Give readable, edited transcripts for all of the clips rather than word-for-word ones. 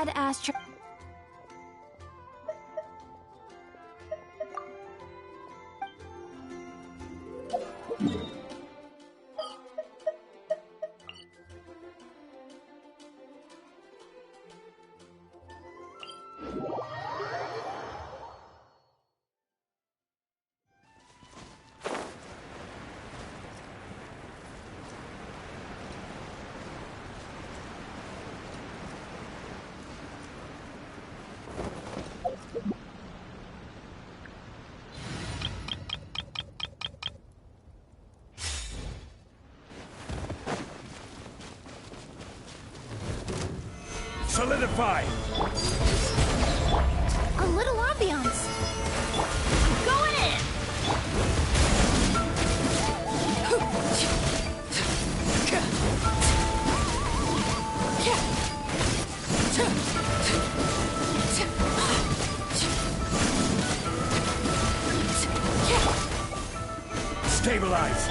badass. Solidify! A little ambiance. I'm going in! Stabilize!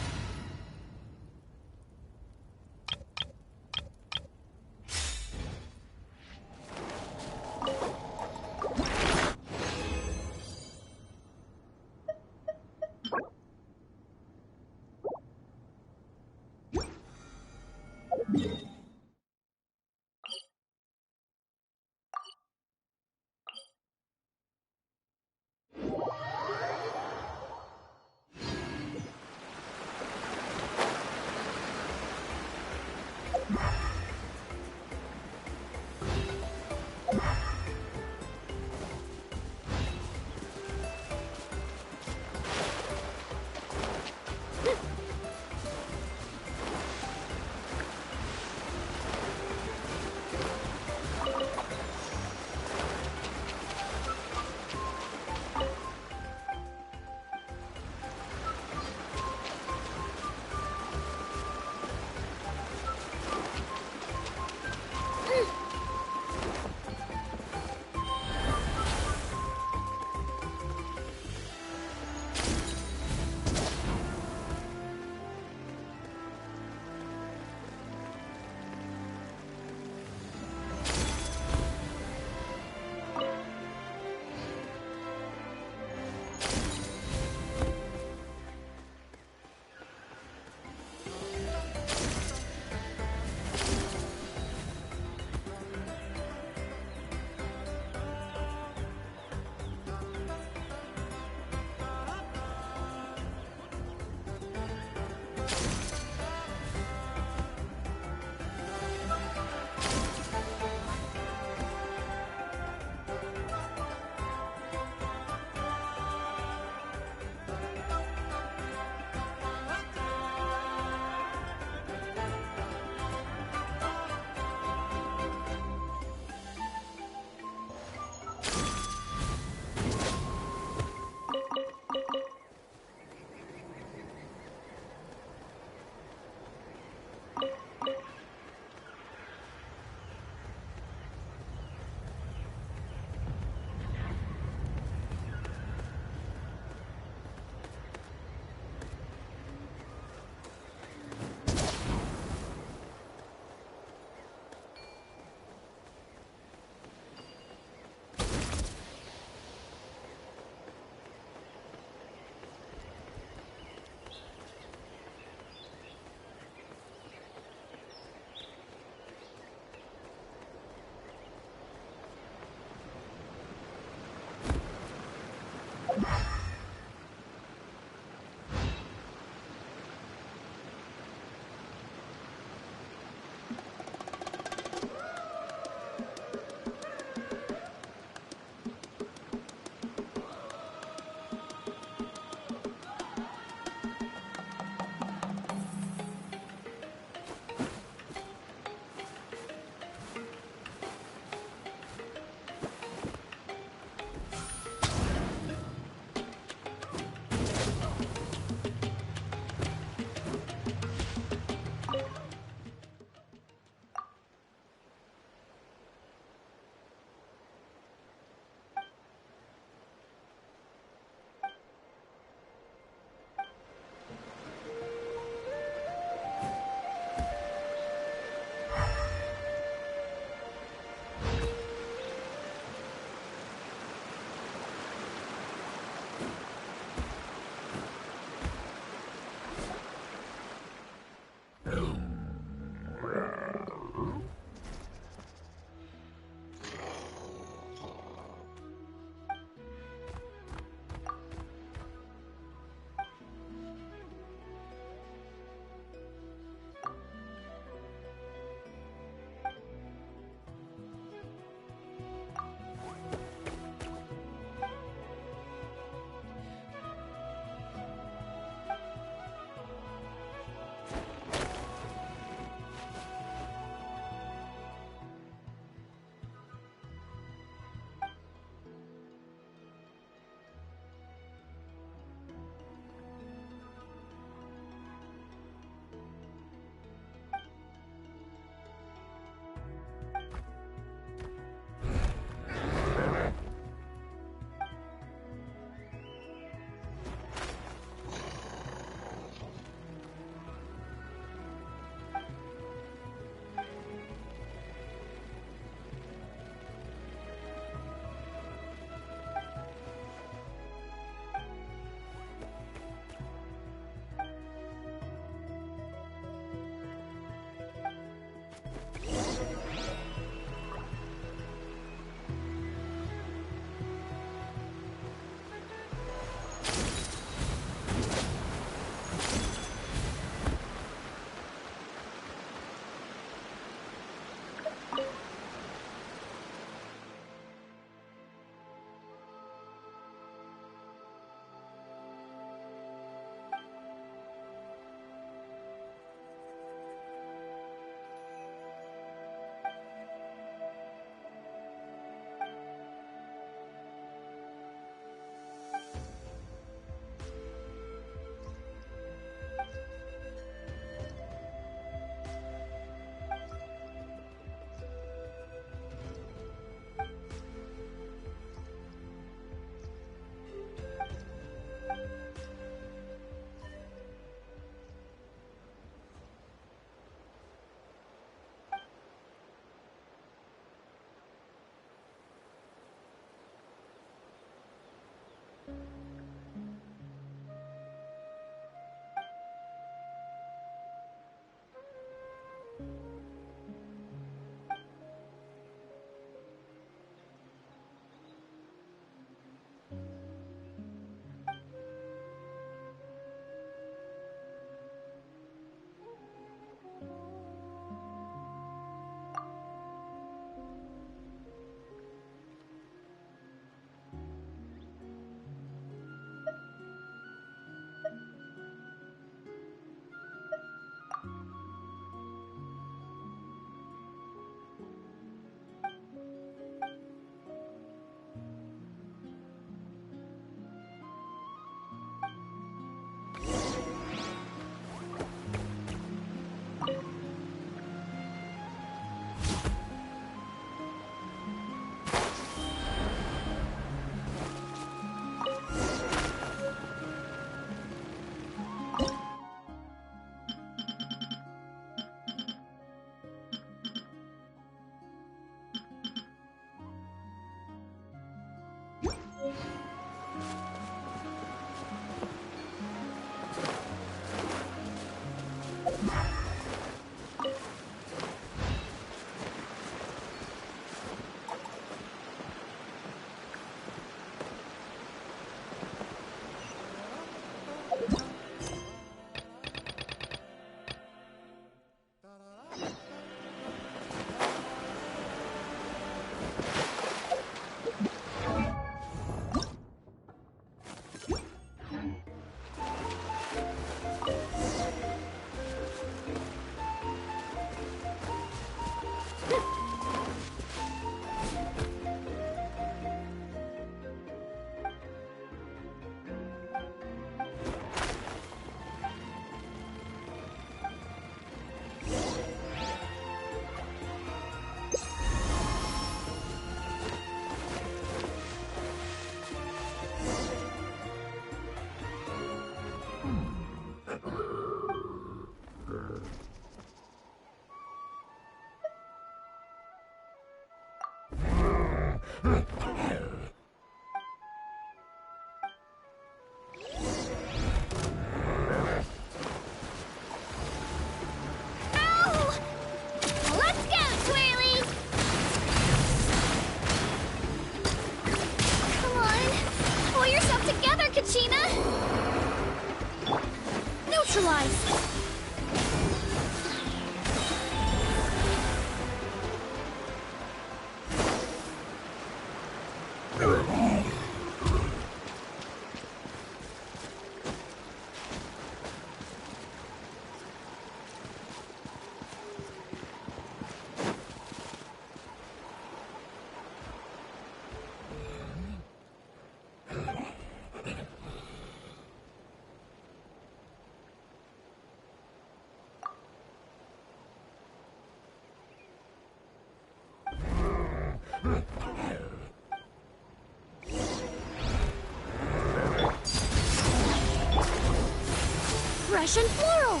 Fresh and floral!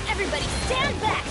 Everybody stand back!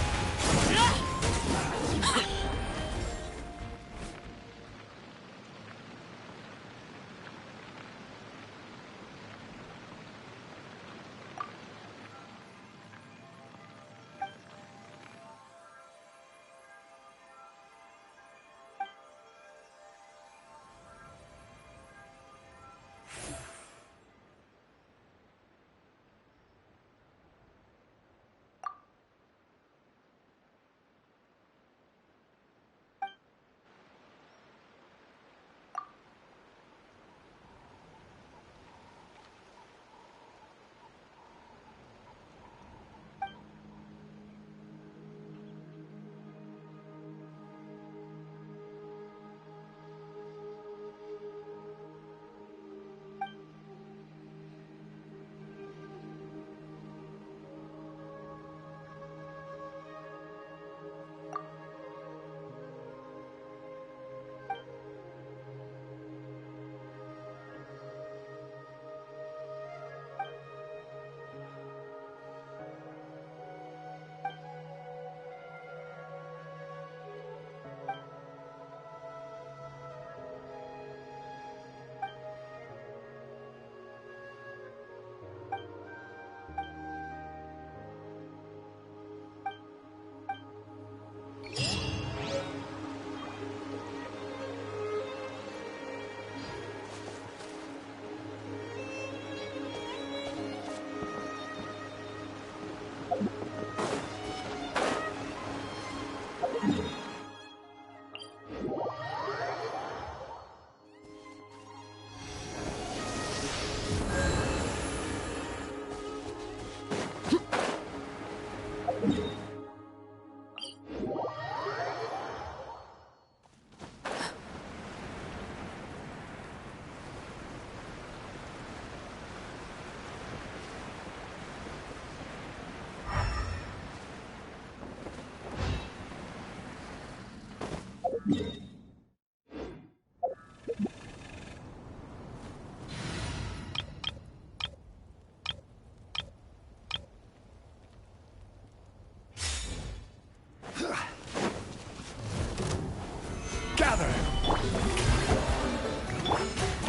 Gather!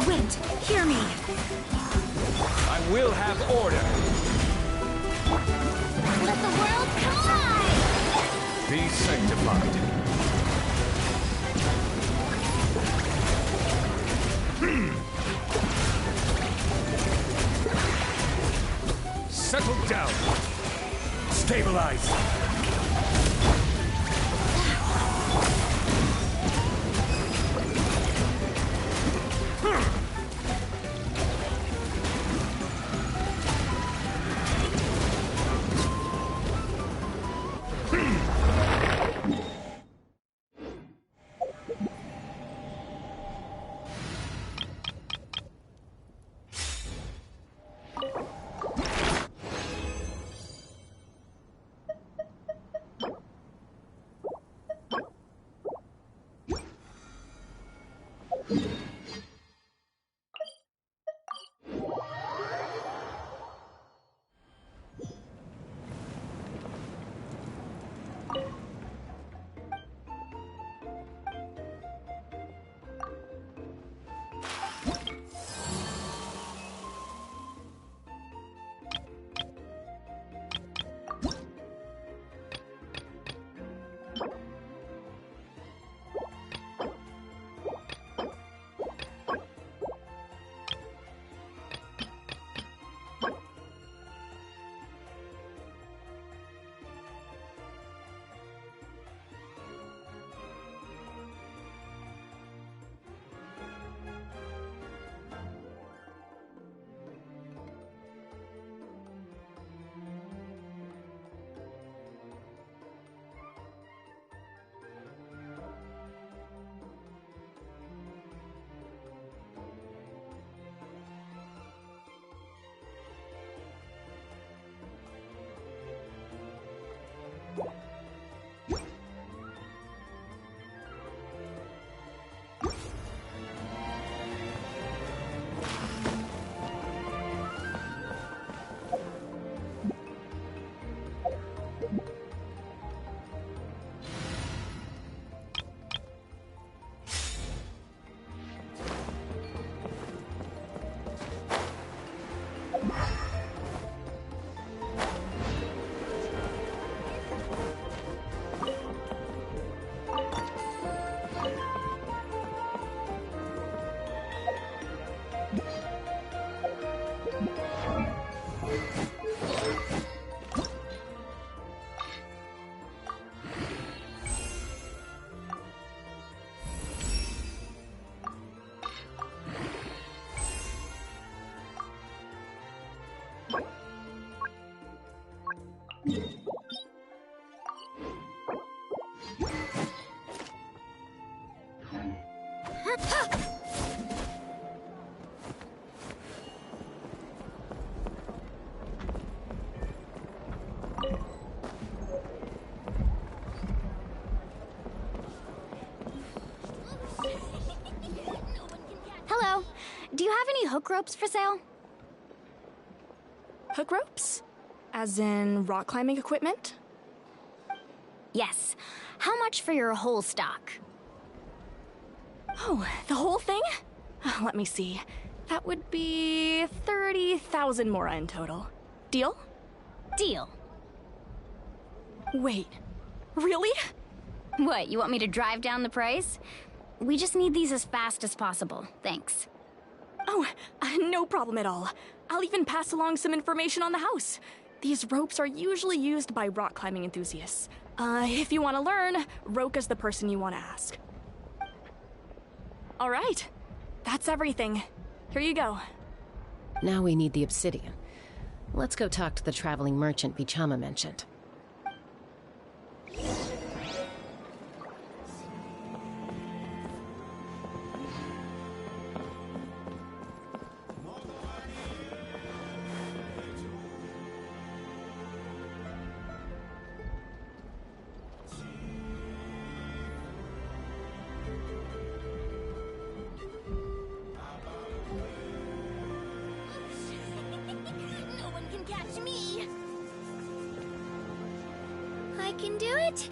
Wait, hear me! I will have order! Let the world collide! Be sanctified. Settle down! Stabilize! Hello. Do you have any hook ropes for sale? Hook ropes? As in rock climbing equipment? Yes. How much for your whole stock? Oh, the whole thing? Let me see. That would be 30,000 mora in total. Deal? Deal. Wait, really? What, you want me to drive down the price? We just need these as fast as possible. Thanks. Oh, no problem at all. I'll even pass along some information on the house. These ropes are usually used by rock climbing enthusiasts. If you want to learn, Roka's the person you want to ask. All right, that's everything. Here you go. Now we need the obsidian. Let's go talk to the traveling merchant Vichama mentioned. No one can catch me. I can do it.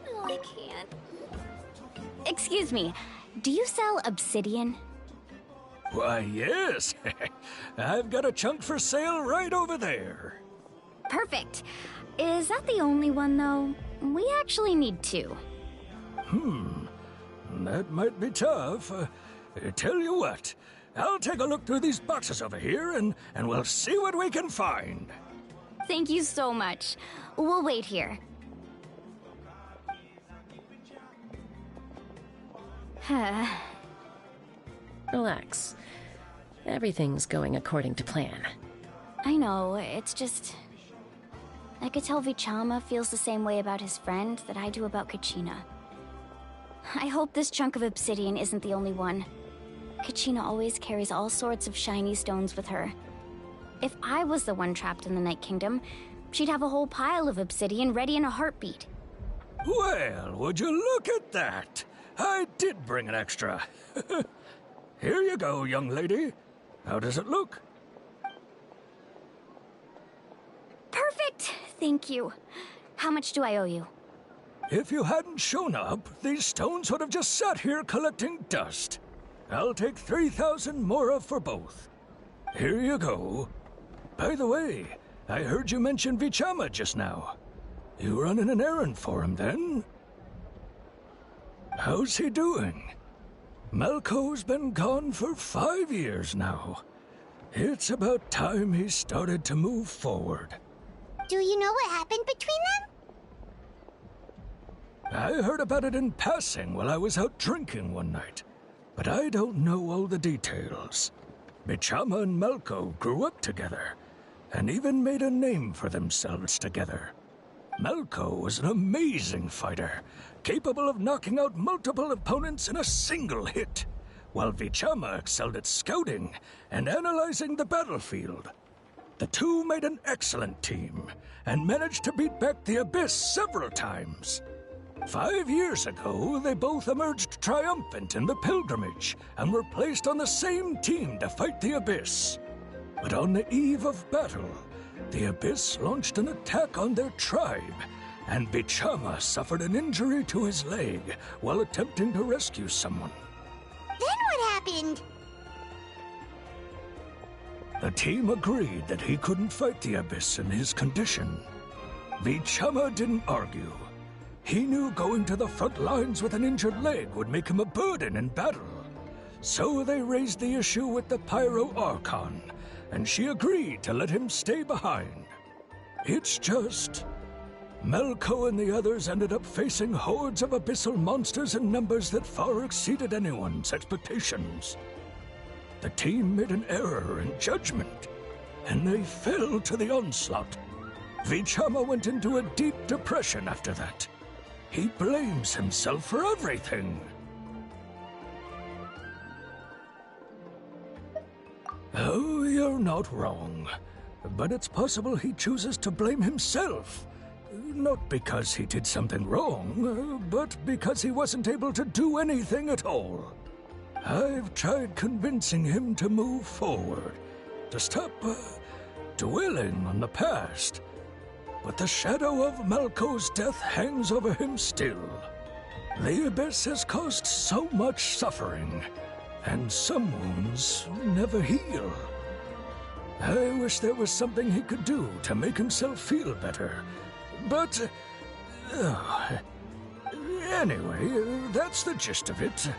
No, I can't. Excuse me. Do you sell obsidian? Why, yes. I've got a chunk for sale right over there. Perfect. Is that the only one, though? We actually need two. That might be tough. Tell you what, I'll take a look through these boxes over here and we'll see what we can find. Thank you so much. We'll wait here. Relax. Everything's going according to plan. I know, it's just... I could tell Vichama feels the same way about his friend that I do about Kachina. I hope this chunk of obsidian isn't the only one. Kachina always carries all sorts of shiny stones with her. If I was the one trapped in the Night Kingdom, she'd have a whole pile of obsidian ready in a heartbeat. Well, would you look at that? I did bring an extra. Here you go, young lady. How does it look? Perfect! Thank you. How much do I owe you? If you hadn't shown up, these stones would have just sat here collecting dust. I'll take 3,000 mora for both. Here you go. By the way, I heard you mention Vichama just now. You running an errand for him, then? How's he doing? Malco's been gone for 5 years now. It's about time he started to move forward. Do you know what happened between them? I heard about it in passing while I was out drinking one night, but I don't know all the details. Vichama and Malco grew up together, and even made a name for themselves together. Malco was an amazing fighter, capable of knocking out multiple opponents in a single hit, while Vichama excelled at scouting and analyzing the battlefield. The two made an excellent team and managed to beat back the Abyss several times. 5 years ago, they both emerged triumphant in the pilgrimage and were placed on the same team to fight the Abyss. But on the eve of battle, the Abyss launched an attack on their tribe, and Bichama suffered an injury to his leg while attempting to rescue someone. Then what happened? The team agreed that he couldn't fight the Abyss in his condition. Bichama didn't argue. He knew going to the front lines with an injured leg would make him a burden in battle. So they raised the issue with the Pyro Archon, and she agreed to let him stay behind. It's just... Melko and the others ended up facing hordes of abyssal monsters in numbers that far exceeded anyone's expectations. The team made an error in judgment, and they fell to the onslaught. Vichama went into a deep depression after that. He blames himself for everything. Oh, you're not wrong. But it's possible he chooses to blame himself. Not because he did something wrong, but because he wasn't able to do anything at all. I've tried convincing him to move forward, to stop dwelling on the past. But the shadow of Malko's death hangs over him still. The Abyss has caused so much suffering, and some wounds never heal. I wish there was something he could do to make himself feel better. But... anyway, that's the gist of it.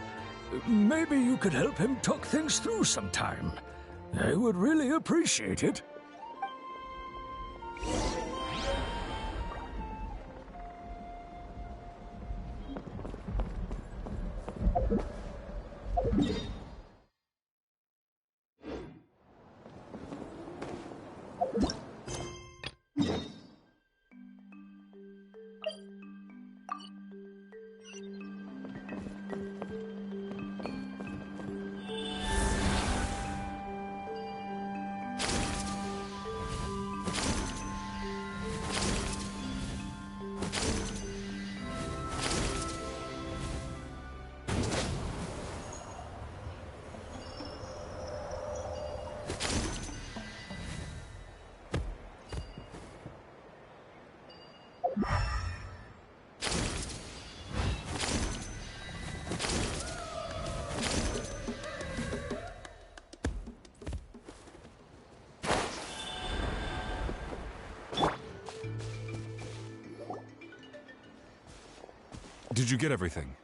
Maybe you could help him talk things through sometime. I would really appreciate it. Did you get everything?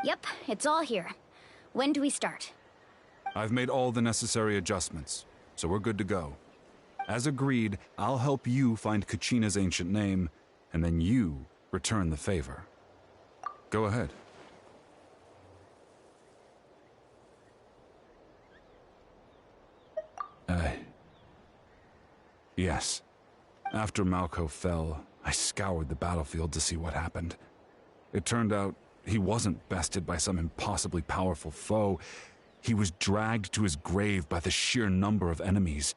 Yep, it's all here. When do we start? I've made all the necessary adjustments, so we're good to go. As agreed, I'll help you find Kachina's ancient name, and then you return the favor. Go ahead. Yes. After Malko fell, I scoured the battlefield to see what happened. It turned out he wasn't bested by some impossibly powerful foe. He was dragged to his grave by the sheer number of enemies.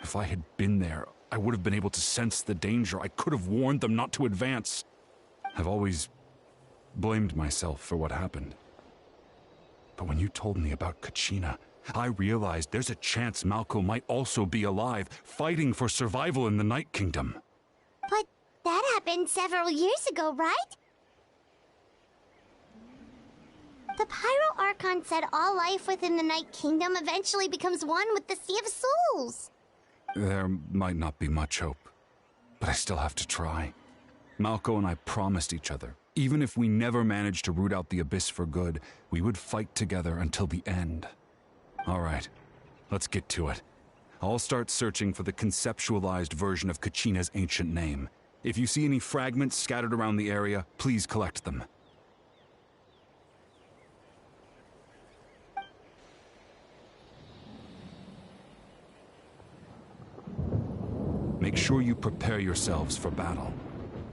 If I had been there, I would have been able to sense the danger. I could have warned them not to advance. I've always blamed myself for what happened. But when you told me about Kachina, I realized there's a chance Malko might also be alive, fighting for survival in the Night Kingdom. But that happened several years ago, right? The Pyro Archon said all life within the Night Kingdom eventually becomes one with the Sea of Souls. There might not be much hope, but I still have to try. Malko and I promised each other, even if we never managed to root out the Abyss for good, we would fight together until the end. All right, let's get to it. I'll start searching for the conceptualized version of Kachina's ancient name. If you see any fragments scattered around the area, please collect them. Make sure you prepare yourselves for battle.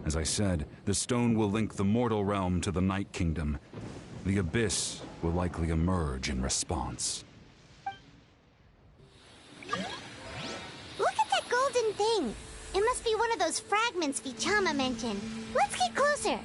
As I said, the stone will link the mortal realm to the Night Kingdom. The Abyss will likely emerge in response. thing. It must be one of those fragments Vichama mentioned. Let's get closer.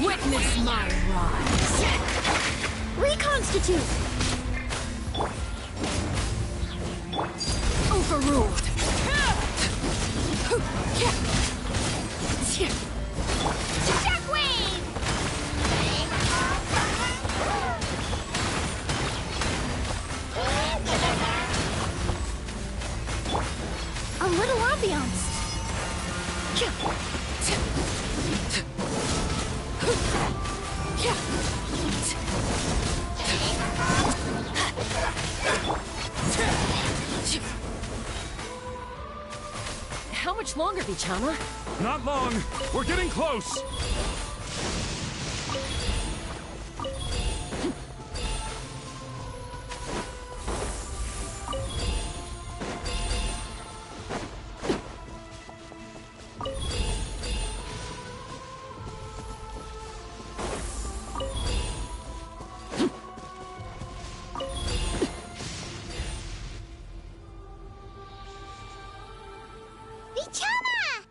Witness my rise. Reconstitute. Overruled. Shockwave. A little ambiance. How much longer, Vichama? Not long. We're getting close. Vichama!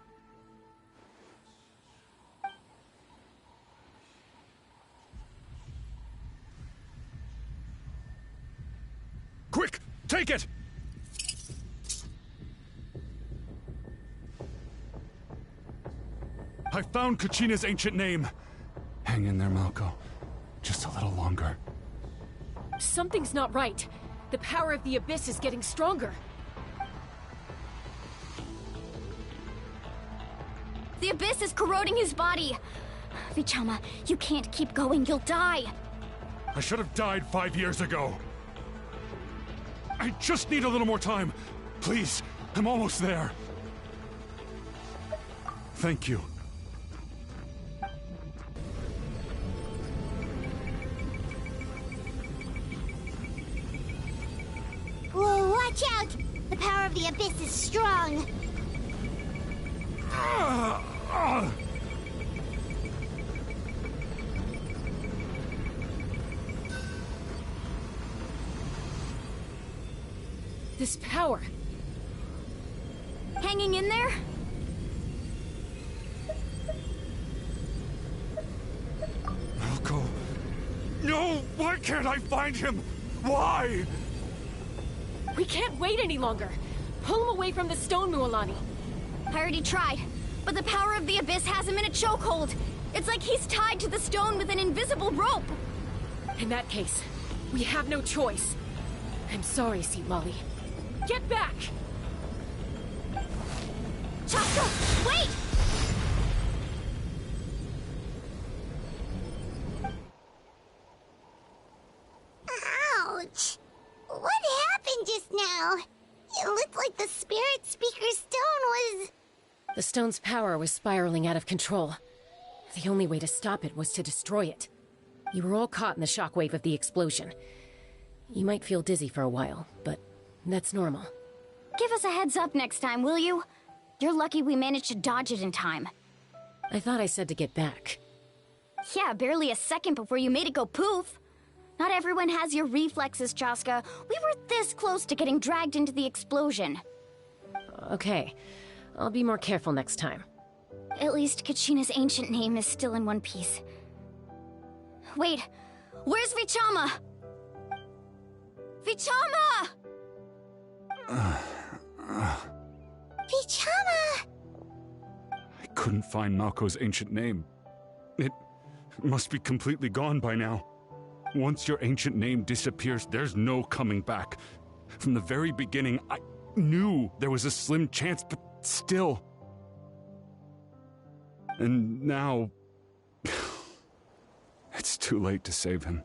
Quick, take it! I found Kachina's ancient name. Hang in there, Malko. Just a little longer. Something's not right. The power of the Abyss is getting stronger. The Abyss is corroding his body. Vichama, you can't keep going. You'll die. I should have died 5 years ago. I just need a little more time. Please, I'm almost there. Thank you. Whoa, watch out! The power of the Abyss is strong. This power. Hanging in there? Malko. No! Why can't I find him? Why? We can't wait any longer. Pull him away from the stone, Mualani. I already tried, but the power of the Abyss has him in a chokehold. It's like he's tied to the stone with an invisible rope. In that case, we have no choice. I'm sorry, Seat Lolly. Get back! Chaska, wait! Ouch! What happened just now? It looked like the Spirit Speaker's stone was... The stone's power was spiraling out of control. The only way to stop it was to destroy it. You were all caught in the shockwave of the explosion. You might feel dizzy for a while, but that's normal. Give us a heads up next time, will you? You're lucky we managed to dodge it in time. I thought I said to get back. Yeah, barely a second before you made it go poof. Not everyone has your reflexes, Chaska. We were this close to getting dragged into the explosion. Okay, I'll be more careful next time. At least Kachina's ancient name is still in one piece. Wait, where's Vichama? Vichama! Vichama! I couldn't find Malko's ancient name. It must be completely gone by now. Once your ancient name disappears, there's no coming back. From the very beginning, I knew there was a slim chance, but still. And now... it's too late to save him.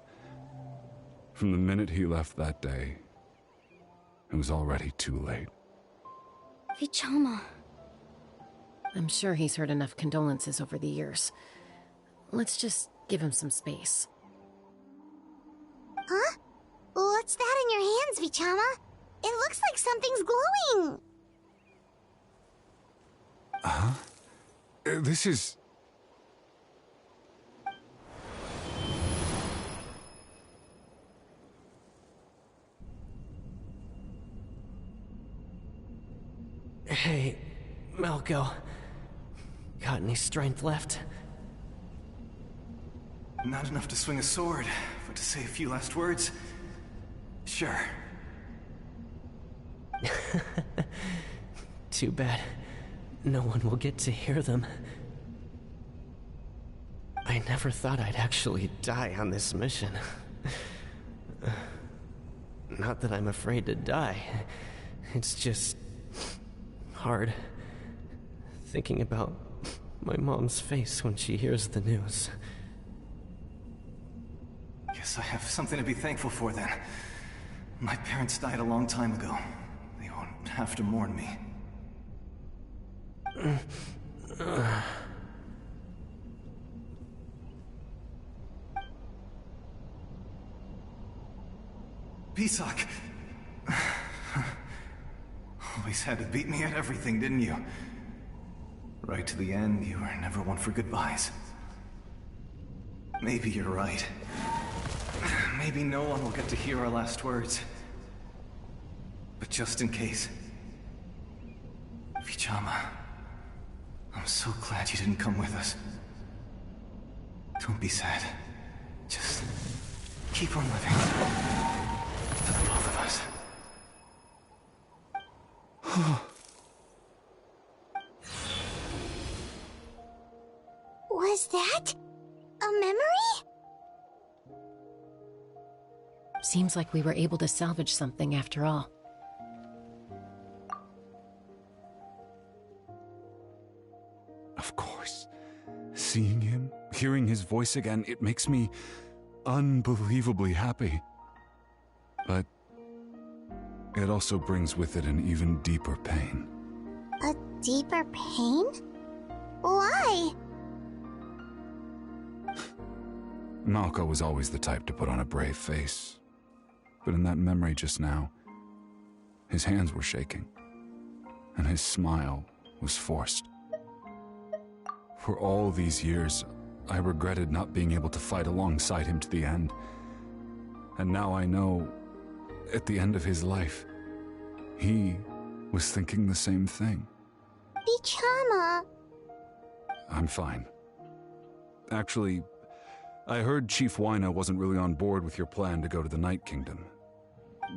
From the minute he left that day, it was already too late. Vichama. I'm sure he's heard enough condolences over the years. Let's just give him some space. Huh? What's that in your hands, Vichama? It looks like something's glowing! Huh? This is... Hey, Malco. Got any strength left? Not enough to swing a sword, but to say a few last words? Sure. Too bad. No one will get to hear them. I never thought I'd actually die on this mission. Not that I'm afraid to die. It's just... hard. Thinking about my mom's face when she hears the news. Guess I have something to be thankful for then. My parents died a long time ago. They won't have to mourn me. Pisak! Always had to beat me at everything, didn't you? Right to the end, you were never one for goodbyes. Maybe you're right. Maybe no one will get to hear our last words. But just in case... Vichama, I'm so glad you didn't come with us. Don't be sad. Just keep on living. For the both of us. Was that a memory? Seems like we were able to salvage something after all. Of course. Seeing him, hearing his voice again, it makes me unbelievably happy. But it also brings with it an even deeper pain. A deeper pain? Why? Malco was always the type to put on a brave face. But in that memory just now, his hands were shaking, and his smile was forced. For all these years, I regretted not being able to fight alongside him to the end. And now I know, at the end of his life, he was thinking the same thing. Vichama. I'm fine. Actually, I heard Chief Wina wasn't really on board with your plan to go to the Night Kingdom.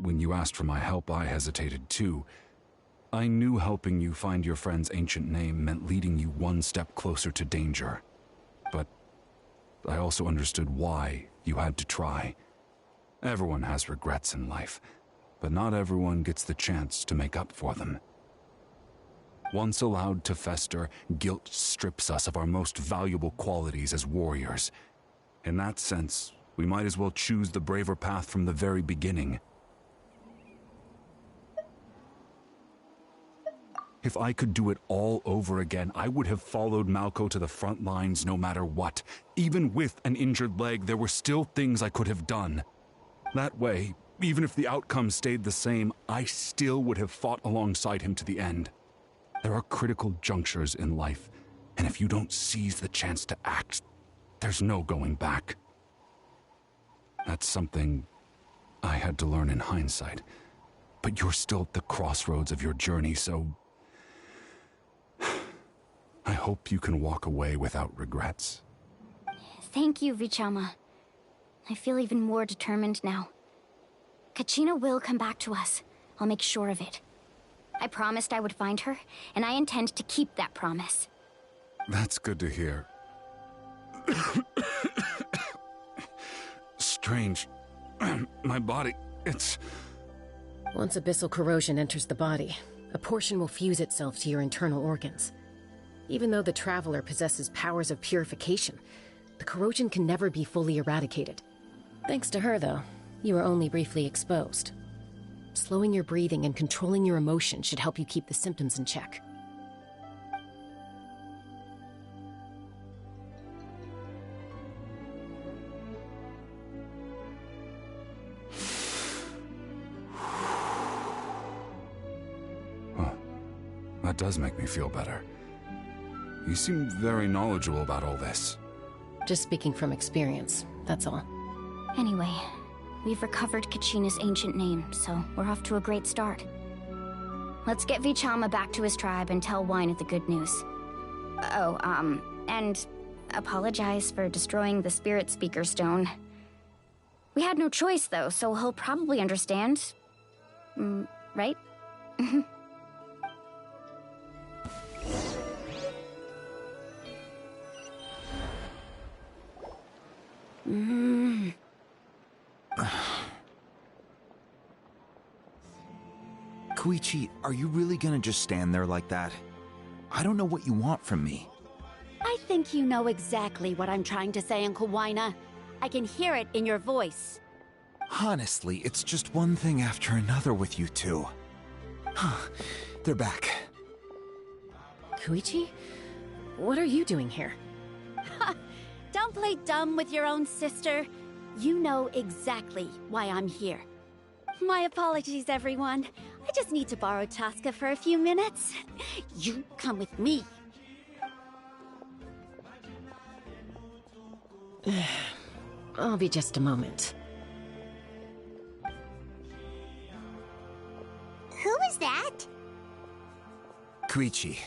When you asked for my help, I hesitated too. I knew helping you find your friend's ancient name meant leading you one step closer to danger. But I also understood why you had to try. Everyone has regrets in life, but not everyone gets the chance to make up for them. Once allowed to fester, guilt strips us of our most valuable qualities as warriors. In that sense, we might as well choose the braver path from the very beginning. If I could do it all over again, I would have followed Malco to the front lines no matter what. Even with an injured leg, there were still things I could have done. That way, even if the outcome stayed the same, I still would have fought alongside him to the end. There are critical junctures in life, and if you don't seize the chance to act, there's no going back. That's something I had to learn in hindsight. But you're still at the crossroads of your journey, so I hope you can walk away without regrets. Thank you, Vichama. I feel even more determined now. Kachina will come back to us. I'll make sure of it. I promised I would find her, and I intend to keep that promise. That's good to hear. Strange. My body, it's... Once abyssal corrosion enters the body, a portion will fuse itself to your internal organs. Even though the Traveler possesses powers of purification, the corrosion can never be fully eradicated. Thanks to her, though, you were only briefly exposed. Slowing your breathing and controlling your emotions should help you keep the symptoms in check. That does make me feel better. You seem very knowledgeable about all this. Just speaking from experience, that's all. Anyway, we've recovered Kachina's ancient name, so we're off to a great start. Let's get Vichama back to his tribe and tell Wyneth the good news. And apologize for destroying the Spirit Speaker Stone. We had no choice, though, so he'll probably understand. Right? Koichi, are you really gonna just stand there like that? I don't know what you want from me. I think you know exactly what I'm trying to say, Uncle Wyna. I can hear it in your voice. Honestly, it's just one thing after another with you two. They're back. Koichi? What are you doing here? Don't play dumb with your own sister. You know exactly why I'm here. My apologies, everyone. I just need to borrow Chaska for a few minutes. You come with me. I'll be just a moment. Who is that? Koichi,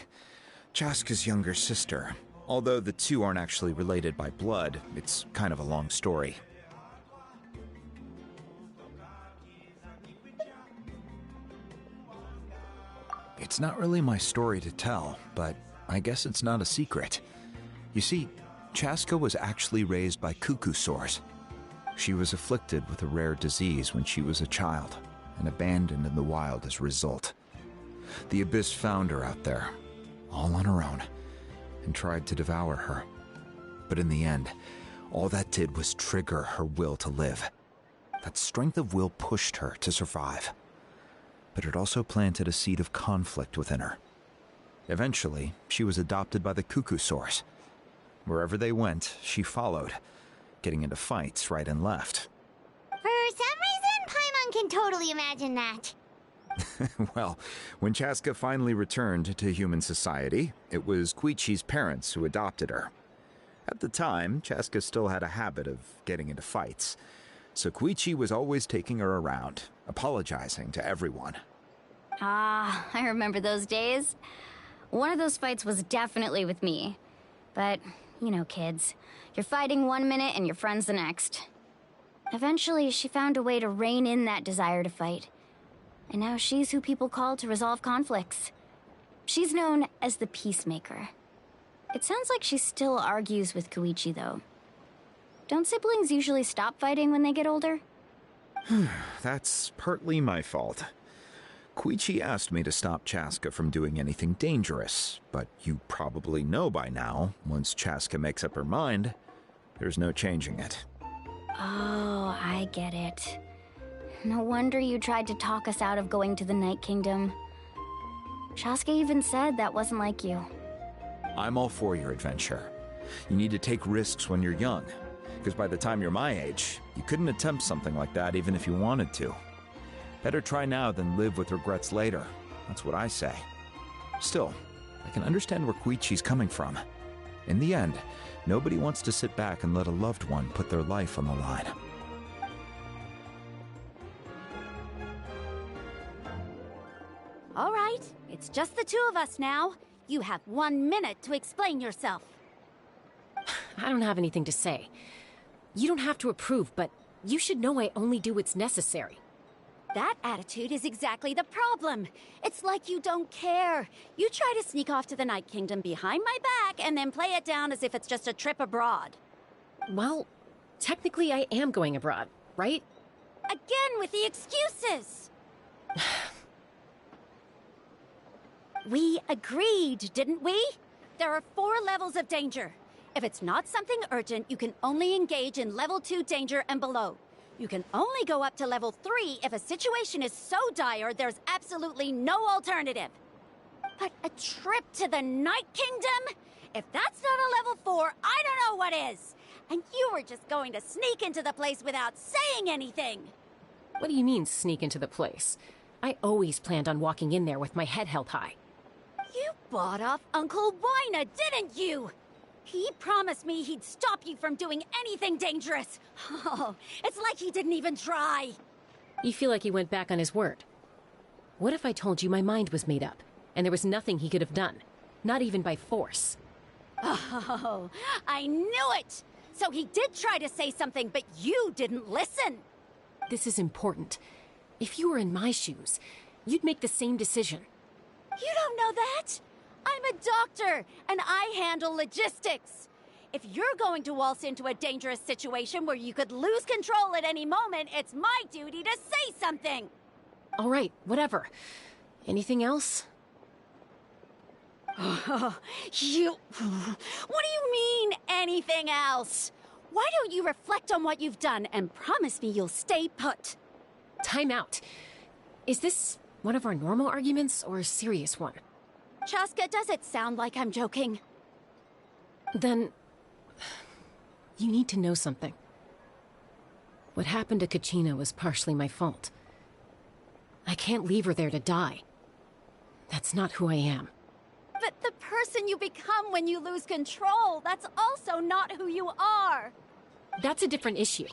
Chaska's younger sister. Although the two aren't actually related by blood, it's kind of a long story. It's not really my story to tell, but I guess it's not a secret. You see, Chaska was actually raised by cuckoo sores. She was afflicted with a rare disease when she was a child, and abandoned in the wild as a result. The Abyss found her out there, all on her own, and tried to devour her. But in the end, all that did was trigger her will to live. That strength of will pushed her to survive. But it also planted a seed of conflict within her. Eventually, she was adopted by the cuckoo source. Wherever they went, she followed, getting into fights right and left. For some reason, Paimon can totally imagine that. Well, when Chaska finally returned to human society, it was Koichi's parents who adopted her. At the time, Chaska still had a habit of getting into fights, so Koichi was always taking her around, apologizing to everyone. Ah, I remember those days. One of those fights was definitely with me. But, you know, kids. You're fighting one minute and your friend's the next. Eventually, she found a way to rein in that desire to fight. And now she's who people call to resolve conflicts. She's known as the Peacemaker. It sounds like she still argues with Koichi, though. Don't siblings usually stop fighting when they get older? That's partly my fault. Koichi asked me to stop Chaska from doing anything dangerous, but you probably know by now, once Chaska makes up her mind, there's no changing it. Oh, I get it. No wonder you tried to talk us out of going to the Night Kingdom. Chaska even said that wasn't like you. I'm all for your adventure. You need to take risks when you're young, because by the time you're my age, you couldn't attempt something like that even if you wanted to. Better try now than live with regrets later. That's what I say. Still, I can understand where Koichi's coming from. In the end, nobody wants to sit back and let a loved one put their life on the line. All right, it's just the two of us now. You have 1 minute to explain yourself. I don't have anything to say. You don't have to approve, but you should know I only do what's necessary. That attitude is exactly the problem. It's like you don't care. You try to sneak off to the Night Kingdom behind my back and then play it down as if it's just a trip abroad. Well, technically I am going abroad, right? Again with the excuses! We agreed, didn't we? There are 4 levels of danger. If it's not something urgent, you can only engage in level 2 danger and below. You can only go up to level 3 if a situation is so dire there's absolutely no alternative. But a trip to the Night Kingdom? If that's not a level 4, I don't know what is. And you were just going to sneak into the place without saying anything. What do you mean, sneak into the place? I always planned on walking in there with my head held high. You bought off Uncle Wina, didn't you? He promised me he'd stop you from doing anything dangerous. Oh, it's like he didn't even try. You feel like he went back on his word. What if I told you my mind was made up, and there was nothing he could have done? Not even by force. Oh, I knew it! So he did try to say something, but you didn't listen. This is important. If you were in my shoes, you'd make the same decision. You don't know that? I'm a doctor, and I handle logistics. If you're going to waltz into a dangerous situation where you could lose control at any moment, it's my duty to say something. All right, whatever. Anything else? What do you mean, anything else? Why don't you reflect on what you've done and promise me you'll stay put? Time out. Is this one of our normal arguments or a serious one? Chaska, does it sound like I'm joking? Then... you need to know something. What happened to Kachina was partially my fault. I can't leave her there to die. That's not who I am. But the person you become when you lose control, that's also not who you are. That's a different issue.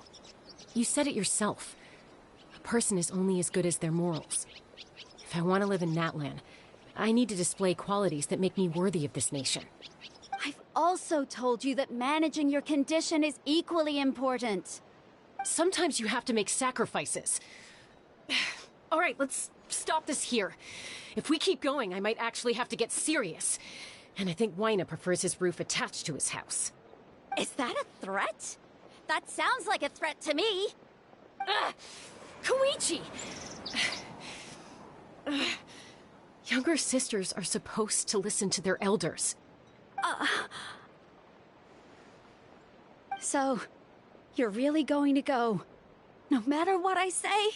You said it yourself. A person is only as good as their morals. If I want to live in Natlan, I need to display qualities that make me worthy of this nation. I've also told you that managing your condition is equally important. Sometimes you have to make sacrifices. All right, let's stop this here. If we keep going, I might actually have to get serious. And I think Wina prefers his roof attached to his house. Is that a threat? That sounds like a threat to me. Koichi! Younger sisters are supposed to listen to their elders. So, you're really going to go, no matter what I say?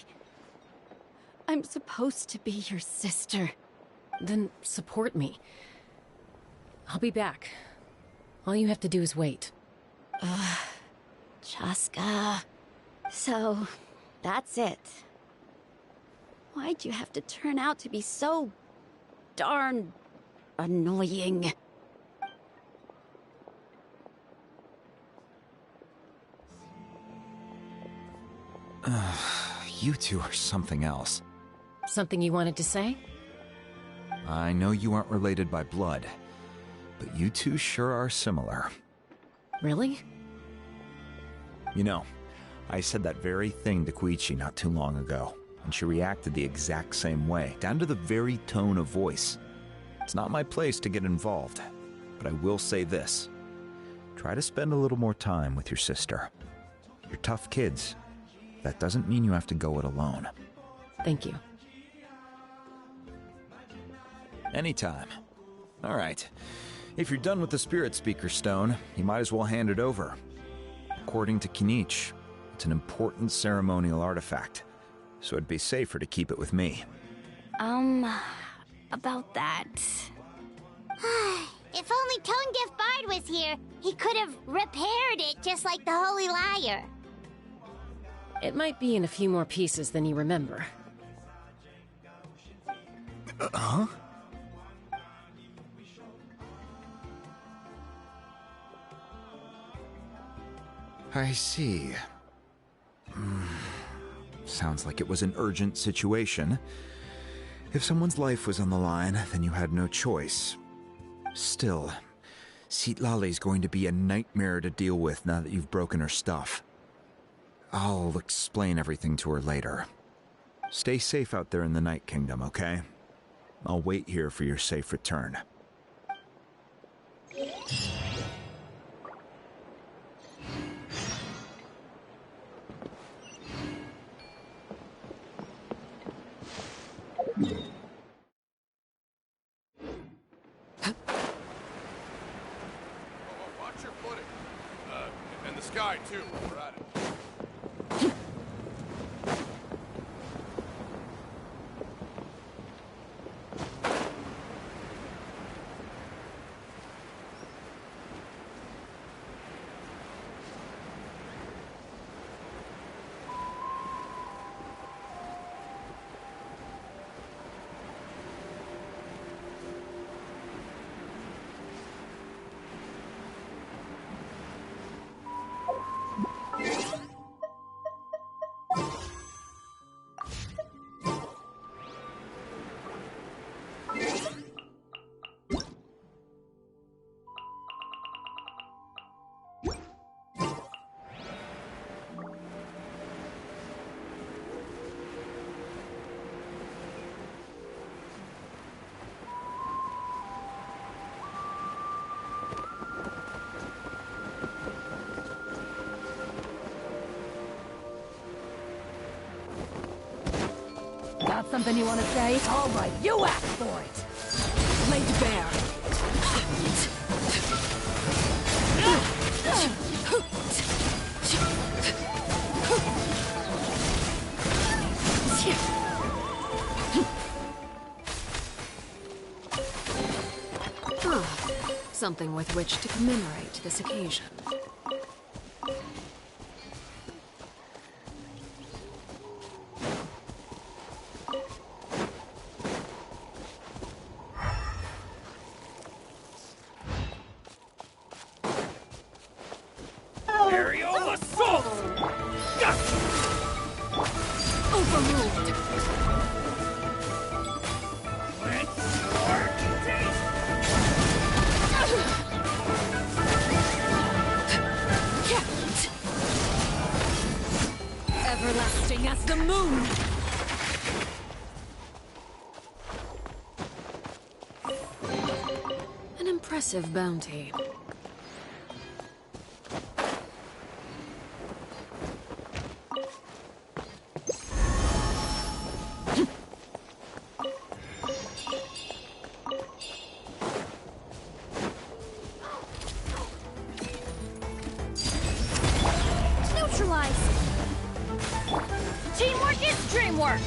I'm supposed to be your sister. Then support me. I'll be back. All you have to do is wait. Chaska. So, that's it. Why'd you have to turn out to be so darn annoying? You two are something else. Something you wanted to say? I know you aren't related by blood, but you two sure are similar. Really? You know, I said that very thing to Koichi not too long ago, and she reacted the exact same way, down to the very tone of voice. It's not my place to get involved, but I will say this. Try to spend a little more time with your sister. You're tough kids. That doesn't mean you have to go it alone. Thank you. Anytime. All right. If you're done with the Spirit Speaker Stone, you might as well hand it over. According to Kinich, it's an important ceremonial artifact, so it'd be safer to keep it with me. About that. If only Tone-Deaf Bard was here, he could have repaired it just like the Holy Liar. It might be in a few more pieces than you remember. Huh? I see. Sounds like it was an urgent situation. If someone's life was on the line, then you had no choice. Still, Citlali's going to be a nightmare to deal with now that you've broken her stuff. I'll explain everything to her later. Stay safe out there in the Night Kingdom, okay? I'll wait here for your safe return. sky, too, while we're at it. Got something you want to say? All right, you ask for it. Laid bare. Something with which to commemorate this occasion. Aerial assault! Overruled. Everlasting as the moon! An impressive bounty. Neutralized! Teamwork is dreamwork!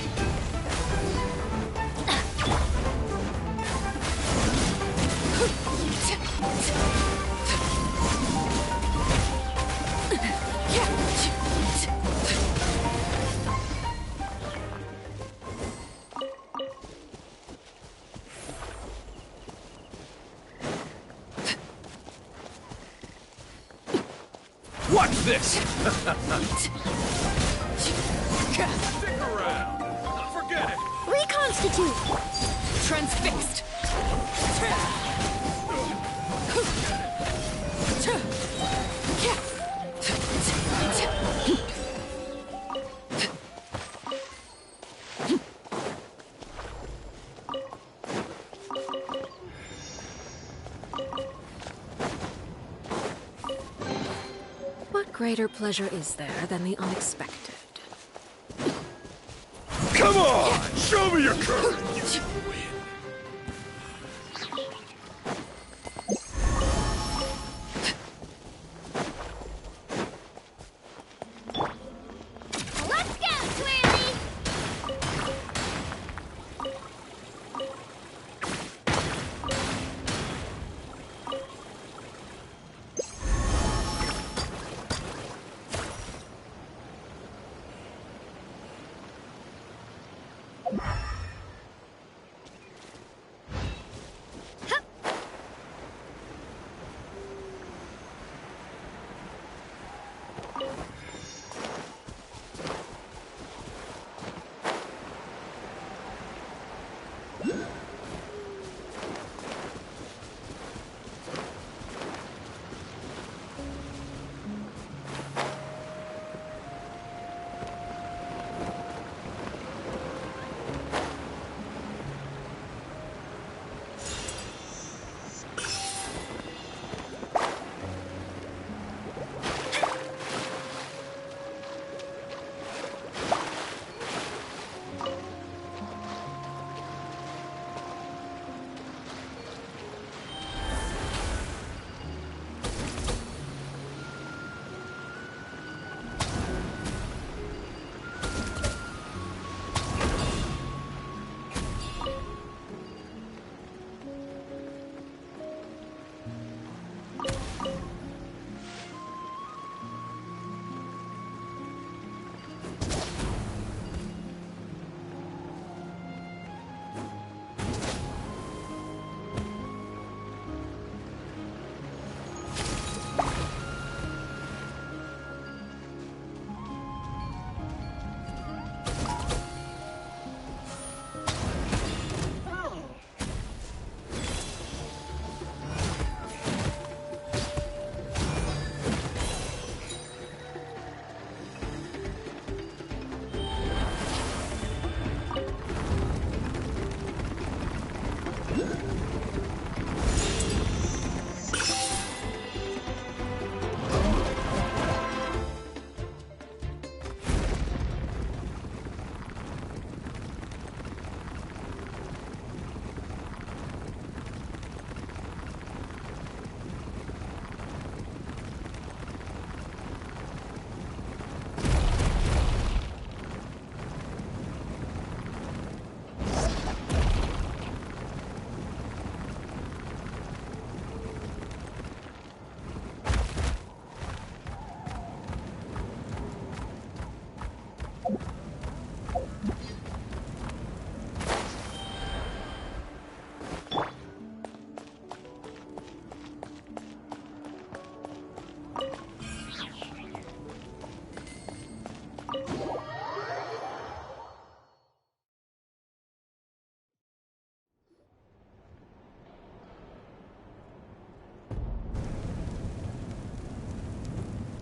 Watch this! Stick around! Forget it! Reconstitute! Transfixed. What greater pleasure is there than the unexpected? Come on! Show me your courage! Let's go, Twirly!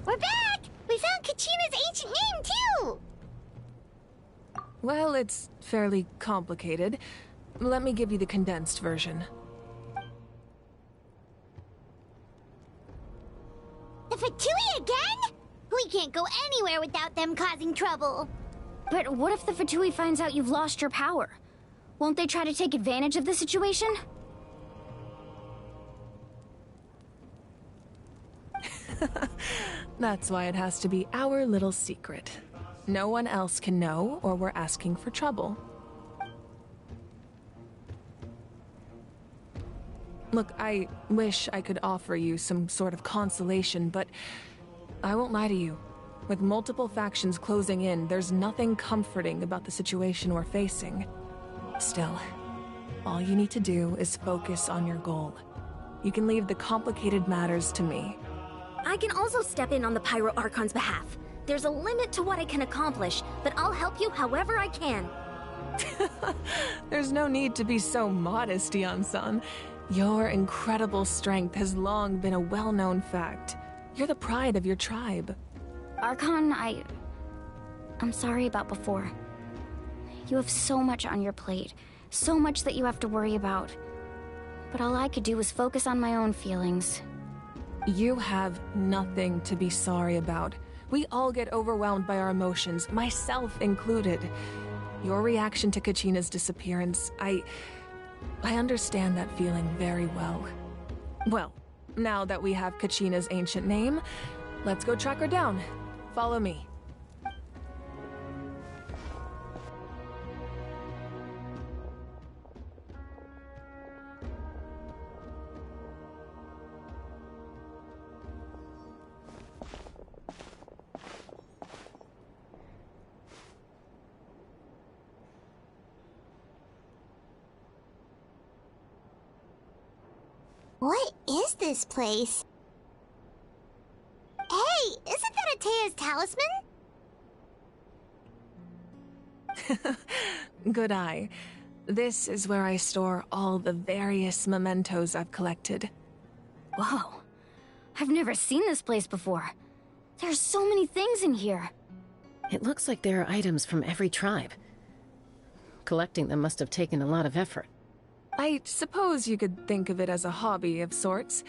We're back! We found Kachina's ancient name, too! Well, it's fairly complicated. Let me give you the condensed version. The Fatui again? We can't go anywhere without them causing trouble. But what if the Fatui finds out you've lost your power? Won't they try to take advantage of the situation? That's why it has to be our little secret. No one else can know, or we're asking for trouble. Look, I wish I could offer you some sort of consolation, but I won't lie to you. With multiple factions closing in, there's nothing comforting about the situation we're facing. Still, all you need to do is focus on your goal. You can leave the complicated matters to me. I can also step in on the Pyro Archon's behalf. There's a limit to what I can accomplish, but I'll help you however I can. There's no need to be so modest, Yan-san. Your incredible strength has long been a well-known fact. You're the pride of your tribe. Archon, I'm sorry about before. You have so much on your plate, so much that you have to worry about. But all I could do was focus on my own feelings. You have nothing to be sorry about. We all get overwhelmed by our emotions, myself included. Your reaction to Kachina's disappearance, I understand that feeling very well. Well, now that we have Kachina's ancient name, let's go track her down. Follow me. What is this place? Hey, isn't that Atea's talisman? Good eye. This is where I store all the various mementos I've collected. Whoa. I've never seen this place before. There's so many things in here. It looks like there are items from every tribe. Collecting them must have taken a lot of effort. I suppose you could think of it as a hobby of sorts.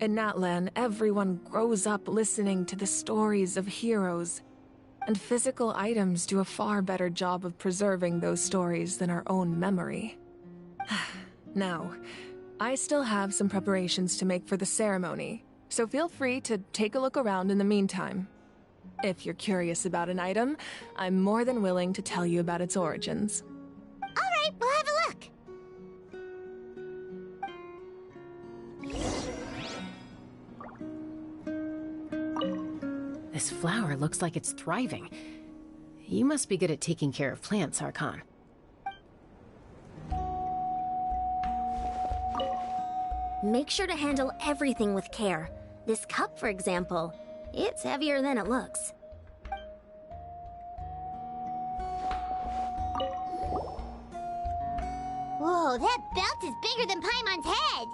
In Natlan, everyone grows up listening to the stories of heroes, and physical items do a far better job of preserving those stories than our own memory. Now, I still have some preparations to make for the ceremony, so feel free to take a look around in the meantime. If you're curious about an item, I'm more than willing to tell you about its origins. All right, we'll have a look. This flower looks like it's thriving. You must be good at taking care of plants, Archon. Make sure to handle everything with care. This cup, for example, it's heavier than it looks. Whoa, that belt is bigger than Paimon's head!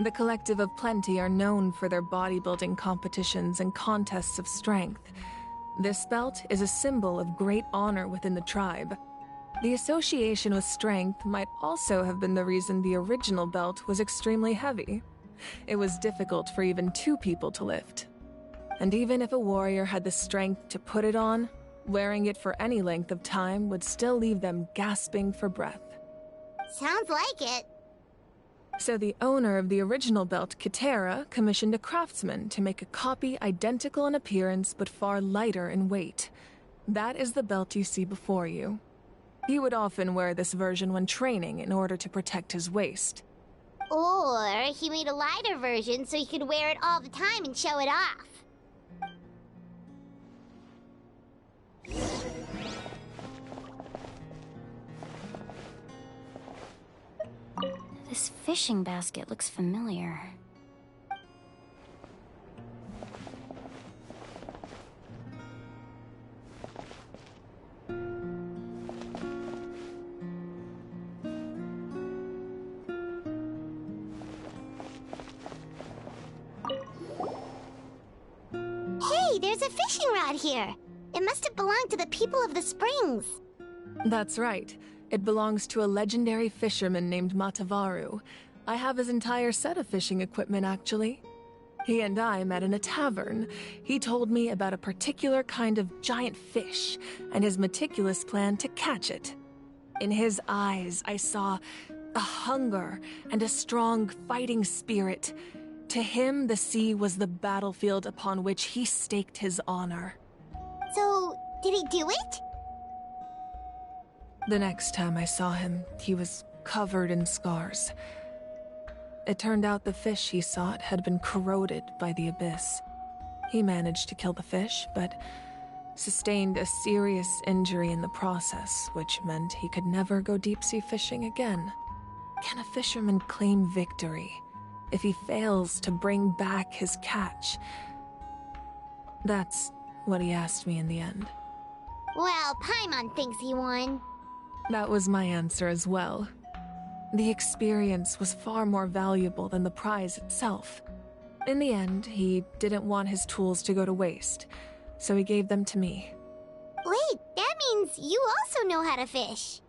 The Collective of Plenty are known for their bodybuilding competitions and contests of strength. This belt is a symbol of great honor within the tribe. The association with strength might also have been the reason the original belt was extremely heavy. It was difficult for even two people to lift. And even if a warrior had the strength to put it on, wearing it for any length of time would still leave them gasping for breath. Sounds like it. So the owner of the original belt, Kitera, commissioned a craftsman to make a copy identical in appearance but far lighter in weight. That is the belt you see before you. He would often wear this version when training in order to protect his waist. Or he made a lighter version so he could wear it all the time and show it off. This fishing basket looks familiar. there's a fishing rod here. It must have belonged to the people of the springs. That's right. It belongs to a legendary fisherman named Matavaru. I have his entire set of fishing equipment, actually. He and I met in a tavern. He told me about a particular kind of giant fish and his meticulous plan to catch it. In his eyes, I saw a hunger and a strong fighting spirit. To him, the sea was the battlefield upon which he staked his honor. So, did he do it? The next time I saw him, he was covered in scars. It turned out the fish he sought had been corroded by the abyss. He managed to kill the fish, but sustained a serious injury in the process, which meant he could never go deep-sea fishing again. Can a fisherman claim victory if he fails to bring back his catch? That's what he asked me in the end. Well, Paimon thinks he won. That was my answer as well. The experience was far more valuable than the prize itself. In the end, he didn't want his tools to go to waste, so he gave them to me. Wait, that means you also know how to fish.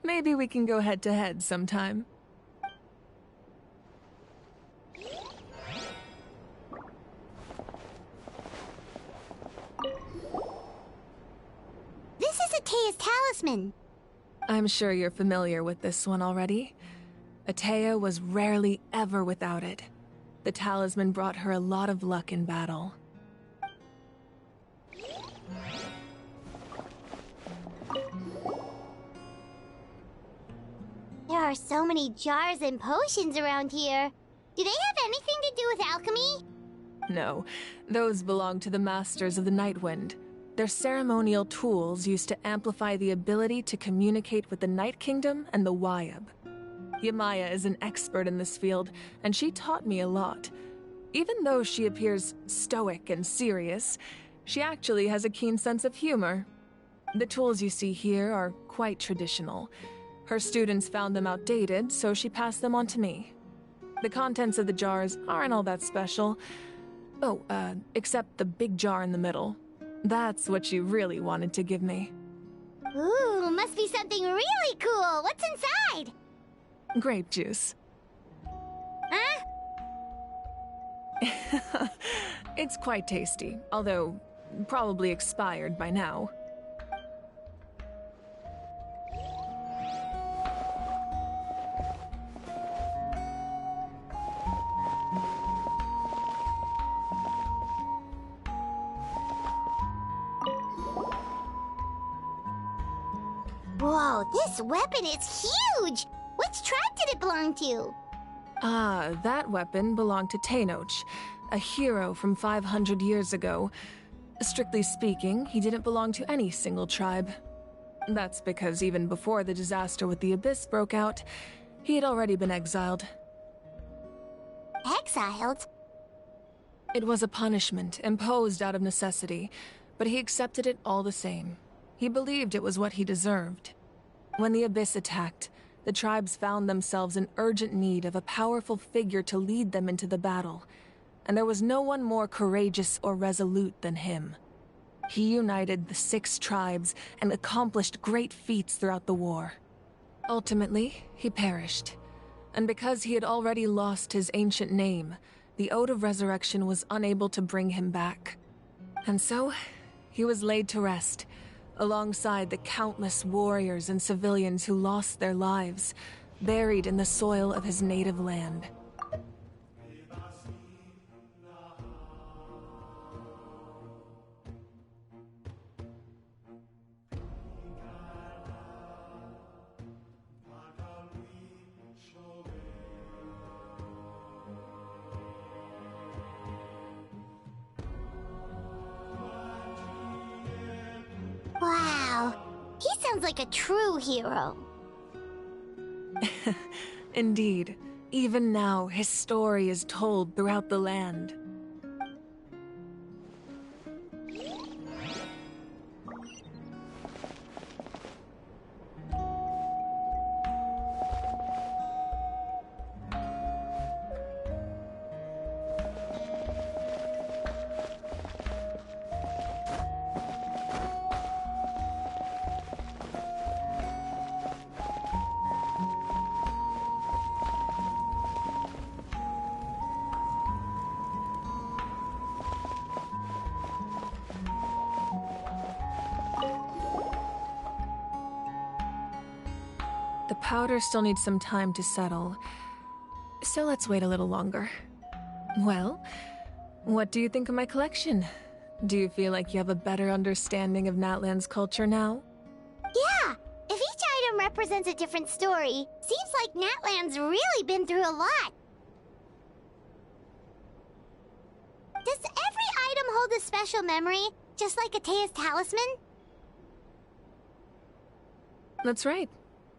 Maybe we can go head-to-head sometime. This is Atea's talisman. I'm sure you're familiar with this one already. Atea was rarely ever without it. The talisman brought her a lot of luck in battle. There are so many jars and potions around here. Do they have anything to do with alchemy? No, those belong to the Masters of the Nightwind. They're ceremonial tools used to amplify the ability to communicate with the Night Kingdom and the Wyab. Yamaya is an expert in this field, and she taught me a lot. Even though she appears stoic and serious, she actually has a keen sense of humor. The tools you see here are quite traditional. Her students found them outdated, so she passed them on to me. The contents of the jars aren't all that special. Oh, except the big jar in the middle. That's what she really wanted to give me. Ooh, must be something really cool. What's inside? Grape juice. Huh? It's quite tasty, although probably expired by now. Whoa, this weapon is huge! Which tribe did it belong to? Ah, that weapon belonged to Tenoch, a hero from 500 years ago. Strictly speaking, he didn't belong to any single tribe. That's because even before the disaster with the Abyss broke out, he had already been exiled. Exiled? It was a punishment imposed out of necessity, but he accepted it all the same. He believed it was what he deserved. When the Abyss attacked, the tribes found themselves in urgent need of a powerful figure to lead them into the battle, and there was no one more courageous or resolute than him. He united the 6 tribes and accomplished great feats throughout the war. Ultimately, he perished, and because he had already lost his ancient name, the Ode of Resurrection was unable to bring him back. And so, he was laid to rest, alongside the countless warriors and civilians who lost their lives, buried in the soil of his native land. Wow, he sounds like a true hero. Indeed, even now his story is told throughout the land. powder still needs some time to settle, so let's wait a little longer. Well, what do you think of my collection? Do you feel like you have a better understanding of Natlan's culture now? Yeah! If each item represents a different story, seems like Natlan's really been through a lot. Does every item hold a special memory, just like Atea's talisman? That's right.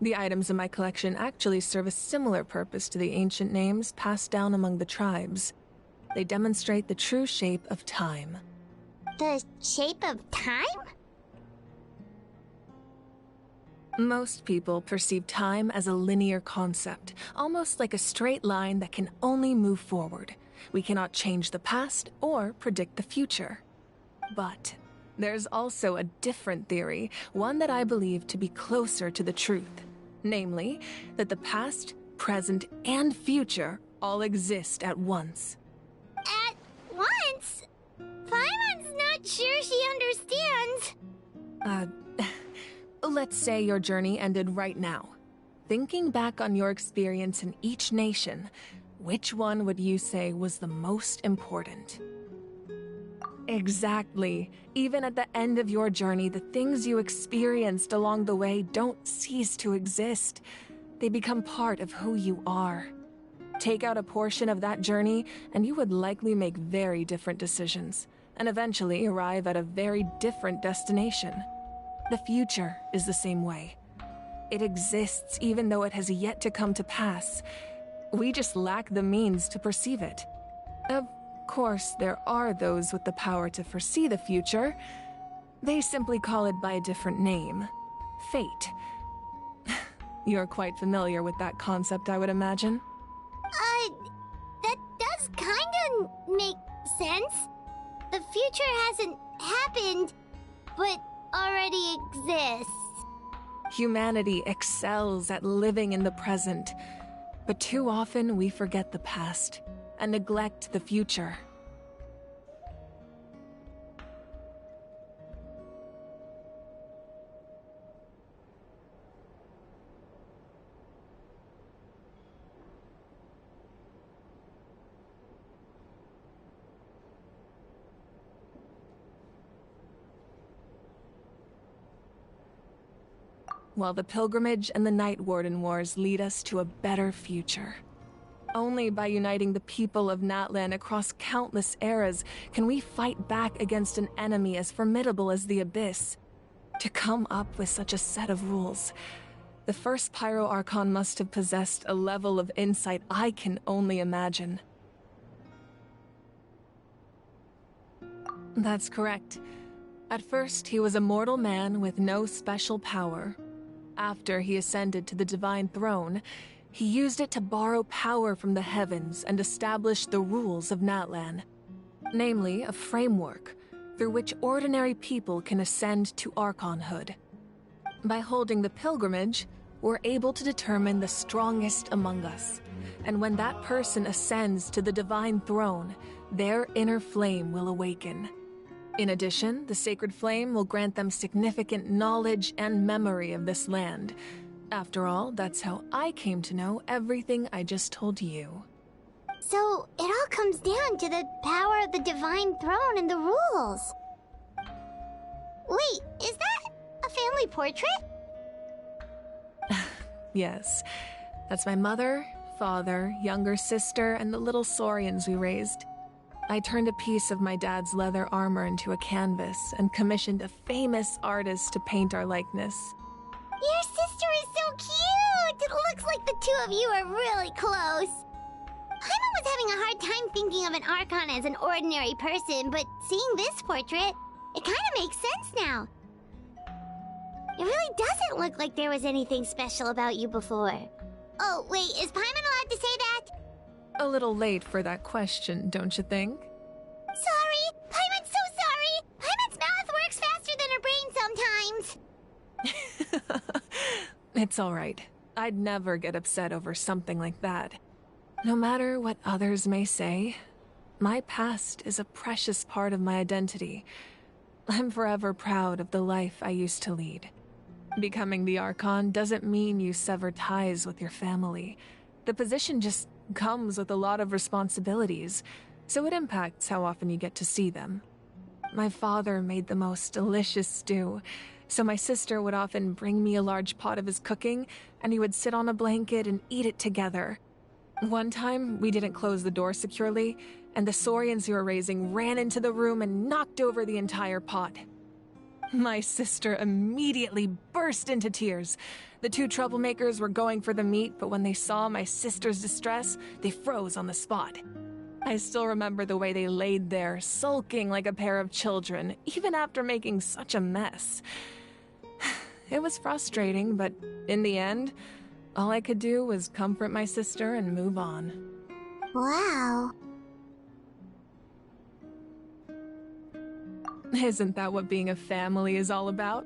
The items in my collection actually serve a similar purpose to the ancient names passed down among the tribes. They demonstrate the true shape of time. The shape of time? Most people perceive time as a linear concept, almost like a straight line that can only move forward. We cannot change the past or predict the future. But there's also a different theory, one that I believe to be closer to the truth. Namely, that the past, present, and future all exist at once. At once? Paimon's not sure she understands. Let's say your journey ended right now. Thinking back on your experience in each nation, which one would you say was the most important? Exactly. Even at the end of your journey, the things you experienced along the way don't cease to exist. They become part of who you are. Take out a portion of that journey, and you would likely make very different decisions, and eventually arrive at a very different destination. The future is the same way. It exists even though it has yet to come to pass. We just lack the means to perceive it. Of course, there are those with the power to foresee the future. They simply call it by a different name. Fate. You're quite familiar with that concept, I would imagine. That does kinda make sense. The future hasn't happened, but already exists. Humanity excels at living in the present, but too often we forget the past and neglect the future. While the pilgrimage and the Night Warden Wars lead us to a better future. Only by uniting the people of Natlan across countless eras can we fight back against an enemy as formidable as the Abyss. To come up with such a set of rules, the first Pyro Archon must have possessed a level of insight I can only imagine. That's correct. At first, he was a mortal man with no special power. After he ascended to the Divine Throne, he used it to borrow power from the heavens and establish the rules of Natlan. Namely, a framework through which ordinary people can ascend to Archonhood. By holding the pilgrimage, we're able to determine the strongest among us. And when that person ascends to the Divine Throne, their inner flame will awaken. In addition, the sacred flame will grant them significant knowledge and memory of this land. After all, that's how I came to know everything I just told you. So, it all comes down to the power of the Divine Throne and the rules. Wait, is that a family portrait? Yes, that's my mother, father, younger sister, and the little saurians we raised. I turned a piece of my dad's leather armor into a canvas and commissioned a famous artist to paint our likeness. Your sister is so cute! It looks like the two of you are really close. Paimon was having a hard time thinking of an Archon as an ordinary person, but seeing this portrait, it kind of makes sense now. It really doesn't look like there was anything special about you before. Oh, wait, is Paimon allowed to say that? A little late for that question, don't you think? Sorry! Paimon's so sorry! Paimon's mouth works faster than her brain sometimes! It's all right. I'd never get upset over something like that. No matter what others may say, my past is a precious part of my identity. I'm forever proud of the life I used to lead. Becoming the Archon doesn't mean you sever ties with your family. The position just comes with a lot of responsibilities, so it impacts how often you get to see them. My father made the most delicious stew, so my sister would often bring me a large pot of his cooking, and he would sit on a blanket and eat it together. One time, we didn't close the door securely, and the Saurians who were raising ran into the room and knocked over the entire pot. My sister immediately burst into tears. The two troublemakers were going for the meat, but when they saw my sister's distress, they froze on the spot. I still remember the way they laid there, sulking like a pair of children, even after making such a mess. It was frustrating, but in the end, all I could do was comfort my sister and move on. Wow. Isn't that what being a family is all about?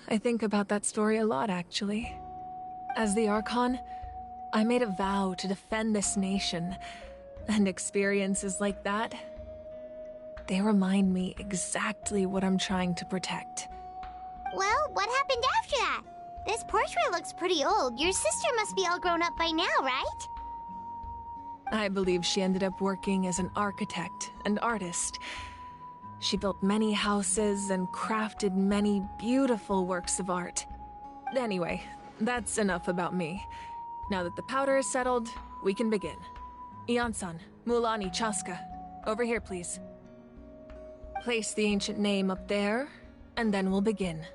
I think about that story a lot, actually. As the Archon, I made a vow to defend this nation, and experiences like that, they remind me exactly what I'm trying to protect. Well, what happened after that? This portrait looks pretty old. Your sister must be all grown up by now, right? I believe she ended up working as an architect and artist. She built many houses and crafted many beautiful works of art. Anyway, that's enough about me. Now that the powder is settled, we can begin. Ian-san, Mulani, Chaska, over here, please. Place the ancient name up there, and then we'll begin.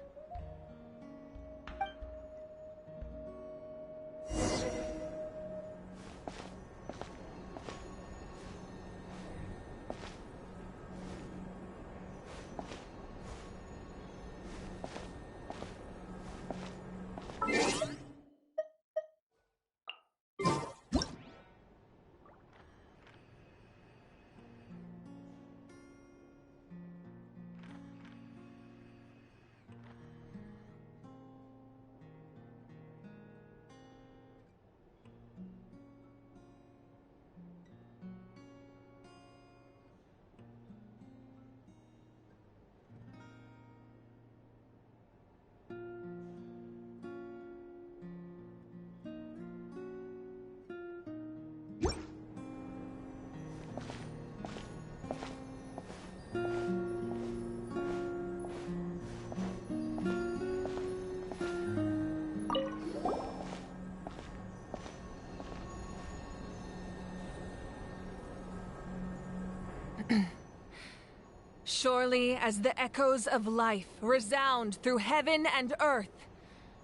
Surely as the echoes of life resound through heaven and earth,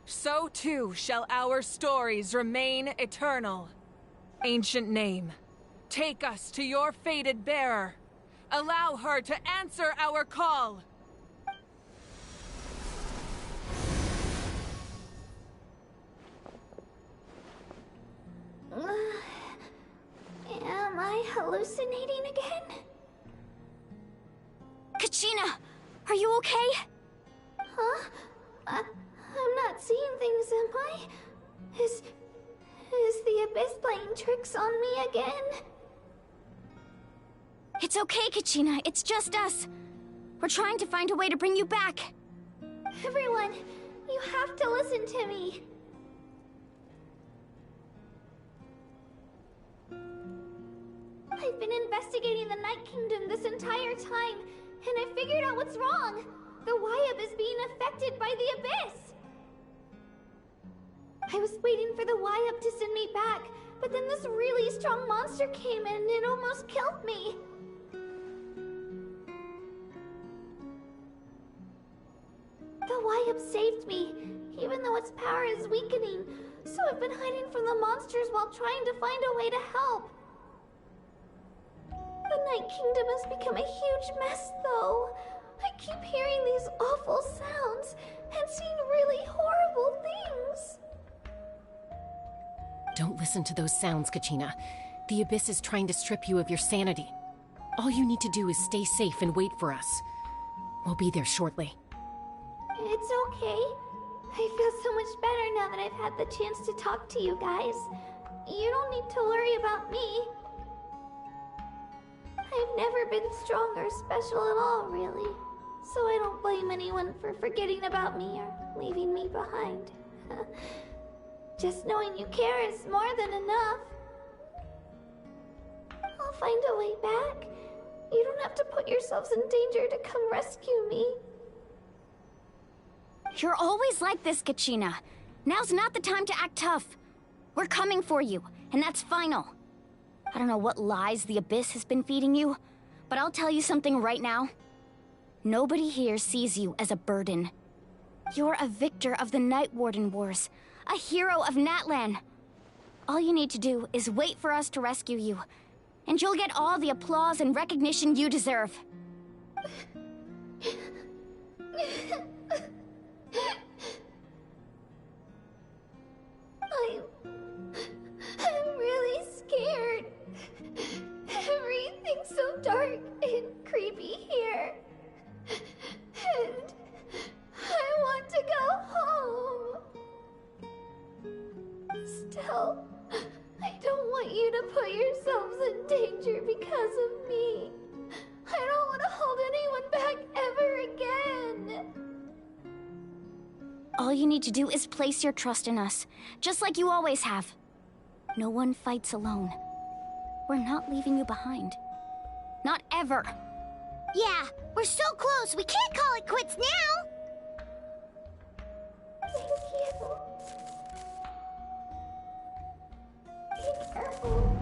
so too shall our stories remain eternal. Ancient name, take us to your fated bearer. Allow her to answer our call. Am I hallucinating again? Kachina, are you okay? Huh? I'm not seeing things, am I? Is the Abyss playing tricks on me again? It's okay, Kachina. It's just us. We're trying to find a way to bring you back. Everyone, you have to listen to me. I've been investigating the Night Kingdom this entire time, and I figured out what's wrong. The Wyab is being affected by the Abyss. I was waiting for the Wyab to send me back, but then this really strong monster came in and it almost killed me. The Wyab saved me, even though its power is weakening, so I've been hiding from the monsters while trying to find a way to help. The Night Kingdom has become a huge mess, though. I keep hearing these awful sounds and seeing really horrible things. Don't listen to those sounds, Kachina. The Abyss is trying to strip you of your sanity. All you need to do is stay safe and wait for us. We'll be there shortly. It's okay. I feel so much better now that I've had the chance to talk to you guys. You don't need to worry about me. I've never been strong or special at all, really. so I don't blame anyone for forgetting about me or leaving me behind. Just knowing you care is more than enough. I'll find a way back. You don't have to put yourselves in danger to come rescue me. You're always like this, Kachina. Now's not the time to act tough. We're coming for you, and that's final. I don't know what lies the Abyss has been feeding you, but I'll tell you something right now. Nobody here sees you as a burden. You're a victor of the Night Warden Wars, a hero of Natlan. All you need to do is wait for us to rescue you, and you'll get all the applause and recognition you deserve. I'm really scared. Everything's so dark and creepy here. And I want to go home. Still, I don't want you to put yourselves in danger because of me. I don't want to hold anyone back ever again. All you need to do is place your trust in us, just like you always have. No one fights alone. We're not leaving you behind. Not ever. Yeah, we're so close, we can't call it quits now! Thank you. Be careful.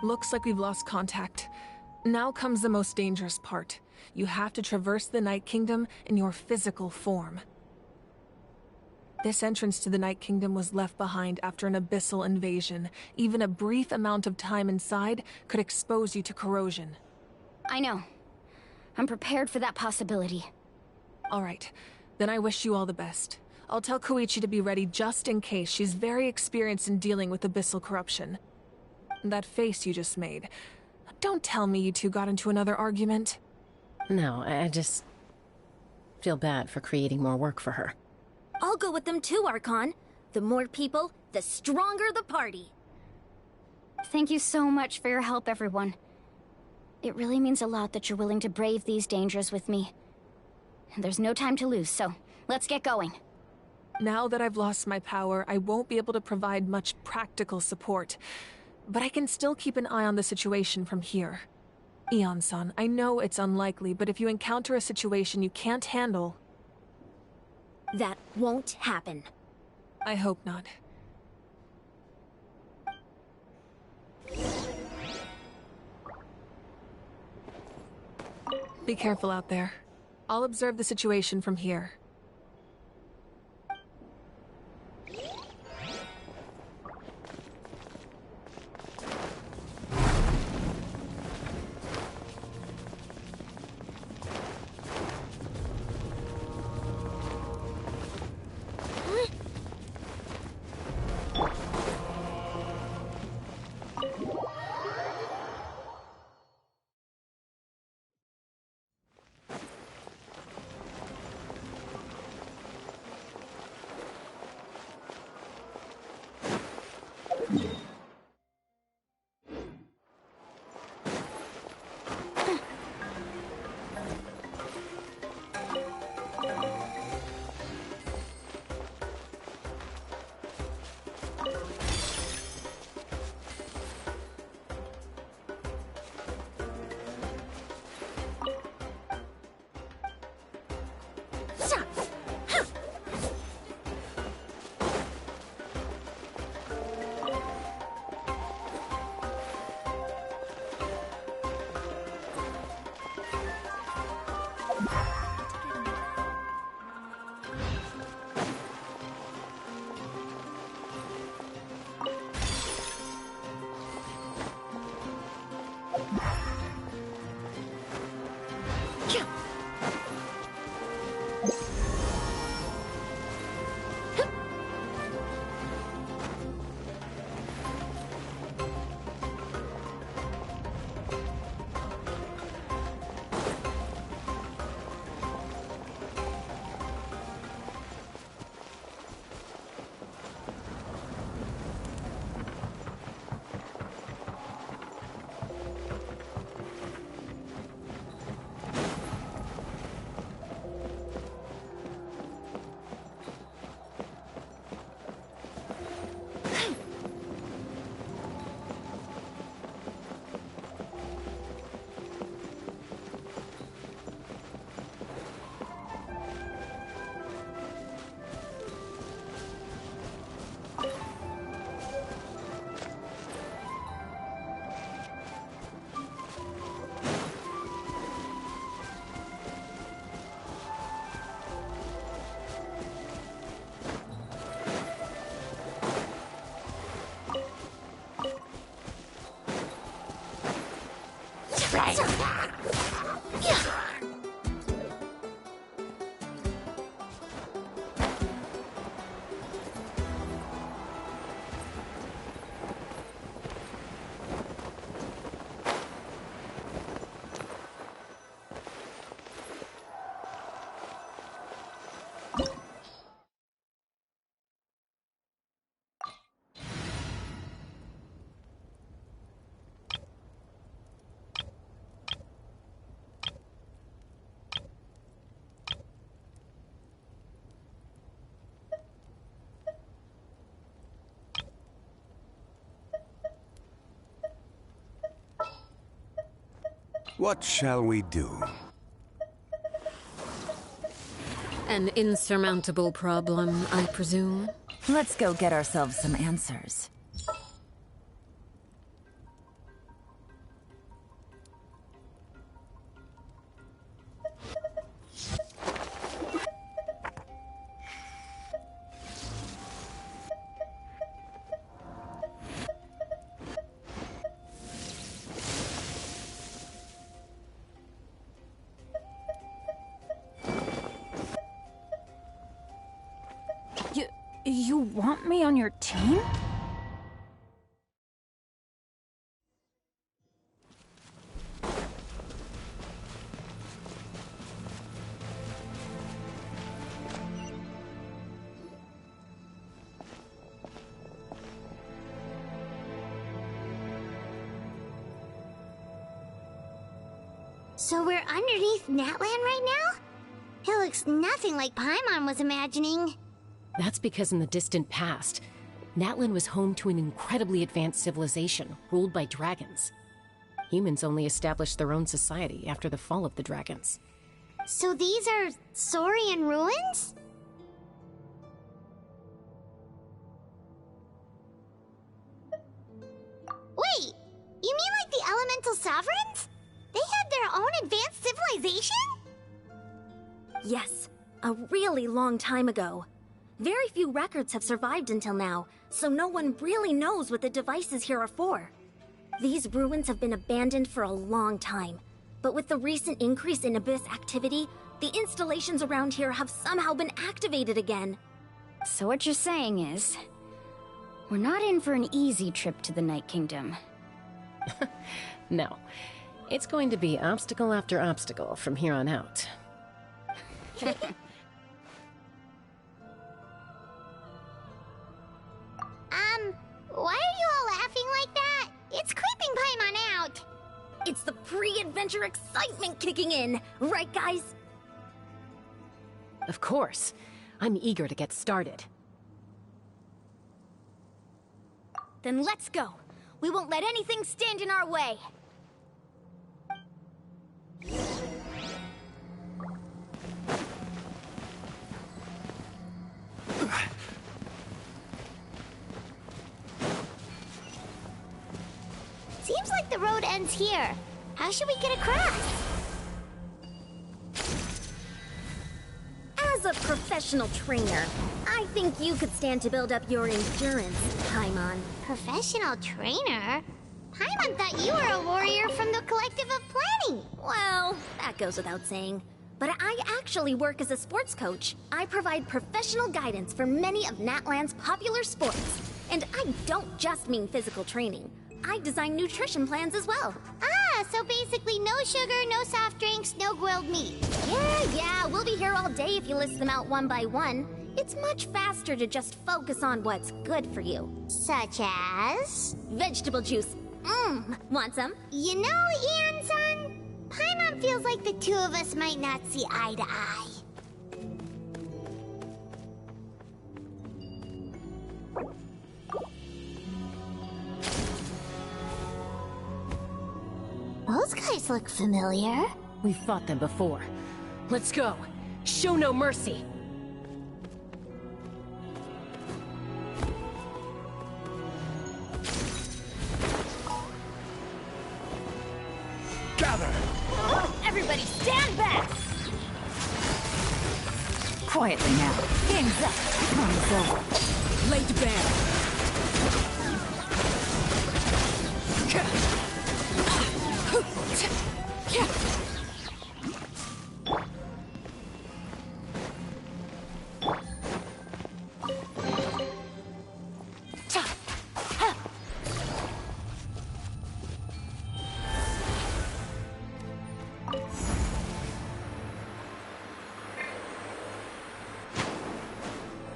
Looks like we've lost contact. Now comes the most dangerous part. You have to traverse the Night Kingdom in your physical form. This entrance to the Night Kingdom was left behind after an abyssal invasion. Even a brief amount of time inside could expose you to corrosion. I know. I'm prepared for that possibility. All right. Then I wish you all the best. I'll tell Koichi to be ready just in case. She's very experienced in dealing with abyssal corruption. That face you just made. Don't tell me you two got into another argument. No, I just feel bad for creating more work for her. I'll go with them too, Archon. The more people, the stronger the party. Thank you so much for your help, everyone. It really means a lot that you're willing to brave these dangers with me. There's no time to lose, so let's get going. Now that I've lost my power, I won't be able to provide much practical support. But I can still keep an eye on the situation from here. Eon-san, I know it's unlikely, but if you encounter a situation you can't handle... That won't happen. I hope not. Be careful out there. I'll observe the situation from here. What shall we do? An insurmountable problem, I presume? Let's go get ourselves some answers. You want me on your team? So we're underneath Natlan right now? It looks nothing like Paimon was imagining. That's because in the distant past, Natlan was home to an incredibly advanced civilization ruled by dragons. Humans only established their own society after the fall of the dragons. So these are Saurian ruins? Wait, you mean like the elemental sovereigns? They had their own advanced civilization? Yes, a really long time ago. Very few records have survived until now, so no one really knows what the devices here are for. These ruins have been abandoned for a long time, but with the recent increase in Abyss activity, the installations around here have somehow been activated again. So what you're saying is, we're not in for an easy trip to the Night Kingdom. No. It's going to be obstacle after obstacle from here on out. Why are you all laughing like that? It's creeping Paimon out. It's the pre-adventure excitement kicking in, right guys? Of course. I'm eager to get started. Then let's go. We won't let anything stand in our way. Seems like the road ends here. How should we get across? As a professional trainer, I think you could stand to build up your endurance, Paimon. Professional trainer? Paimon thought you were a warrior from the Collective of Planning. Well, that goes without saying. But I actually work as a sports coach. I provide professional guidance for many of Natlan's popular sports. And I don't just mean physical training. I design nutrition plans as well. Ah, so basically no sugar, no soft drinks, no grilled meat. Yeah, we'll be here all day if you list them out one by one. It's much faster to just focus on what's good for you. Such as? Vegetable juice. Want some? You know, Ian-san, Paimon feels like the two of us might not see eye to eye. Those guys look familiar. We've fought them before. Let's go. Show no mercy. Gather! Everybody stand back! Quietly now. Game's up. Time's over. Laid bare.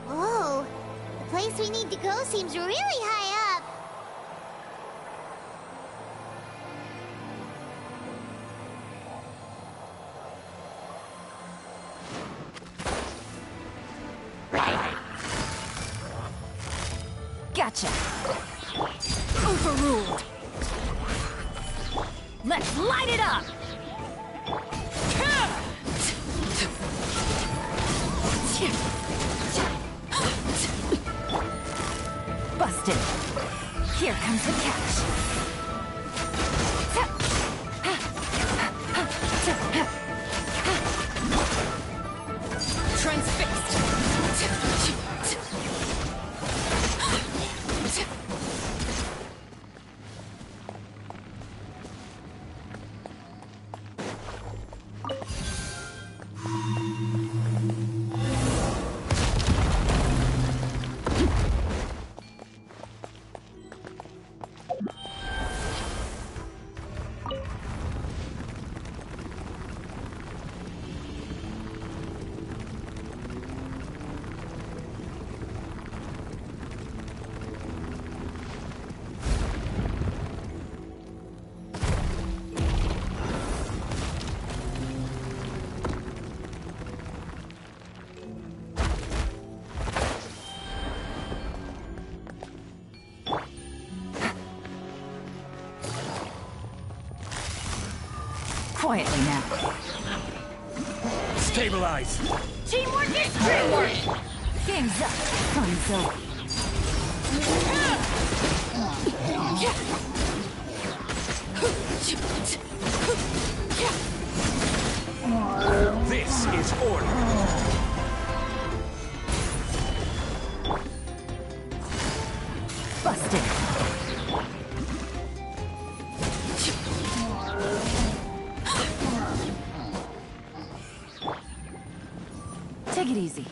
Whoa, the place we need to go seems really high up. Gotcha. Overruled. Let's light it up! Busted. Here comes the catch. Transfixed. Quietly now. Stabilize! Teamwork is teamwork! Game's up. Fun's over. This is order! Busted. Take it easy.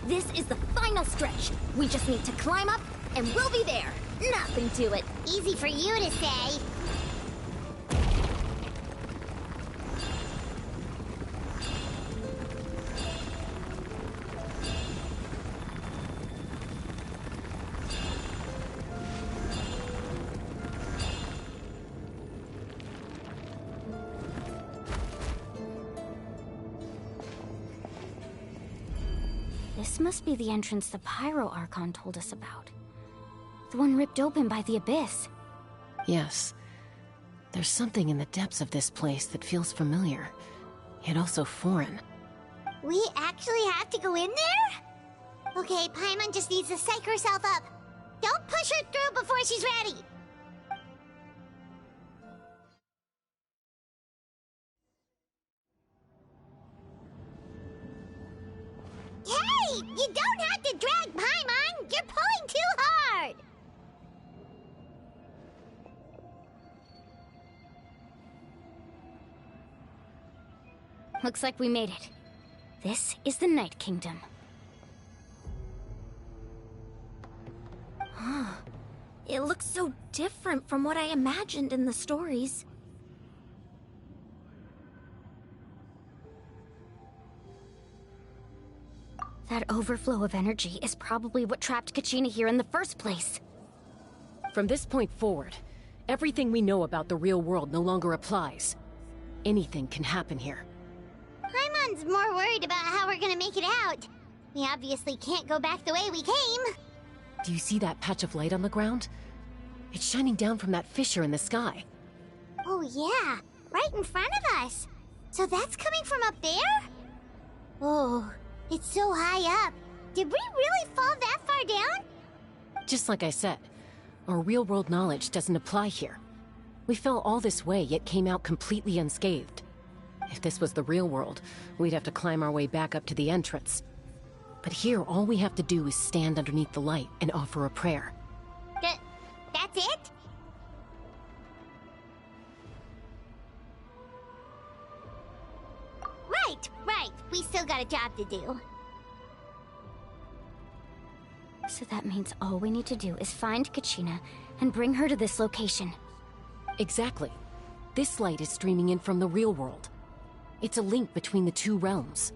This is the final stretch. We just need to climb up, and we'll be there. Nothing to it. Easy for you to say. This must be the entrance the Pyro Archon told us about. The one ripped open by the Abyss. Yes. There's something in the depths of this place that feels familiar, yet also foreign. We actually have to go in there? Okay, Paimon just needs to psych herself up. Don't push her through before she's ready. Hey! You don't have to drag Paimon! You're pulling too hard! Looks like we made it. This is the Night Kingdom. It looks so different from what I imagined in the stories. That overflow of energy is probably what trapped Kachina here in the first place. From this point forward, everything we know about the real world no longer applies. Anything can happen here. Paimon's more worried about how we're gonna make it out. We obviously can't go back the way we came. Do you see that patch of light on the ground? It's shining down from that fissure in the sky. Oh yeah, right in front of us. So that's coming from up there? Oh, it's so high up. Did we really fall that far down? Just like I said, our real-world knowledge doesn't apply here. We fell all this way, yet came out completely unscathed. If this was the real world, we'd have to climb our way back up to the entrance. But here, all we have to do is stand underneath the light and offer a prayer. That's it? Right. We still got a job to do. So that means all we need to do is find Kachina and bring her to this location. Exactly. this light is streaming in from the real world. It's a link between the two realms.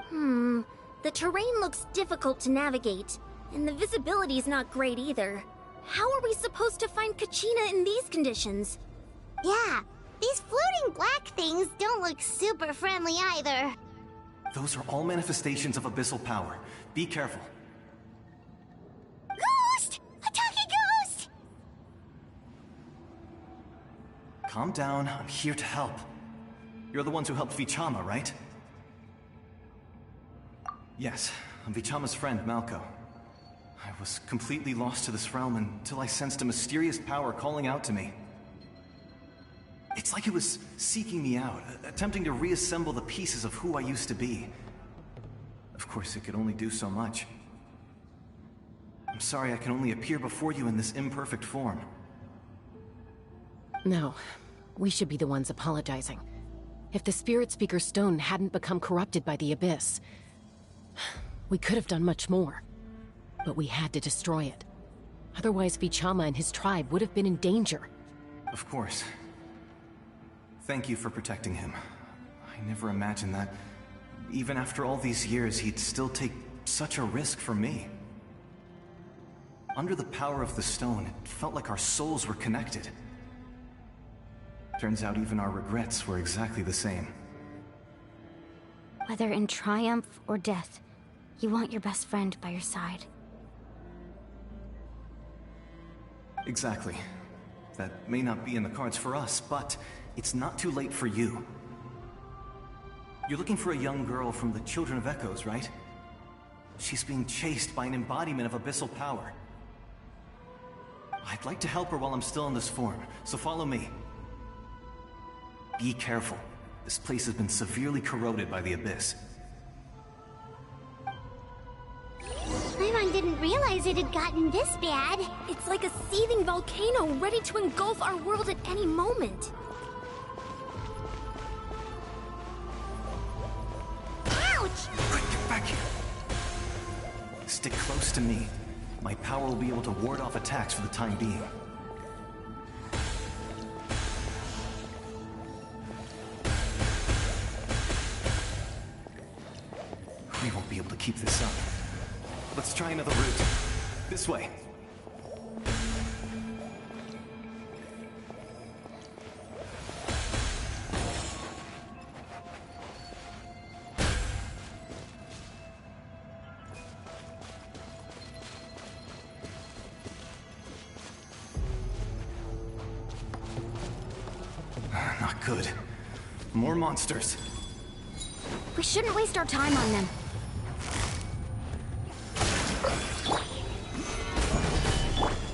The terrain looks difficult to navigate, and the visibility's not great either. How are we supposed to find Kachina in these conditions? Yeah, these floating black things don't look super friendly either. Those are all manifestations of abyssal power. Be careful. Ghost! A talking ghost! Calm down, I'm here to help. You're the ones who helped Vichama, right? Yes, I'm Vichama's friend, Malko. I was completely lost to this realm until I sensed a mysterious power calling out to me. It's like it was seeking me out, attempting to reassemble the pieces of who I used to be. Of course, it could only do so much. I'm sorry I can only appear before you in this imperfect form. No, we should be the ones apologizing. If the Spirit Speaker Stone hadn't become corrupted by the Abyss, we could have done much more. But we had to destroy it. Otherwise, Vichama and his tribe would have been in danger. Of course. Thank you for protecting him. I never imagined that, even after all these years, he'd still take such a risk for me. Under the power of the stone, it felt like our souls were connected. Turns out even our regrets were exactly the same. Whether in triumph or death, you want your best friend by your side. Exactly. That may not be in the cards for us, but it's not too late for you. You're looking for a young girl from the Children of Echoes, right? She's being chased by an embodiment of abyssal power. I'd like to help her while I'm still in this form, so follow me. Be careful. This place has been severely corroded by the Abyss. Paimon didn't realize it had gotten this bad. It's like a seething volcano ready to engulf our world at any moment. Ouch! Quick, get back here. Stick close to me. My power will be able to ward off attacks for the time being. We won't be able to keep this up. Let's try another route. This way. Not good. More monsters. We shouldn't waste our time on them.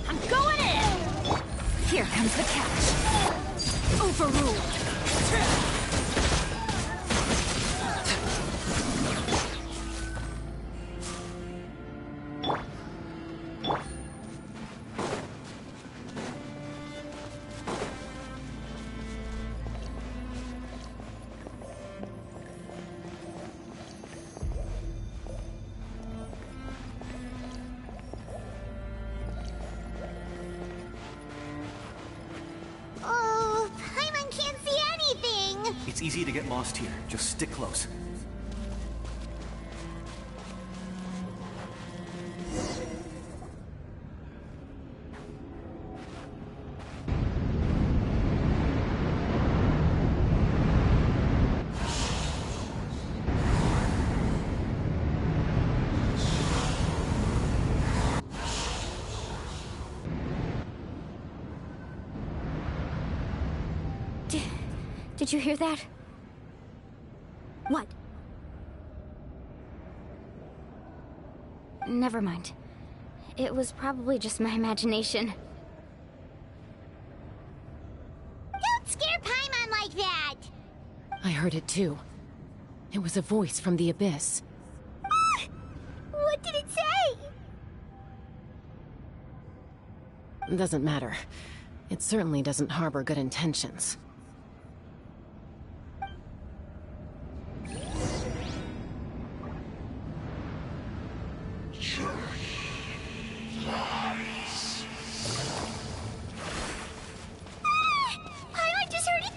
I'm going in! Here comes the catch. Overruled. Oh, Paimon can't see anything! It's easy to get lost here. Just stick close. Did you hear that? What? Never mind. It was probably just my imagination. Don't scare Paimon like that! I heard it too. It was a voice from the Abyss. What did it say? Doesn't matter. It certainly doesn't harbor good intentions. Paimon just heard it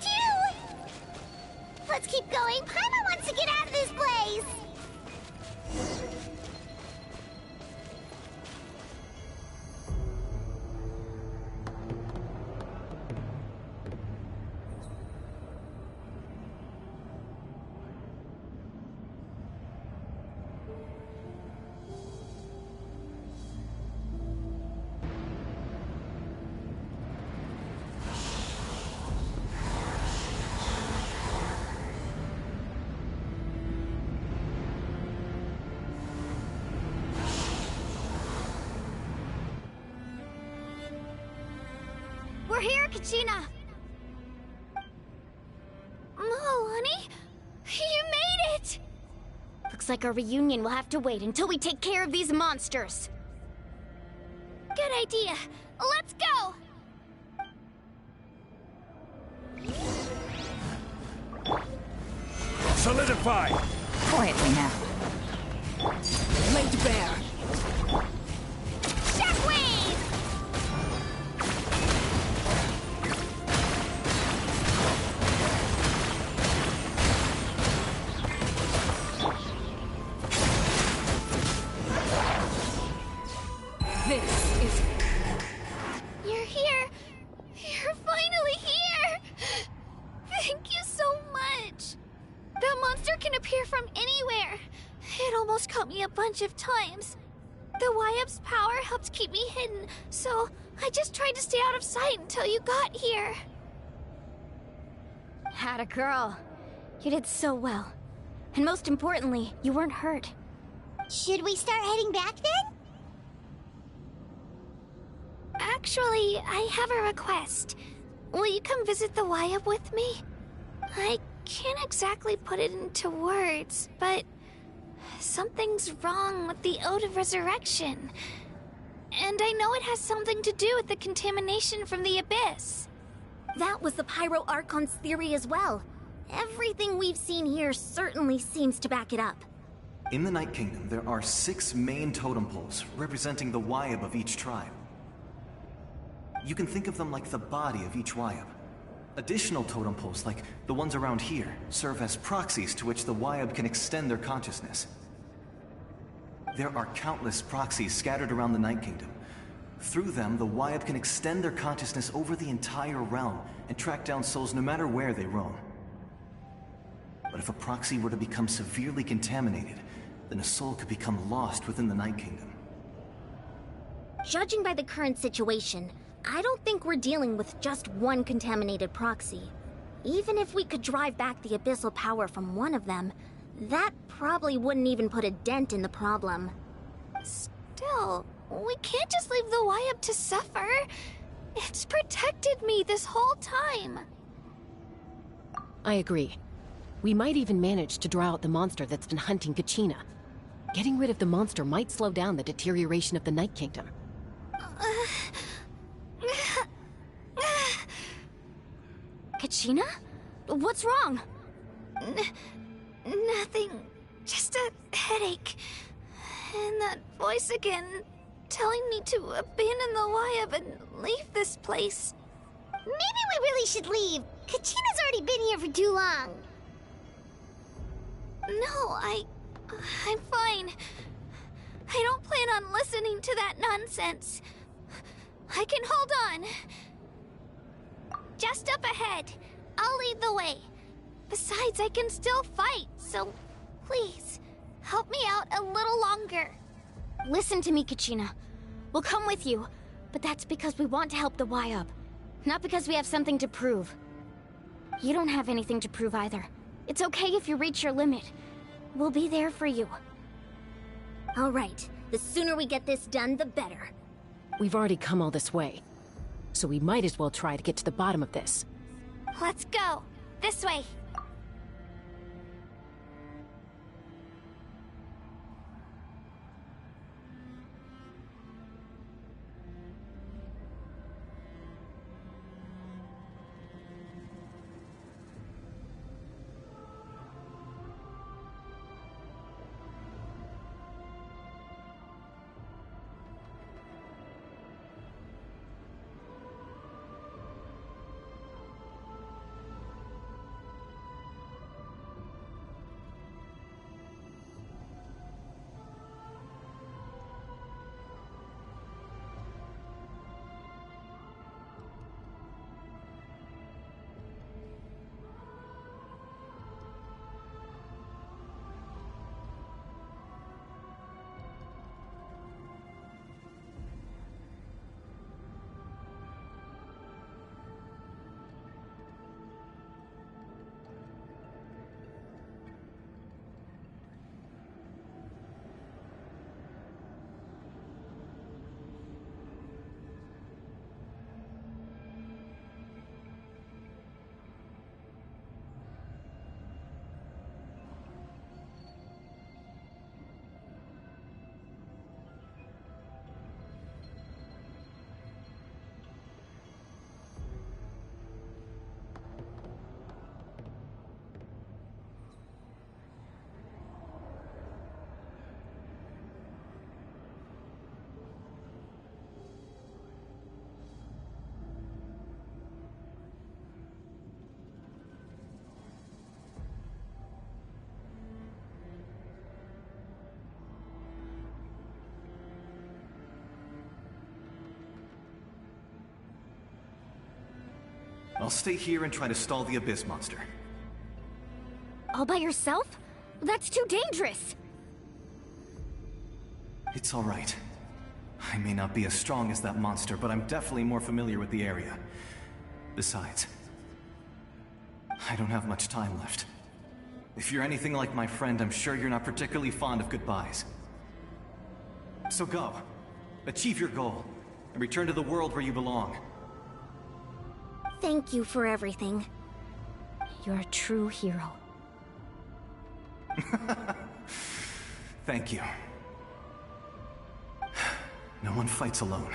We're here, Kachina! Milani? You made it! Looks like our reunion will have to wait until we take care of these monsters. Good idea. Let's go! Solidify! Quietly now. Laid bare. Shockwave! This is... You're here! You're finally here! Thank you so much! That monster can appear from anywhere. It almost caught me a bunch of times. The Wyab's power helped keep me hidden, so I just tried to stay out of sight until you got here. Had a girl. You did so well. And most importantly, you weren't hurt. Should we start heading back then? Actually, I have a request. Will you come visit the Wyab with me? I can't exactly put it into words, but something's wrong with the Ode of Resurrection. And I know it has something to do with the contamination from the Abyss. That was the Pyro Archon's theory as well. Everything we've seen here certainly seems to back it up. In the Night Kingdom, there are 6 main totem poles representing the Wyab of each tribe. You can think of them like the body of each Wyab. Additional totem poles, like the ones around here, serve as proxies to which the Wyab can extend their consciousness. There are countless proxies scattered around the Night Kingdom. Through them, the Wyab can extend their consciousness over the entire realm and track down souls no matter where they roam. But if a proxy were to become severely contaminated, then a soul could become lost within the Night Kingdom. Judging by the current situation, I don't think we're dealing with just one contaminated proxy. Even if we could drive back the abyssal power from one of them, that probably wouldn't even put a dent in the problem. Still, we can't just leave the Wyab to suffer. It's protected me this whole time. I agree. We might even manage to draw out the monster that's been hunting Kachina. Getting rid of the monster might slow down the deterioration of the Night Kingdom. Kachina? What's wrong? Nothing. Just a headache. And that voice again, telling me to abandon the Wyab and leave this place. Maybe we really should leave. Kachina's already been here for too long. No, I'm fine. I don't plan on listening to that nonsense. I can hold on. Just up ahead. I'll lead the way. Besides, I can still fight, so please, help me out a little longer. Listen to me, Kachina. We'll come with you, but that's because we want to help the Wyab, not because we have something to prove. You don't have anything to prove either. It's okay if you reach your limit. We'll be there for you. All right. The sooner we get this done, the better. We've already come all this way, so we might as well try to get to the bottom of this. Let's go. This way. I'll stay here and try to stall the Abyss monster. All by yourself? That's too dangerous! It's alright. I may not be as strong as that monster, but I'm definitely more familiar with the area. Besides, I don't have much time left. If you're anything like my friend, I'm sure you're not particularly fond of goodbyes. So go. Achieve your goal, and return to the world where you belong. Thank you for everything. You're a true hero. Thank you. No one fights alone.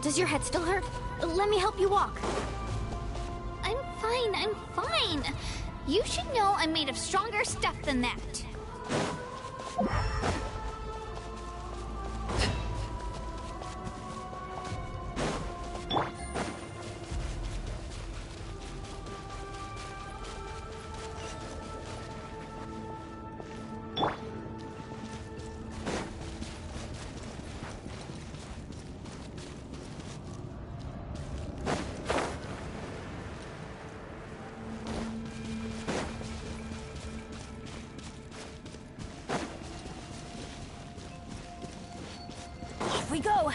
Does your head still hurt? Let me help you walk. I'm fine. You should know I'm made of stronger stuff than that. We go!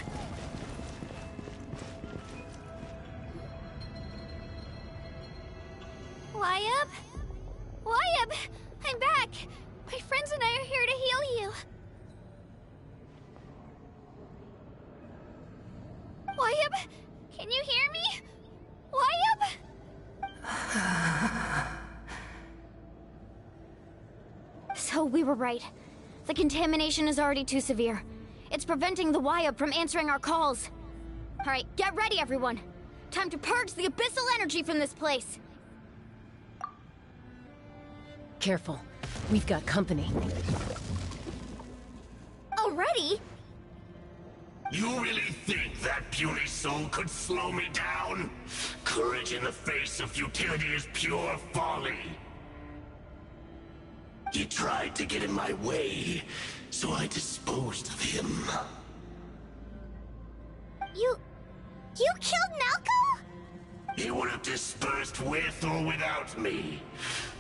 Wyatt? Wyatt! I'm back! My friends and I are here to heal you. Wyatt? Can you hear me? Wyatt? So we were right. The contamination is already too severe. It's preventing the Wyatt from answering our calls. Alright, get ready everyone. Time to purge the abyssal energy from this place. Careful. We've got company. Already? You really think that puny soul could slow me down? Courage in the face of futility is pure folly. He tried to get in my way, so I disposed of him. You killed Malco? He would have dispersed with or without me.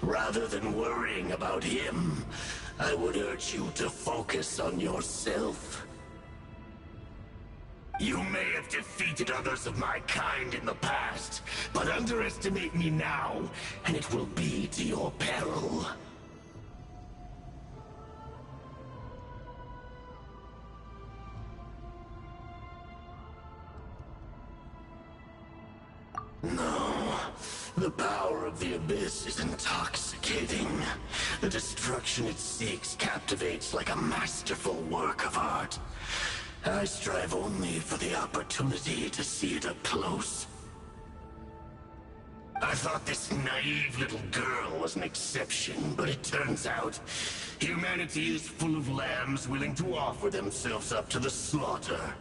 Rather than worrying about him, I would urge you to focus on yourself. You may have defeated others of my kind in the past, but underestimate me now, and it will be to your peril. No, the power of the Abyss is intoxicating. The destruction it seeks captivates like a masterful work of art. I strive only for the opportunity to see it up close. I thought this naive little girl was an exception, but it turns out humanity is full of lambs willing to offer themselves up to the slaughter.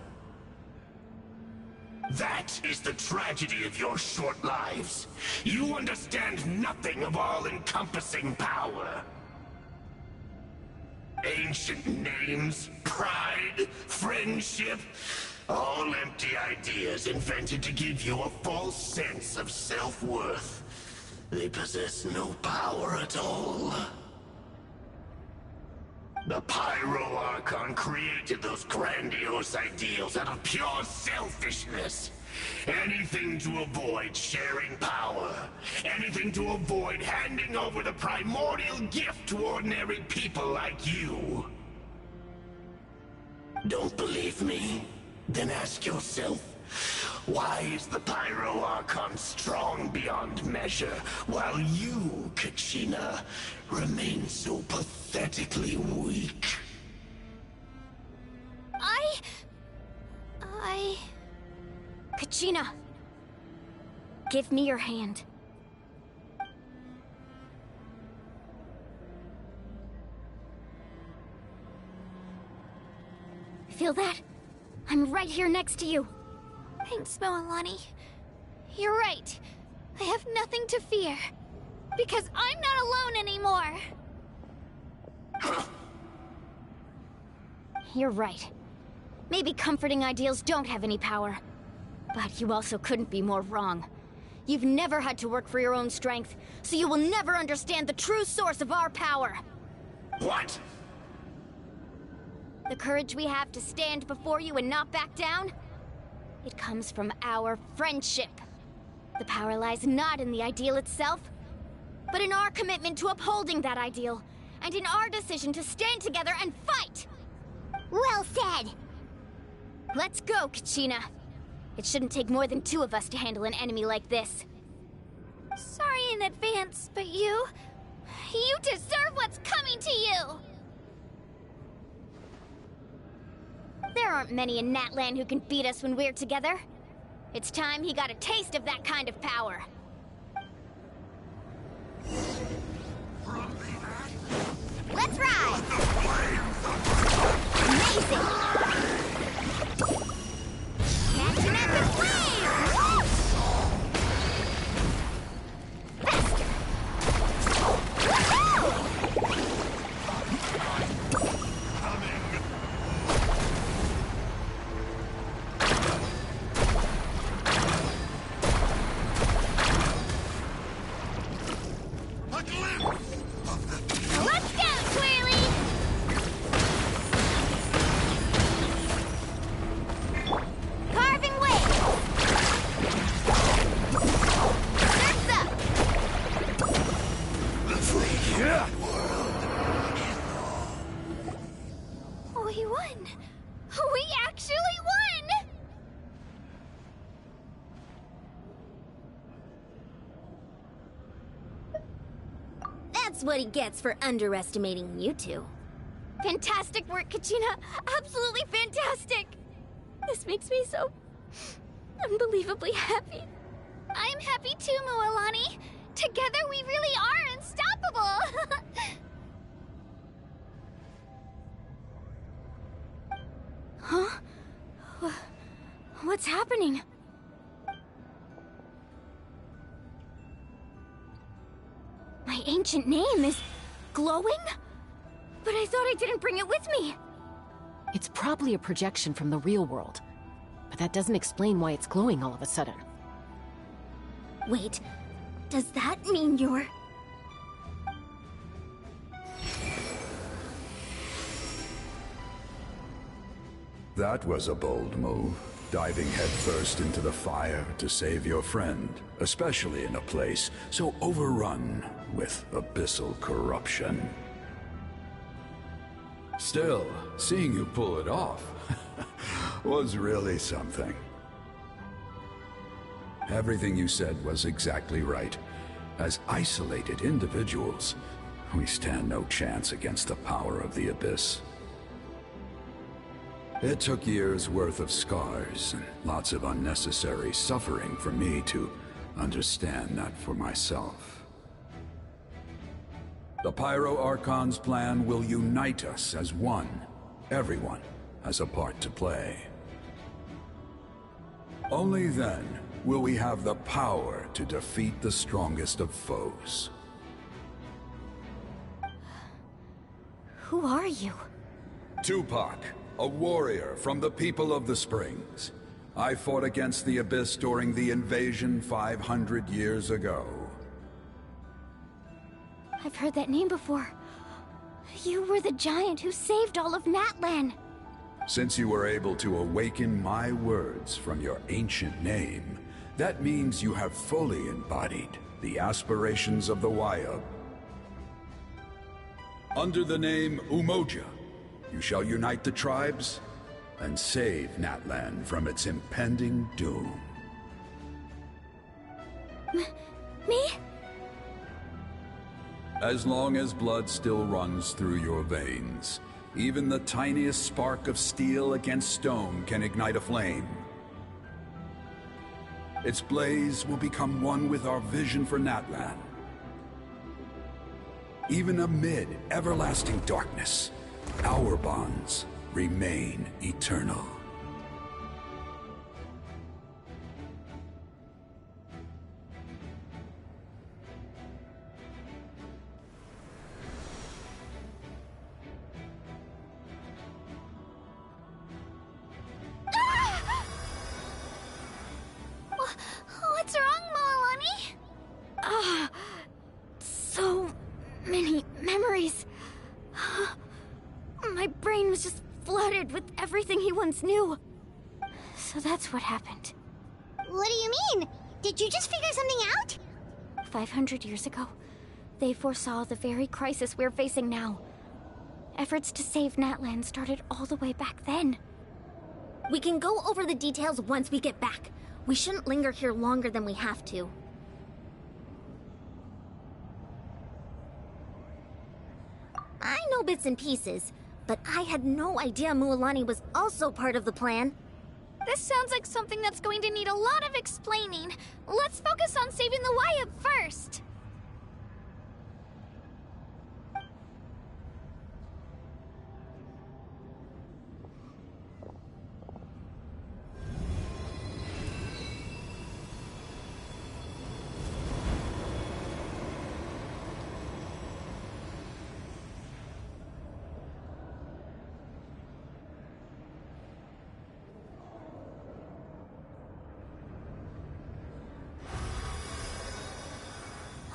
That is the tragedy of your short lives. You understand nothing of all-encompassing power. Ancient names, pride, friendship, all empty ideas invented to give you a false sense of self-worth. They possess no power at all. The Pyro Archon created those grandiose ideals out of pure selfishness. Anything to avoid sharing power. Anything to avoid handing over the primordial gift to ordinary people like you. Don't believe me? Then ask yourself, why is the Pyro Archon strong beyond measure, while you, Kachina, remain so pathetically weak? Kachina! Give me your hand. Feel that? I'm right here next to you. Thanks, Moalani. You're right. I have nothing to fear. Because I'm not alone anymore. You're right. Maybe comforting ideals don't have any power. But you also couldn't be more wrong. You've never had to work for your own strength, so you will never understand the true source of our power. What? The courage we have to stand before you and not back down? It comes from our friendship. The power lies not in the ideal itself, but in our commitment to upholding that ideal, and in our decision to stand together and fight! Well said! Let's go, Kachina. It shouldn't take more than 2 of us to handle an enemy like this. Sorry in advance, but you deserve what's coming to you! There aren't many in Natlan who can beat us when we're together. It's time he got a taste of that kind of power. Let's ride! Amazing! Catching up in flames! Faster! Woohoo! Let's go, Twirly! Carving waves! Surf's up! We won! We actually won! That's what he gets for underestimating you two. Fantastic work, Kachina! Absolutely fantastic! This makes me so unbelievably happy. I'm happy too, Mualani. Together we really are unstoppable! Huh? What's happening? My ancient name is glowing? But I thought I didn't bring it with me. It's probably a projection from the real world. But that doesn't explain why it's glowing all of a sudden. Wait, does that mean you're... That was a bold move, diving headfirst into the fire to save your friend, especially in a place so overrun with abyssal corruption. Still, seeing you pull it off was really something. Everything you said was exactly right. As isolated individuals, we stand no chance against the power of the Abyss. It took years' worth of scars and lots of unnecessary suffering for me to understand that for myself. The Pyro Archon's plan will unite us as one. Everyone has a part to play. Only then will we have the power to defeat the strongest of foes. Who are you? 30Aug, a warrior from the people of the Springs. I fought against the Abyss during the invasion 500 years ago. I've heard that name before. You were the giant who saved all of Natlan. Since you were able to awaken my words from your ancient name, that means you have fully embodied the aspirations of the Waiub. Under the name Umoja, you shall unite the tribes and save Natlan from its impending doom. Me? As long as blood still runs through your veins, even the tiniest spark of steel against stone can ignite a flame. Its blaze will become one with our vision for Natlan. Even amid everlasting darkness, our bonds remain eternal. one's new. So that's what happened. What do you mean? Did you just figure something out? 500 years ago, they foresaw the very crisis we're facing now. Efforts to save Natlan started all the way back then. We can go over the details once we get back. We shouldn't linger here longer than we have to. I know bits and pieces, but I had no idea Mualani was also part of the plan. This sounds like something that's going to need a lot of explaining. Let's focus on saving the Wyatt first.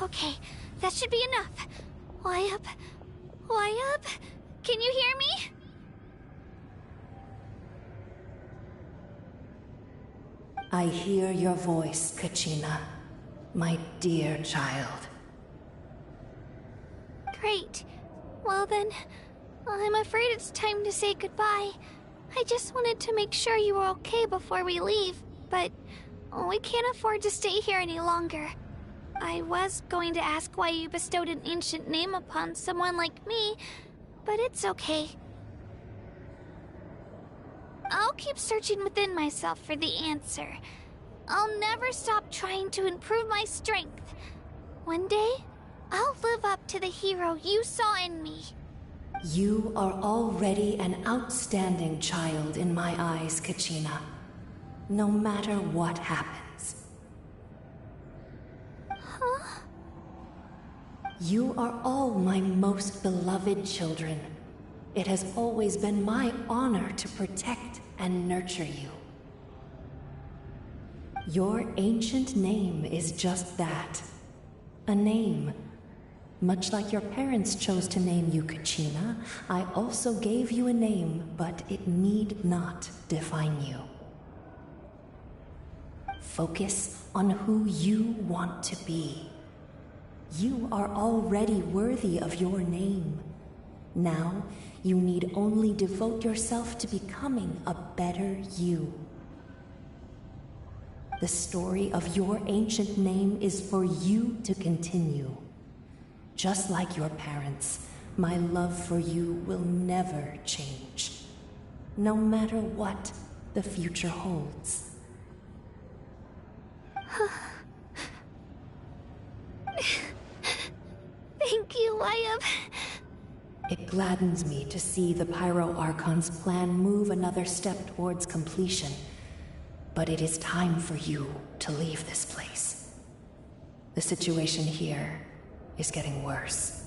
Okay, that should be enough. Wyatt? Wyatt? Can you hear me? I hear your voice, Kachina, my dear child. Great. Well then, I'm afraid it's time to say goodbye. I just wanted to make sure you were okay before we leave, but we can't afford to stay here any longer. I was going to ask why you bestowed an ancient name upon someone like me, but it's okay. I'll keep searching within myself for the answer. I'll never stop trying to improve my strength. One day, I'll live up to the hero you saw in me. You are already an outstanding child in my eyes, Kachina. No matter what happens. Huh? You are all my most beloved children. It has always been my honor to protect and nurture you. Your ancient name is just that. A name. Much like your parents chose to name you Kachina, I also gave you a name, but it need not define you. Focus on who you want to be. You are already worthy of your name. Now, you need only devote yourself to becoming a better you. The story of your ancient name is for you to continue. Just like your parents, my love for you will never change, no matter what the future holds. Thank you, Wyatt. It gladdens me to see the Pyro Archon's plan move another step towards completion. But it is time for you to leave this place. The situation here is getting worse.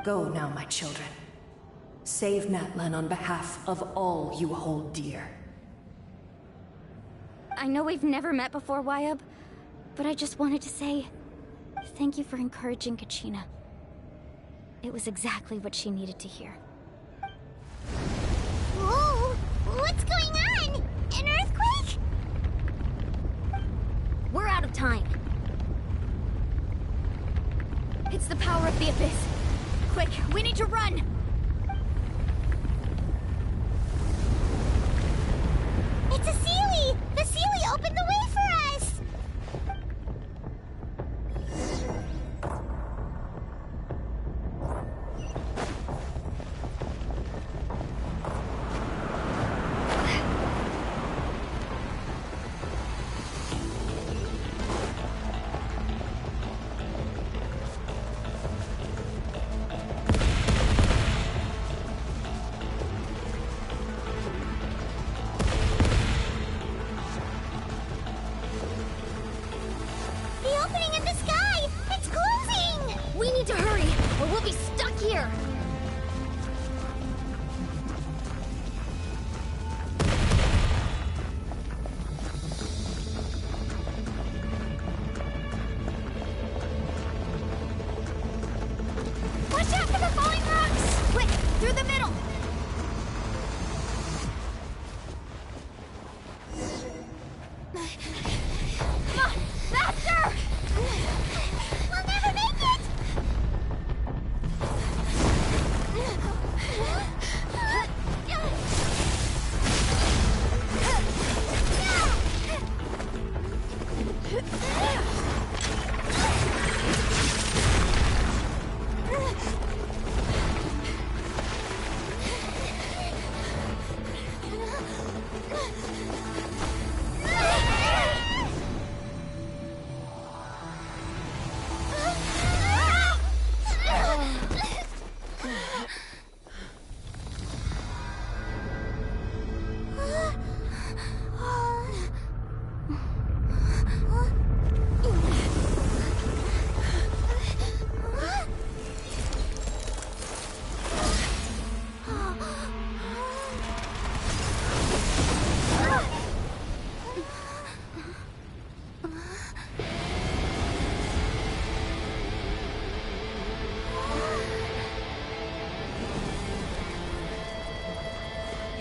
Go now, my children. Save Natlan on behalf of all you hold dear. I know we've never met before, Wyatt, but I just wanted to say thank you for encouraging Kachina. It was exactly what she needed to hear. Whoa! What's going on? An earthquake? We're out of time. It's the power of the Abyss. Quick, we need to run! It's a Seelie! The Seelie opened the way for us!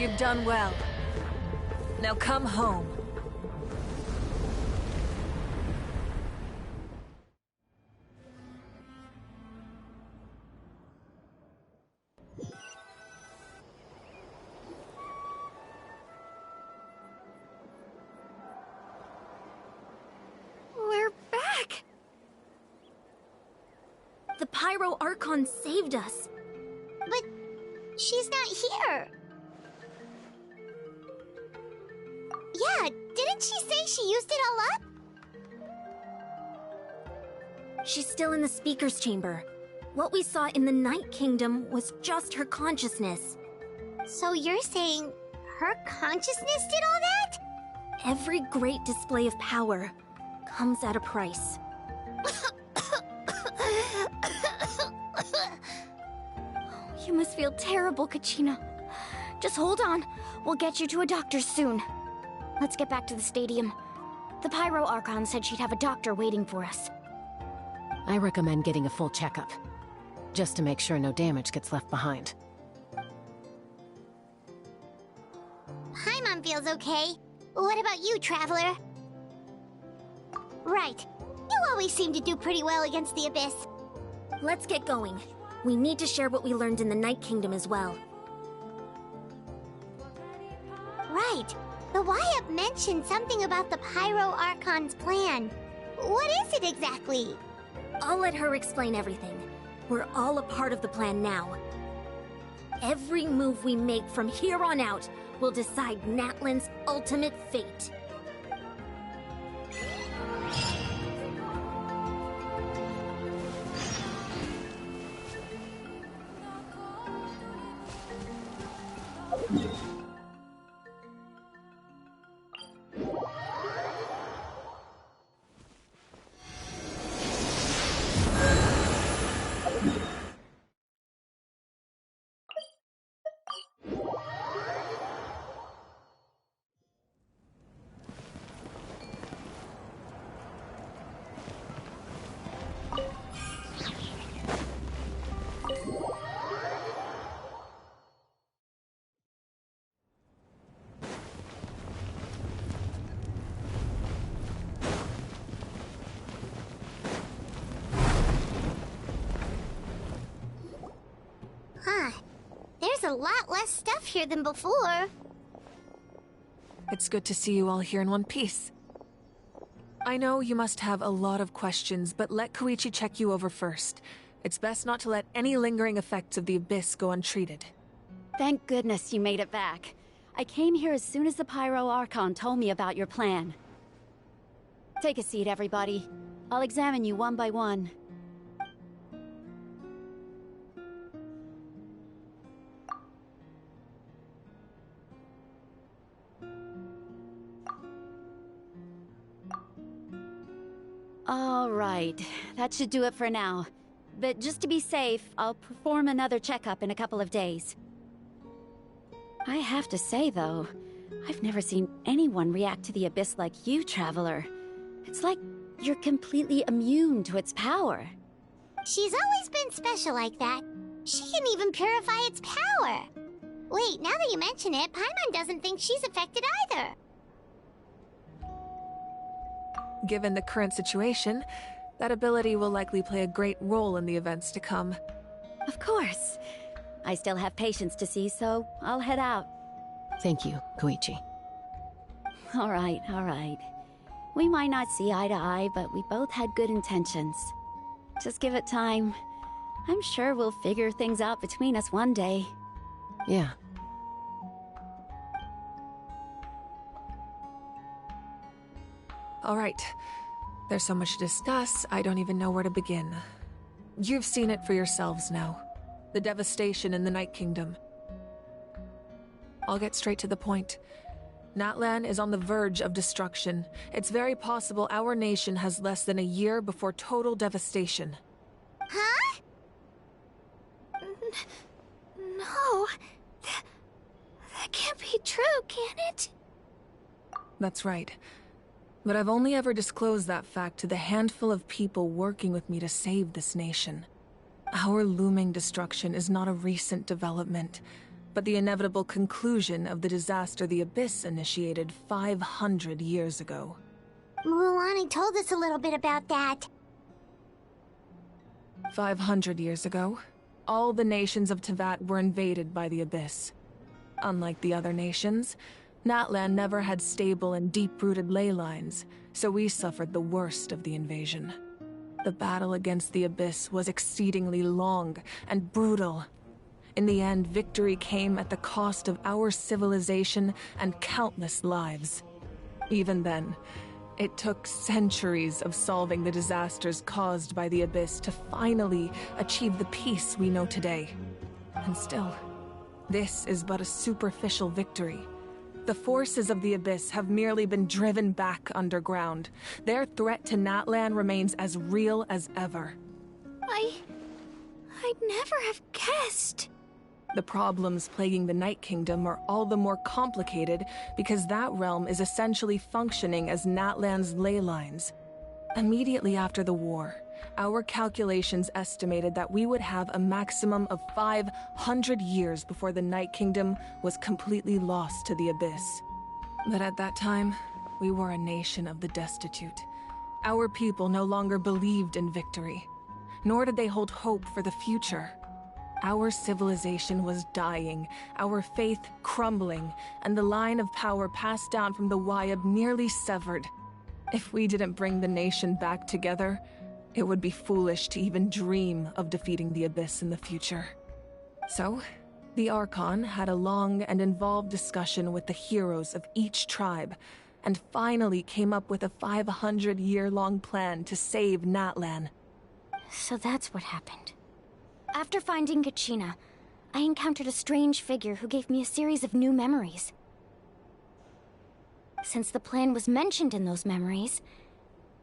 You've done well. Now come home. We're back! The Pyro Archon saved us. But she's not here. Yeah, didn't she say she used it all up? She's still in the speaker's chamber. What we saw in the Night Kingdom was just her consciousness. So you're saying her consciousness did all that? Every great display of power comes at a price. You must feel terrible, Kachina. Just hold on. We'll get you to a doctor soon. Let's get back to the stadium. The Pyro Archon said she'd have a doctor waiting for us. I recommend getting a full checkup, just to make sure no damage gets left behind. Paimon feels okay. What about you, Traveler? Right. You always seem to do pretty well against the Abyss. Let's get going. We need to share what we learned in the Night Kingdom as well. Right. The YUP mentioned something about the Pyro Archon's plan. What is it exactly? I'll let her explain everything. We're all a part of the plan now. Every move we make from here on out will decide Natlan's ultimate fate. Huh. There's a lot less stuff here than before. It's good to see you all here in one piece. I know you must have a lot of questions, but let Koichi check you over first. It's best not to let any lingering effects of the Abyss go untreated. Thank goodness you made it back. I came here as soon as the Pyro Archon told me about your plan. Take a seat, everybody. I'll examine you one by one. All right, that should do it for now. But just to be safe, I'll perform another checkup in a couple of days. I have to say, though, I've never seen anyone react to the Abyss like you, Traveler. It's like you're completely immune to its power. She's always been special like that. She can even purify its power. Wait, now that you mention it, Paimon doesn't think she's affected either. Given the current situation, that ability will likely play a great role in the events to come. Of course. I still have patients to see, so I'll head out. Thank you, Koichi. All right, all right. We might not see eye to eye, but we both had good intentions. Just give it time. I'm sure we'll figure things out between us one day. Yeah. All right. There's so much to discuss, I don't even know where to begin. You've seen it for yourselves now. The devastation in the Night Kingdom. I'll get straight to the point. Natlan is on the verge of destruction. It's very possible our nation has less than a year before total devastation. Huh? No. That can't be true, can it? That's right. But I've only ever disclosed that fact to the handful of people working with me to save this nation. Our looming destruction is not a recent development. but the inevitable conclusion of the disaster the Abyss initiated 500 years ago. Mualani told us a little bit about that. 500 years ago, all the nations of Teyvat were invaded by the Abyss. Unlike the other nations, Natlan never had stable and deep-rooted ley lines, so we suffered the worst of the invasion. The battle against the Abyss was exceedingly long and brutal. In the end, victory came at the cost of our civilization and countless lives. Even then, it took centuries of solving the disasters caused by the Abyss to finally achieve the peace we know today. And still, this is but a superficial victory. The forces of the Abyss have merely been driven back underground. Their threat to Natlan remains as real as ever. I'd never have guessed. The problems plaguing the Night Kingdom are all the more complicated because that realm is essentially functioning as Natlan's ley lines. Immediately after the war, our calculations estimated that we would have a maximum of 500 years before the Night Kingdom was completely lost to the Abyss. But at that time, we were a nation of the destitute. Our people no longer believed in victory, nor did they hold hope for the future. Our civilization was dying, our faith crumbling, and the line of power passed down from the Wayab nearly severed. If we didn't bring the nation back together, it would be foolish to even dream of defeating the Abyss in the future. So, the Archon had a long and involved discussion with the heroes of each tribe, and finally came up with a 500-year-long plan to save Natlan. So that's what happened. After finding Kachina, I encountered a strange figure who gave me a series of new memories. Since the plan was mentioned in those memories,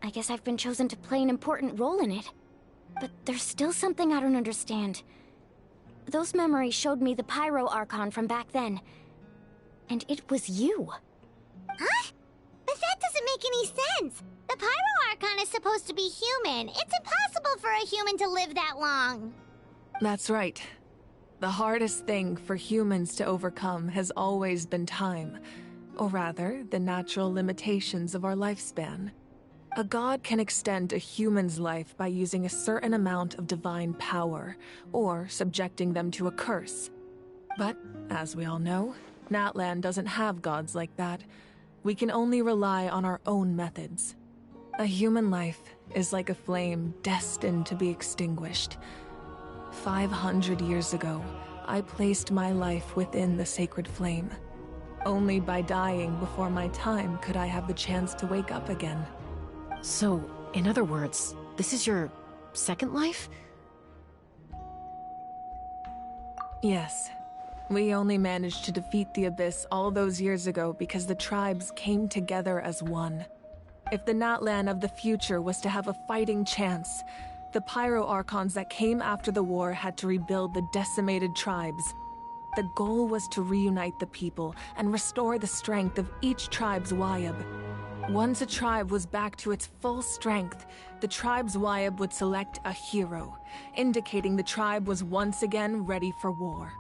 I guess I've been chosen to play an important role in it. But there's still something I don't understand. Those memories showed me the Pyro Archon from back then. And it was you. Huh? But that doesn't make any sense. The Pyro Archon is supposed to be human. It's impossible for a human to live that long. That's right. The hardest thing for humans to overcome has always been time. Or rather, the natural limitations of our lifespan. A god can extend a human's life by using a certain amount of divine power, or subjecting them to a curse. But, as we all know, Natlan doesn't have gods like that. We can only rely on our own methods. A human life is like a flame destined to be extinguished. 500 years ago, I placed my life within the sacred flame. Only by dying before my time could I have the chance to wake up again. So, in other words, this is your second life? Yes. We only managed to defeat the Abyss all those years ago because the tribes came together as one. If the Natlan of the future was to have a fighting chance, the Pyro Archons that came after the war had to rebuild the decimated tribes. The goal was to reunite the people and restore the strength of each tribe's Wayab. Once a tribe was back to its full strength, the tribe's Wayab would select a hero, indicating the tribe was once again ready for war.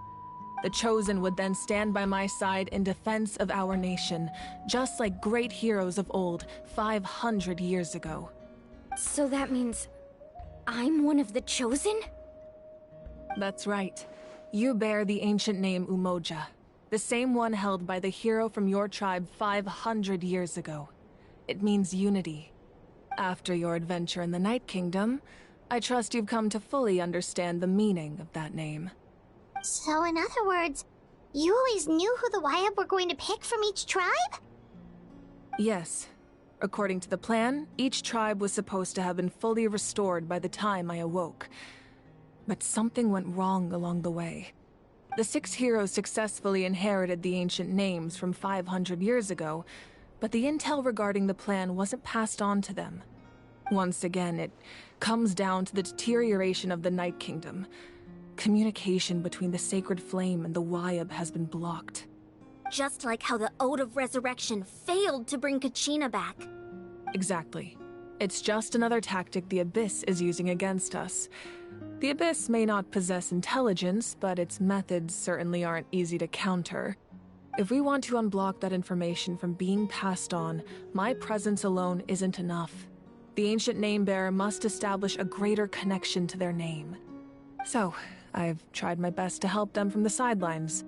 The Chosen would then stand by my side in defense of our nation, just like great heroes of old 500 years ago. So that means I'm one of the Chosen? That's right. You bear the ancient name Umoja, the same one held by the hero from your tribe 500 years ago. It means unity. After your adventure in the Night Kingdom, I trust you've come to fully understand the meaning of that name. So in other words, you always knew who the Wayab were going to pick from each tribe? Yes. According to the plan, each tribe was supposed to have been fully restored by the time I awoke. But something went wrong along the way. The 6 heroes successfully inherited the ancient names from 500 years ago, but the intel regarding the plan wasn't passed on to them. Once again, it comes down to the deterioration of the Night Kingdom. Communication between the Sacred Flame and the Wayab has been blocked. Just like how the Ode of Resurrection failed to bring Kachina back. Exactly. It's just another tactic the Abyss is using against us. The Abyss may not possess intelligence, but its methods certainly aren't easy to counter. If we want to unblock that information from being passed on, my presence alone isn't enough. The ancient name-bearer must establish a greater connection to their name. So, I've tried my best to help them from the sidelines.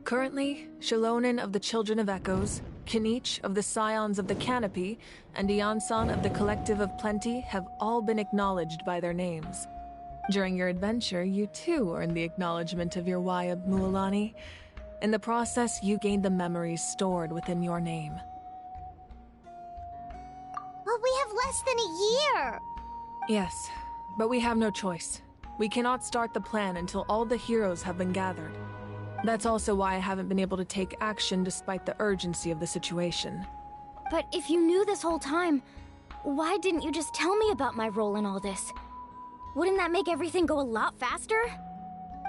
Currently, Shilonen of the Children of Echoes, Kinich of the Scions of the Canopy, and Iansan of the Collective of Plenty have all been acknowledged by their names. During your adventure, you too earned the acknowledgement of your Wayab Mualani. In the process, you gained the memories stored within your name. But we have less than a year! Yes, but we have no choice. We cannot start the plan until all the heroes have been gathered. That's also why I haven't been able to take action despite the urgency of the situation. But if you knew this whole time, why didn't you just tell me about my role in all this? Wouldn't that make everything go a lot faster?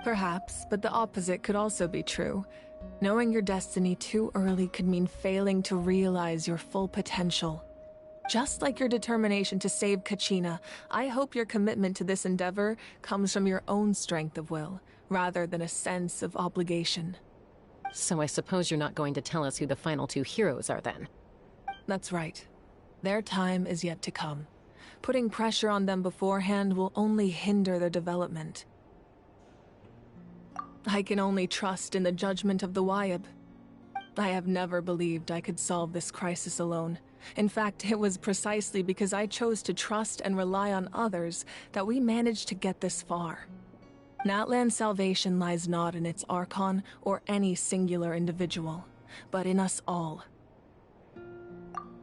Perhaps, but the opposite could also be true. Knowing your destiny too early could mean failing to realize your full potential. Just like your determination to save Kachina, I hope your commitment to this endeavor comes from your own strength of will, rather than a sense of obligation. So I suppose you're not going to tell us who the final two heroes are then? That's right. Their time is yet to come. Putting pressure on them beforehand will only hinder their development. I can only trust in the judgment of the Wayab. I have never believed I could solve this crisis alone. In fact, it was precisely because I chose to trust and rely on others that we managed to get this far. Natlan's salvation lies not in its Archon or any singular individual, but in us all.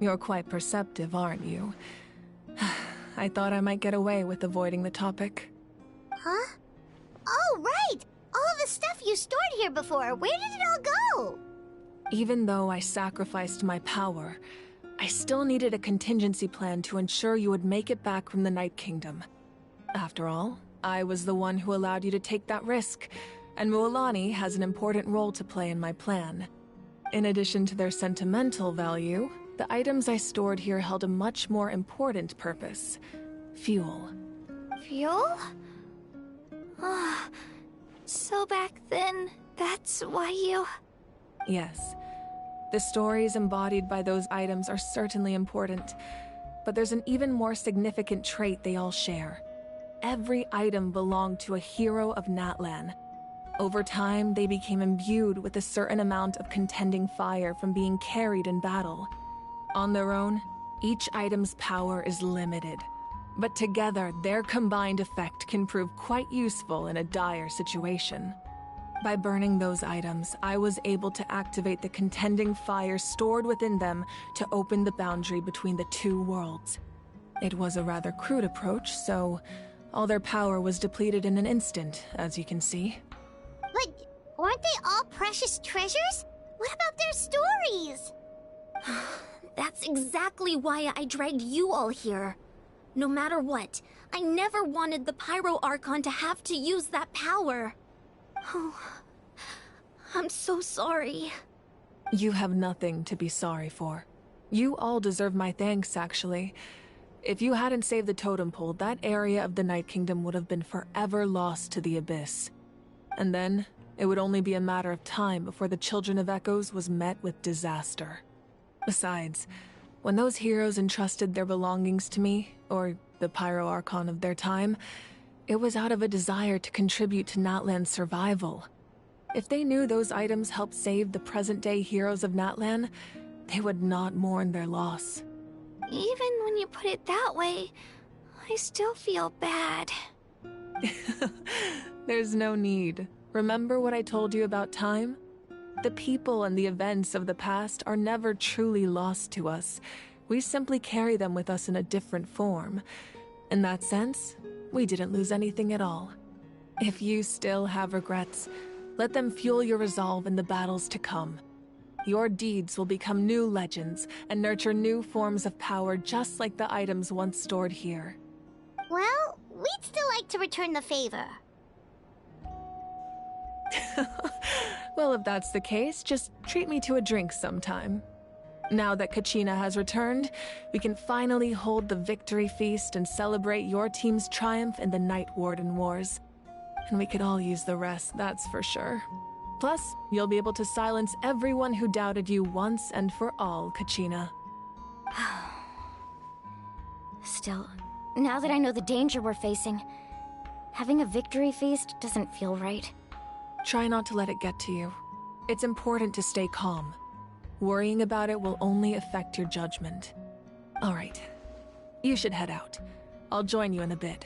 You're quite perceptive, aren't you? I thought I might get away with avoiding the topic. Huh? Oh, right! All the stuff you stored here before, where did it all go? Even though I sacrificed my power, I still needed a contingency plan to ensure you would make it back from the Night Kingdom. After all, I was the one who allowed you to take that risk, and Mualani has an important role to play in my plan. In addition to their sentimental value, the items I stored here held a much more important purpose: fuel. Fuel? So back then, that's why you... Yes. The stories embodied by those items are certainly important, but there's an even more significant trait they all share. Every item belonged to a hero of Natlan. Over time, they became imbued with a certain amount of contending fire from being carried in battle. On their own, each item's power is limited, but together, their combined effect can prove quite useful in a dire situation. By burning those items, I was able to activate the contending fire stored within them to open the boundary between the two worlds. It was a rather crude approach, so all their power was depleted in an instant, as you can see. But weren't they all precious treasures? What about their stories? That's exactly why I dragged you all here. No matter what, I never wanted the Pyro Archon to have to use that power. Oh, I'm so sorry. You have nothing to be sorry for. You all deserve my thanks, actually. If you hadn't saved the totem pole, that area of the Night Kingdom would have been forever lost to the Abyss. And then, it would only be a matter of time before the Children of Echoes was met with disaster. Besides, when those heroes entrusted their belongings to me, or the Pyro Archon of their time, it was out of a desire to contribute to Natlan's survival. If they knew those items helped save the present-day heroes of Natlan, they would not mourn their loss. Even when you put it that way, I still feel bad. There's no need. Remember what I told you about time? The people and the events of the past are never truly lost to us. We simply carry them with us in a different form. In that sense, we didn't lose anything at all. If you still have regrets, let them fuel your resolve in the battles to come. Your deeds will become new legends and nurture new forms of power just like the items once stored here. Well, we'd still like to return the favor. Well, if that's the case, just treat me to a drink sometime. Now that Kachina has returned, we can finally hold the victory feast and celebrate your team's triumph in the Night Warden Wars. And we could all use the rest, that's for sure. Plus, you'll be able to silence everyone who doubted you once and for all, Kachina. Still, now that I know the danger we're facing, having a victory feast doesn't feel right. Try not to let it get to you. It's important to stay calm. Worrying about it will only affect your judgment. All right, you should head out. I'll join you in a bit.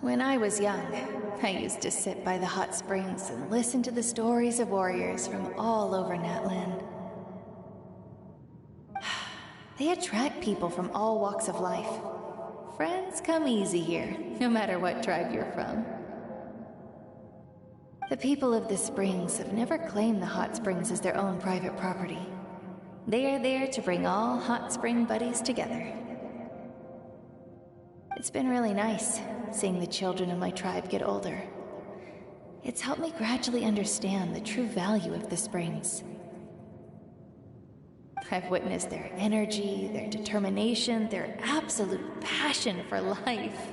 When I was young, I used to sit by the hot springs and listen to the stories of warriors from all over Natlan. They attract people from all walks of life. Friends come easy here, no matter what tribe you're from. The people of the springs have never claimed the hot springs as their own private property. They are there to bring all hot spring buddies together. It's been really nice, seeing the children of my tribe get older. It's helped me gradually understand the true value of the springs. I've witnessed their energy, their determination, their absolute passion for life.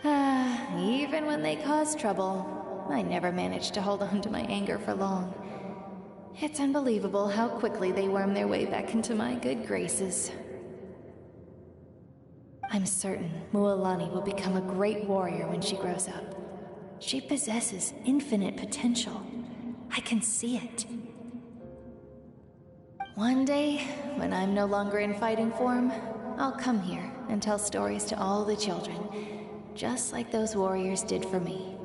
Even when they cause trouble, I never managed to hold on to my anger for long. It's unbelievable how quickly they worm their way back into my good graces. I'm certain Mualani will become a great warrior when she grows up. She possesses infinite potential. I can see it. One day, when I'm no longer in fighting form, I'll come here and tell stories to all the children, just like those warriors did for me.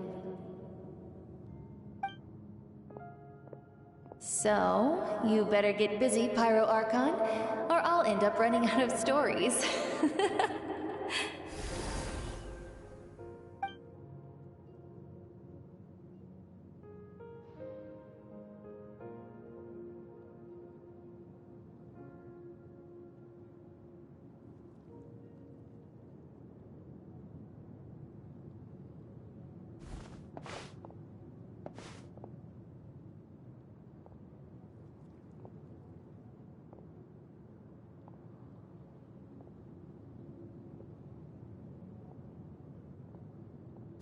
So, you better get busy, Pyro Archon, or I'll end up running out of stories.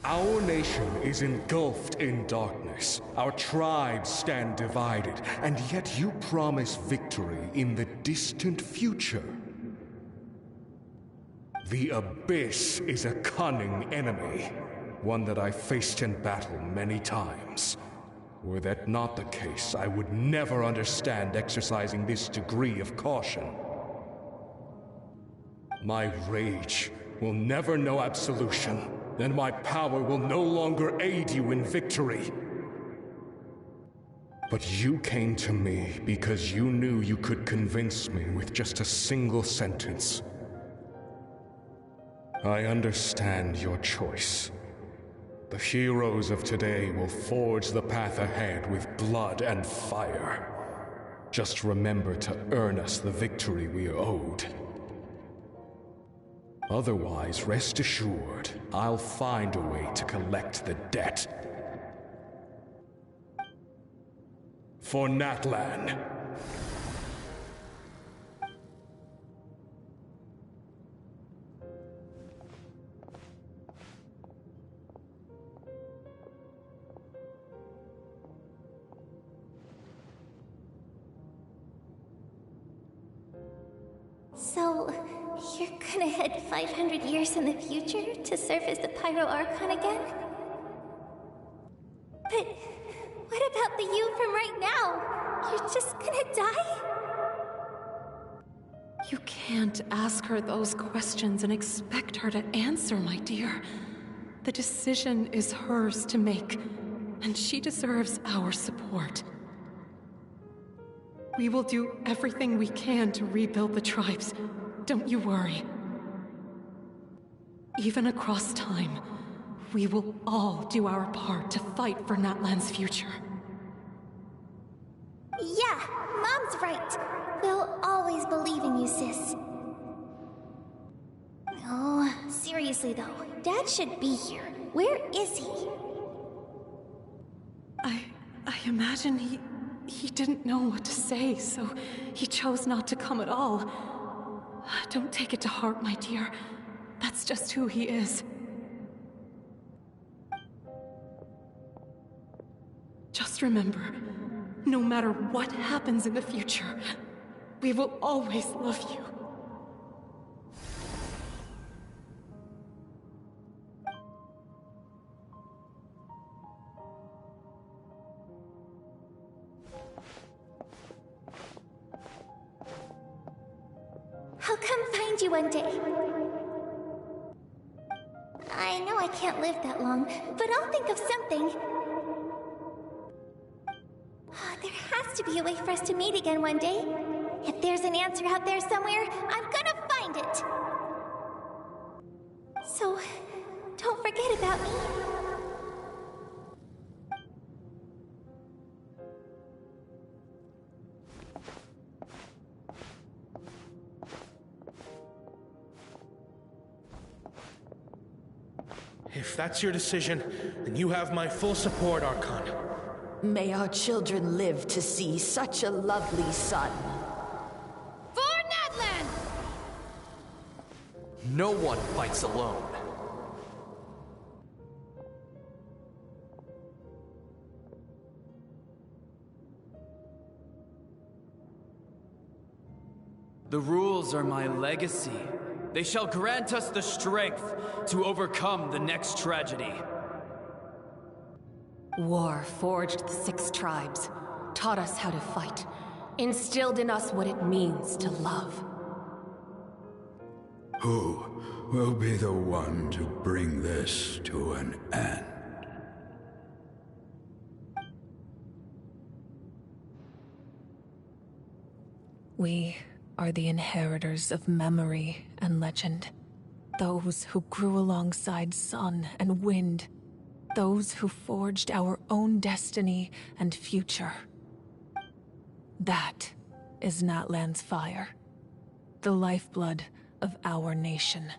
Our nation is engulfed in darkness. Our tribes stand divided, and yet you promise victory in the distant future. The Abyss is a cunning enemy, one that I faced in battle many times. Were that not the case, I would never understand exercising this degree of caution. My rage will never know absolution. Then my power will no longer aid you in victory. But you came to me because you knew you could convince me with just a single sentence. I understand your choice. The heroes of today will forge the path ahead with blood and fire. Just remember to earn us the victory we are owed. Otherwise, rest assured, I'll find a way to collect the debt. For Natlan. So, you're gonna head 500 years in the future to serve as the Pyro Archon again? But what about the you from right now? You're just gonna die? You can't ask her those questions and expect her to answer, my dear. The decision is hers to make. and she deserves our support. We will do everything we can to rebuild the tribes. Don't you worry. Even across time, we will all do our part to fight for Natlan's future. Yeah, Mom's right. We'll always believe in you, sis. Oh, seriously though, Dad should be here. Where is he? I imagine he didn't know what to say, so he chose not to come at all. Don't take it to heart, my dear. That's just who he is. Just remember, no matter what happens in the future, we will always love you. I'll come find you one day. I know I can't live that long, but I'll think of something. There has to be a way for us to meet again one day. If there's an answer out there somewhere, I'm gonna find it. So, don't forget about me. If that's your decision, then you have my full support, Archon. May our children live to see such a lovely son. For Natlan! No one fights alone. The rules are my legacy. They shall grant us the strength to overcome the next tragedy. War forged the 6 tribes, taught us how to fight, instilled in us what it means to love. Who will be the one to bring this to an end? We are the inheritors of memory and legend. Those who grew alongside sun and wind. Those who forged our own destiny and future. That is Natlan's fire. The lifeblood of our nation.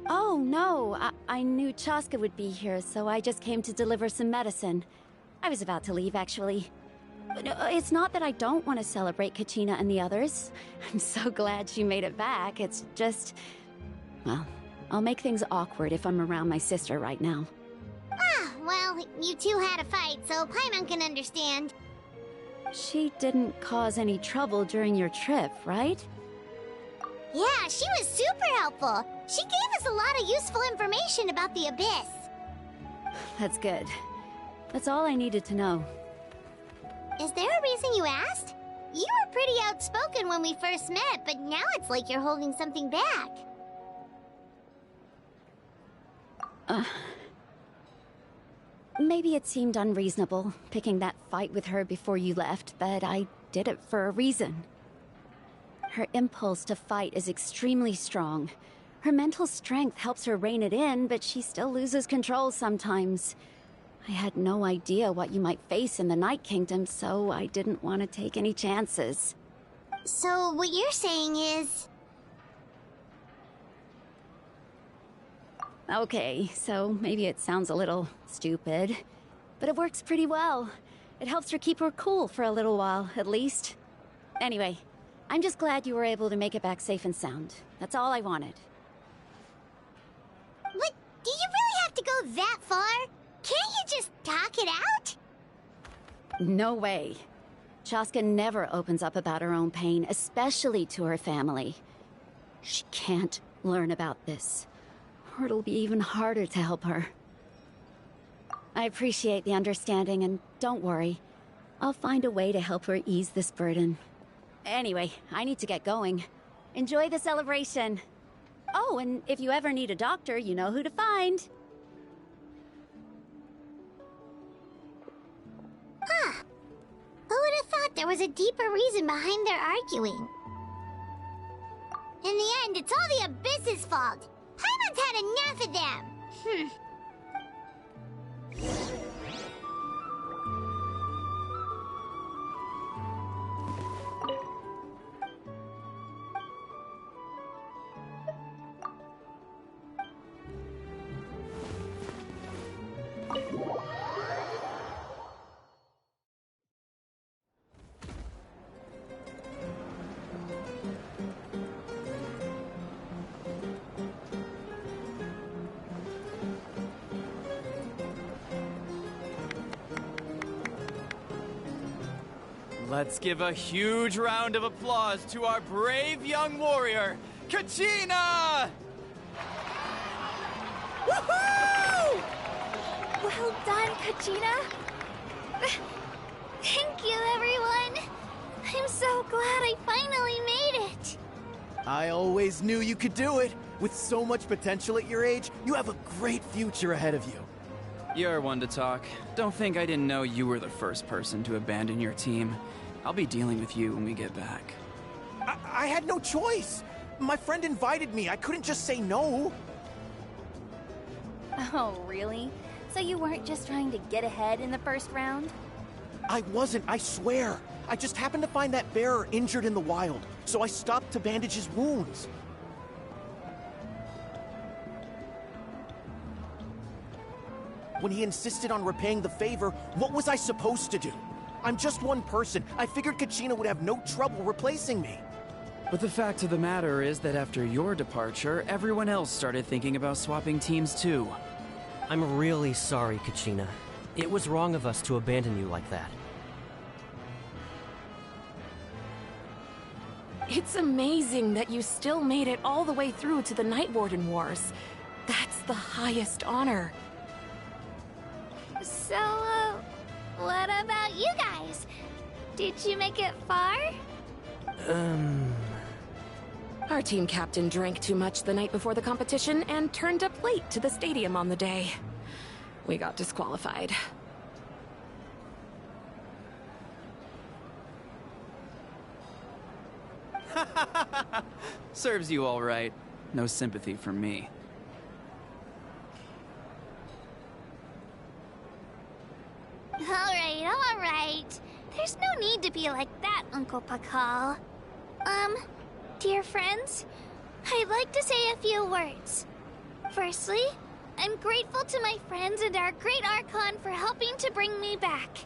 Oh, no. I knew Chaska would be here, so I just came to deliver some medicine. I was about to leave, actually. But it's not that I don't want to celebrate Kachina and the others. I'm so glad she made it back. It's just... well, I'll make things awkward if I'm around my sister right now. Ah, well, you two had a fight, so Paimon can understand. She didn't cause any trouble during your trip, right? Yeah, she was super helpful. She gave us a lot of useful information about the Abyss. That's good. That's all I needed to know. Is there a reason you asked? You were pretty outspoken when we first met, but now it's like you're holding something back. Maybe it seemed unreasonable, picking that fight with her before you left, but I did it for a reason. Her impulse to fight is extremely strong. Her mental strength helps her rein it in, but she still loses control sometimes. I had no idea what you might face in the Night Kingdom, so I didn't want to take any chances. So what you're saying is... Okay, so maybe it sounds a little stupid, but it works pretty well. It helps her keep her cool for a little while, at least. Anyway, I'm just glad you were able to make it back safe and sound. That's all I wanted. But do you really have to go that far? Can't you just talk it out? No way. Chaska never opens up about her own pain, especially to her family. She can't learn about this, or it'll be even harder to help her. I appreciate the understanding, and don't worry. I'll find a way to help her ease this burden. Anyway, I need to get going. Enjoy the celebration. Oh, and if you ever need a doctor, you know who to find. Huh. Who would have thought there was a deeper reason behind their arguing? In the end, it's all the Abyss's fault. Paimon's had enough of them. Let's give a huge round of applause to our brave young warrior, Kachina! Woohoo! Well done, Kachina. Thank you, everyone. I'm so glad I finally made it. I always knew you could do it. With so much potential at your age, you have a great future ahead of you. You're one to talk. Don't think I didn't know you were the first person to abandon your team. I'll be dealing with you when we get back. I had no choice. My friend invited me. I couldn't just say no. Oh, really? So you weren't just trying to get ahead in the first round? I wasn't, I swear. I just happened to find that bearer injured in the wild, so I stopped to bandage his wounds. When he insisted on repaying the favor, what was I supposed to do? I'm just one person. I figured Kachina would have no trouble replacing me. But the fact of the matter is that after your departure, everyone else started thinking about swapping teams too. I'm really sorry, Kachina. It was wrong of us to abandon you like that. It's amazing that you still made it all the way through to the Night Warden Wars. That's the highest honor. So, what about you guys? Did you make it far? Our team captain drank too much the night before the competition and turned up late to the stadium on the day. We got disqualified. Serves you all right. No sympathy from me. All right. There's no need to be like that, Uncle Pakal. Dear friends, I'd like to say a few words. Firstly, I'm grateful to my friends and our great Archon for helping to bring me back.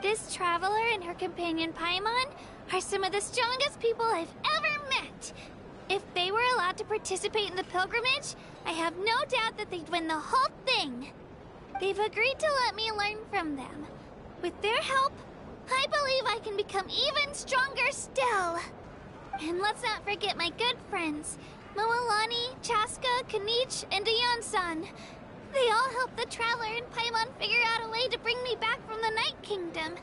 This traveler and her companion Paimon are some of the strongest people I've ever met. If they were allowed to participate in the pilgrimage, I have no doubt that they'd win the whole thing. They've agreed to let me learn from them. With their help, I believe I can become even stronger still. And let's not forget my good friends, Moalani, Chaska, Kanich, and Dayon-san. They all helped the Traveler and Paimon figure out a way to bring me back from the Night Kingdom.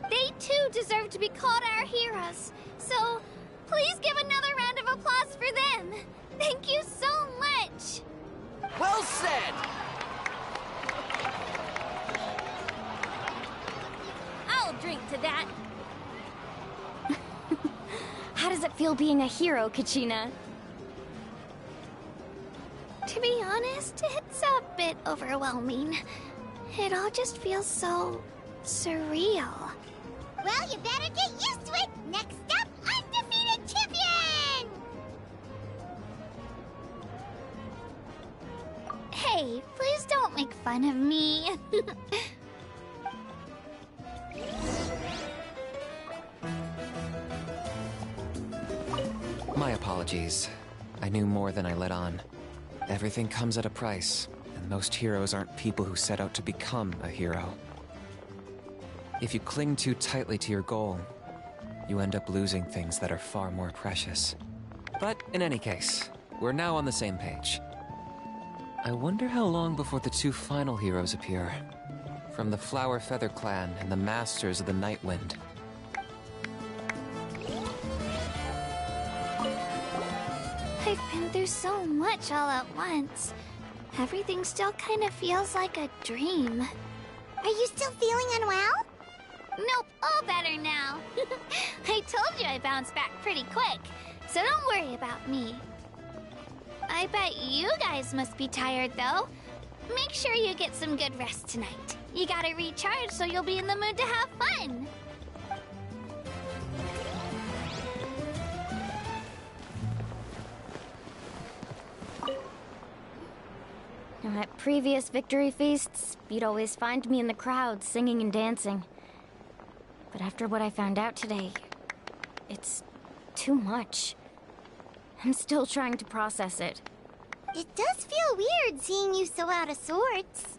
They too deserve to be called our heroes, so please give another round of applause for them. Thank you so much. Well said! I'll drink to that. How does it feel being a hero, Kachina? To be honest, it's a bit overwhelming. It all just feels so surreal. Well, you better get used to it. Next up, undefeated champion! make fun of me. My apologies. I knew more than I let on. Everything comes at a price, and most heroes aren't people who set out to become a hero. If you cling too tightly to your goal, you end up losing things that are far more precious. But in any case, we're now on the same page. I wonder how long before the two final heroes appear. From the Flower Feather Clan and the Masters of the Night Wind. I've been through so much all at once. Everything still kind of feels like a dream. Are you still feeling unwell? Nope, all better now. I told you I bounced back pretty quick, so don't worry about me. I bet you guys must be tired, though. Make sure you get some good rest tonight. You gotta recharge so you'll be in the mood to have fun. Now, at previous victory feasts, you'd always find me in the crowd singing and dancing. But after what I found out today, it's too much. I'm still trying to process it. It does feel weird seeing you so out of sorts.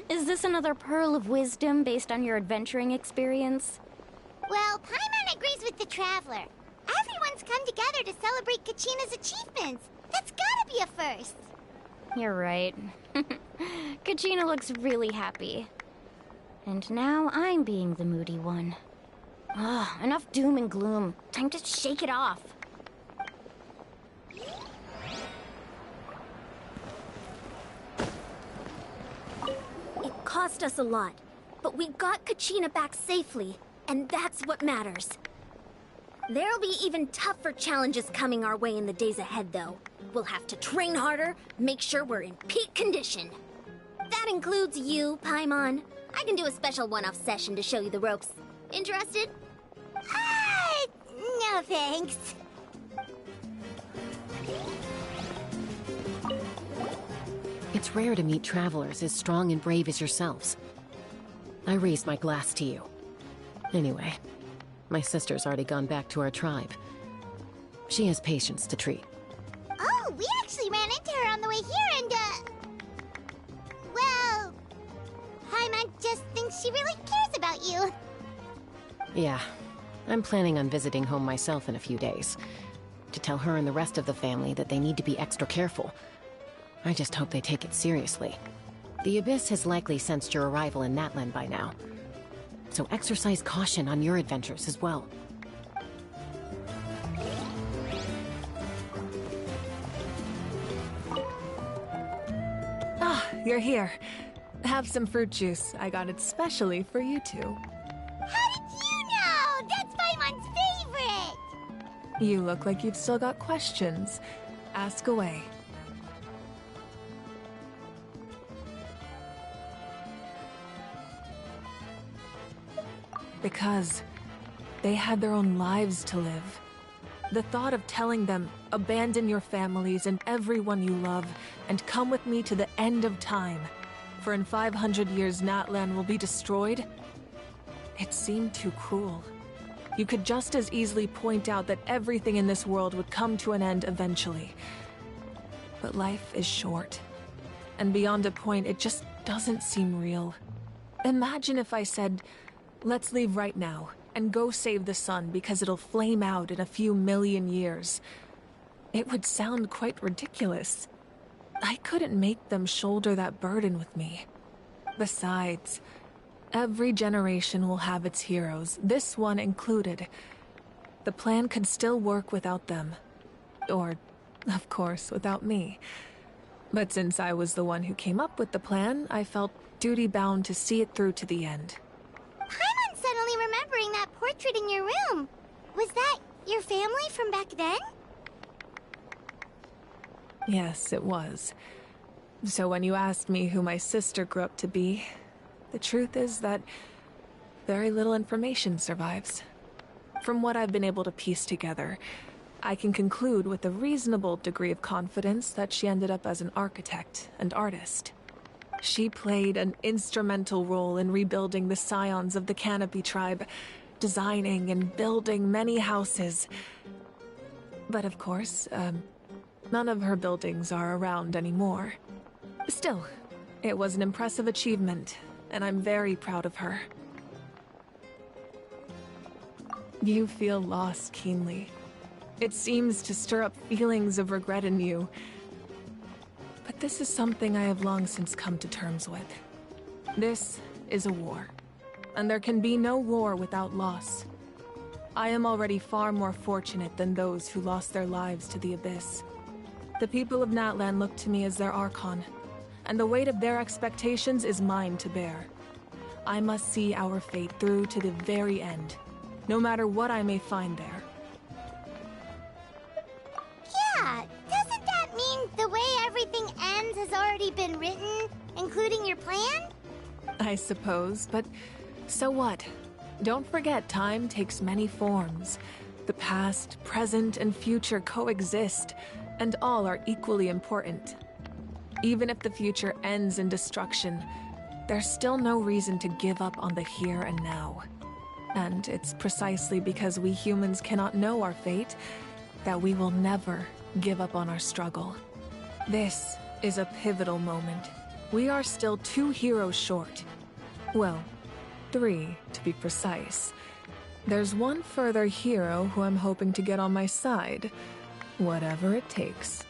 Is this another pearl of wisdom based on your adventuring experience? Well, Paimon agrees with the Traveler. Everyone's come together to celebrate Kachina's achievements. That's gotta be a first. You're right. Kachina looks really happy. And now I'm being the moody one. Enough doom and gloom. Time to shake it off. It cost us a lot, but we got Kachina back safely, and that's what matters. There'll be even tougher challenges coming our way in the days ahead, though. We'll have to train harder, make sure we're in peak condition. That includes you, Paimon. I can do a special one-off session to show you the ropes. Interested? No thanks. It's rare to meet travelers as strong and brave as yourselves. I raised my glass to you. Anyway, my sister's already gone back to our tribe. She has patients to treat. Oh, we actually ran into her on the way here and, well, Paimon just thinks she really cares about you. Yeah, I'm planning on visiting home myself in a few days. To tell her and the rest of the family that they need to be extra careful. I just hope they take it seriously. The Abyss has likely sensed your arrival in Natlan by now. So exercise caution on your adventures as well. Ah, you're here. Have some fruit juice. I got it specially for you two. How did you know? That's Paimon's favorite! You look like you've still got questions. Ask away. Because they had their own lives to live. The thought of telling them, abandon your families and everyone you love, and come with me to the end of time, for in 500 years Natlan will be destroyed, it seemed too cruel. You could just as easily point out that everything in this world would come to an end eventually. But life is short. And beyond a point, it just doesn't seem real. Imagine if I said, let's leave right now, and go save the sun because it'll flame out in a few million years. It would sound quite ridiculous. I couldn't make them shoulder that burden with me. Besides, every generation will have its heroes, this one included. The plan could still work without them. Or, of course, without me. But since I was the one who came up with the plan, I felt duty-bound to see it through to the end. Paimon's suddenly remembering that portrait in your room. Was that your family from back then? Yes, it was. So when you asked me who my sister grew up to be, the truth is that very little information survives. From what I've been able to piece together, I can conclude with a reasonable degree of confidence that she ended up as an architect and artist. She played an instrumental role in rebuilding the scions of the Canopy tribe, designing and building many houses. But of course, none of her buildings are around anymore. Still, it was an impressive achievement, and I'm very proud of her. You feel loss keenly. It seems to stir up feelings of regret in you. But this is something I have long since come to terms with. This is a war, and there can be no war without loss. I am already far more fortunate than those who lost their lives to the Abyss. The people of Natlan look to me as their Archon, and the weight of their expectations is mine to bear. I must see our fate through to the very end, no matter what I may find there. Yeah, doesn't that mean the way everything ends has already been written, including your plan? I suppose, but so what? Don't forget, time takes many forms. The past, present, and future coexist, and all are equally important. Even if the future ends in destruction, there's still no reason to give up on the here and now. And it's precisely because we humans cannot know our fate that we will never give up on our struggle. This is a pivotal moment. We are still 2 heroes short. Well, 3 to be precise. There's one further hero who I'm hoping to get on my side, whatever it takes.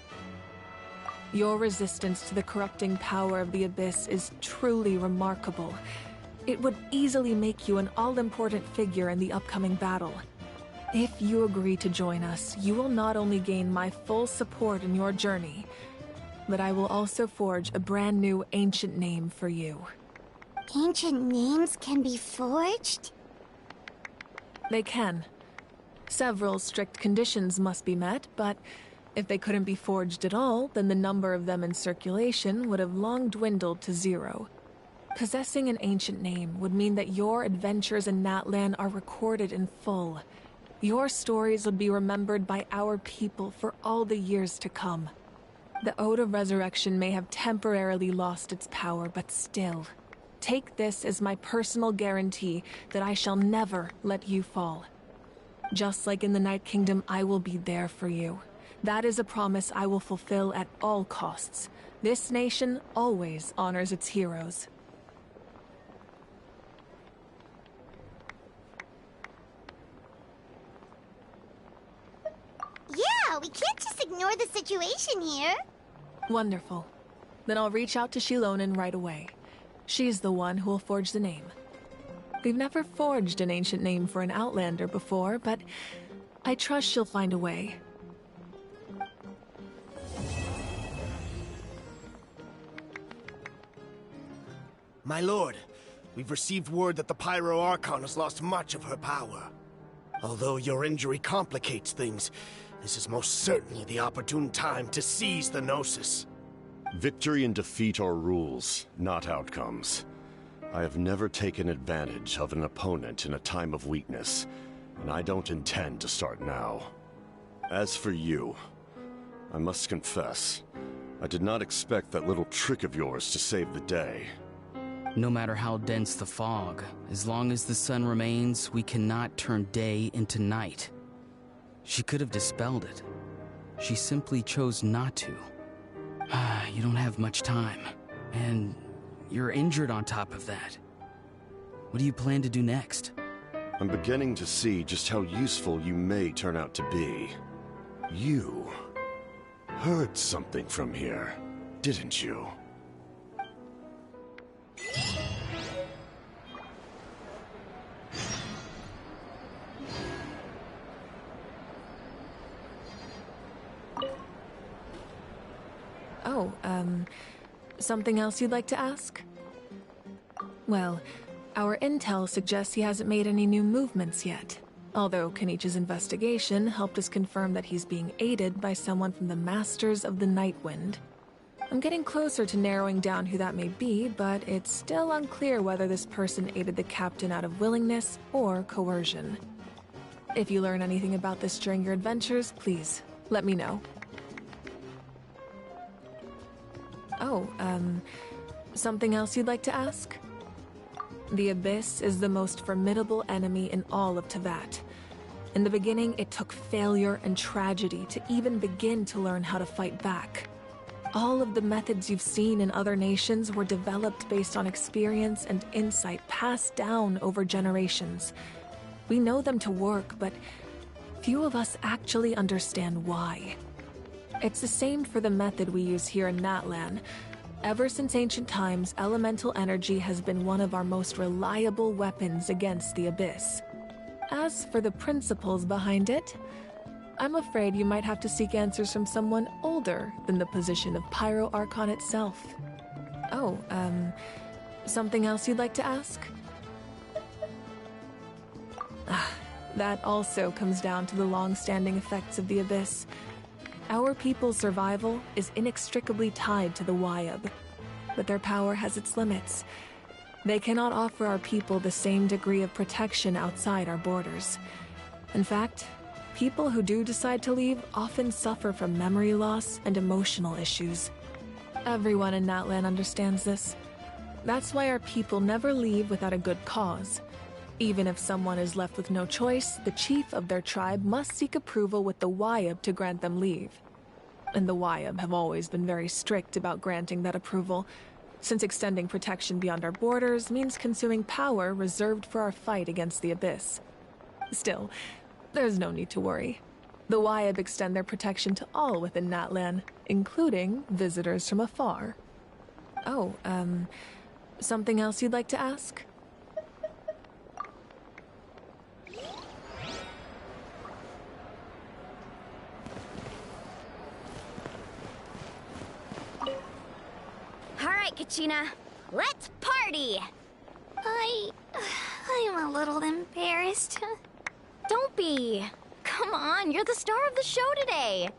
Your resistance to the corrupting power of the Abyss is truly remarkable. It would easily make you an all-important figure in the upcoming battle. If you agree to join us, you will not only gain my full support in your journey, but I will also forge a brand new ancient name for you. Ancient names can be forged? They can. Several strict conditions must be met, but if they couldn't be forged at all, then the number of them in circulation would have long dwindled to 0. Possessing an ancient name would mean that your adventures in Natlan are recorded in full. Your stories would be remembered by our people for all the years to come. The Ode of Resurrection may have temporarily lost its power, but still, take this as my personal guarantee that I shall never let you fall. Just like in the Night Kingdom, I will be there for you. That is a promise I will fulfill at all costs. This nation always honors its heroes. Yeah, we can't just ignore the situation here. Wonderful. Then I'll reach out to Shilonen right away. She's the one who will forge the name. We've never forged an ancient name for an Outlander before, but I trust she'll find a way. My lord, we've received word that the Pyro Archon has lost much of her power. Although your injury complicates things, this is most certainly the opportune time to seize the Gnosis. Victory and defeat are rules, not outcomes. I have never taken advantage of an opponent in a time of weakness, and I don't intend to start now. As for you, I must confess, I did not expect that little trick of yours to save the day. No matter how dense the fog, as long as the sun remains, we cannot turn day into night. She could have dispelled it. She simply chose not to. You don't have much time, and you're injured on top of that. What do you plan to do next? I'm beginning to see just how useful you may turn out to be. You heard something from here, didn't you? Oh, something else you'd like to ask? Well, our intel suggests he hasn't made any new movements yet. Although Kenichi's investigation helped us confirm that he's being aided by someone from the Masters of the Nightwind. I'm getting closer to narrowing down who that may be, but it's still unclear whether this person aided the captain out of willingness or coercion. If you learn anything about this during your adventures, please, let me know. Oh, something else you'd like to ask? The Abyss is the most formidable enemy in all of Teyvat. In the beginning, it took failure and tragedy to even begin to learn how to fight back. All of the methods you've seen in other nations were developed based on experience and insight passed down over generations. We know them to work, but few of us actually understand why. It's the same for the method we use here in Natlan. Ever since ancient times, elemental energy has been one of our most reliable weapons against the Abyss. As for the principles behind it, I'm afraid you might have to seek answers from someone older than the position of Pyro Archon itself. Oh, something else you'd like to ask? That also comes down to the long-standing effects of the Abyss. Our people's survival is inextricably tied to the Wyab, but their power has its limits. They cannot offer our people the same degree of protection outside our borders. In fact, people who do decide to leave often suffer from memory loss and emotional issues. Everyone in Natlan understands this. That's why our people never leave without a good cause. Even if someone is left with no choice, the chief of their tribe must seek approval with the Wyab to grant them leave. And the Wyab have always been very strict about granting that approval, since extending protection beyond our borders means consuming power reserved for our fight against the Abyss. Still, there's no need to worry. The Wyab extend their protection to all within Natlan, including visitors from afar. Oh, something else you'd like to ask? Alright, Kachina, let's party! I'm a little embarrassed. Don't be. Come on, you're the star of the show today.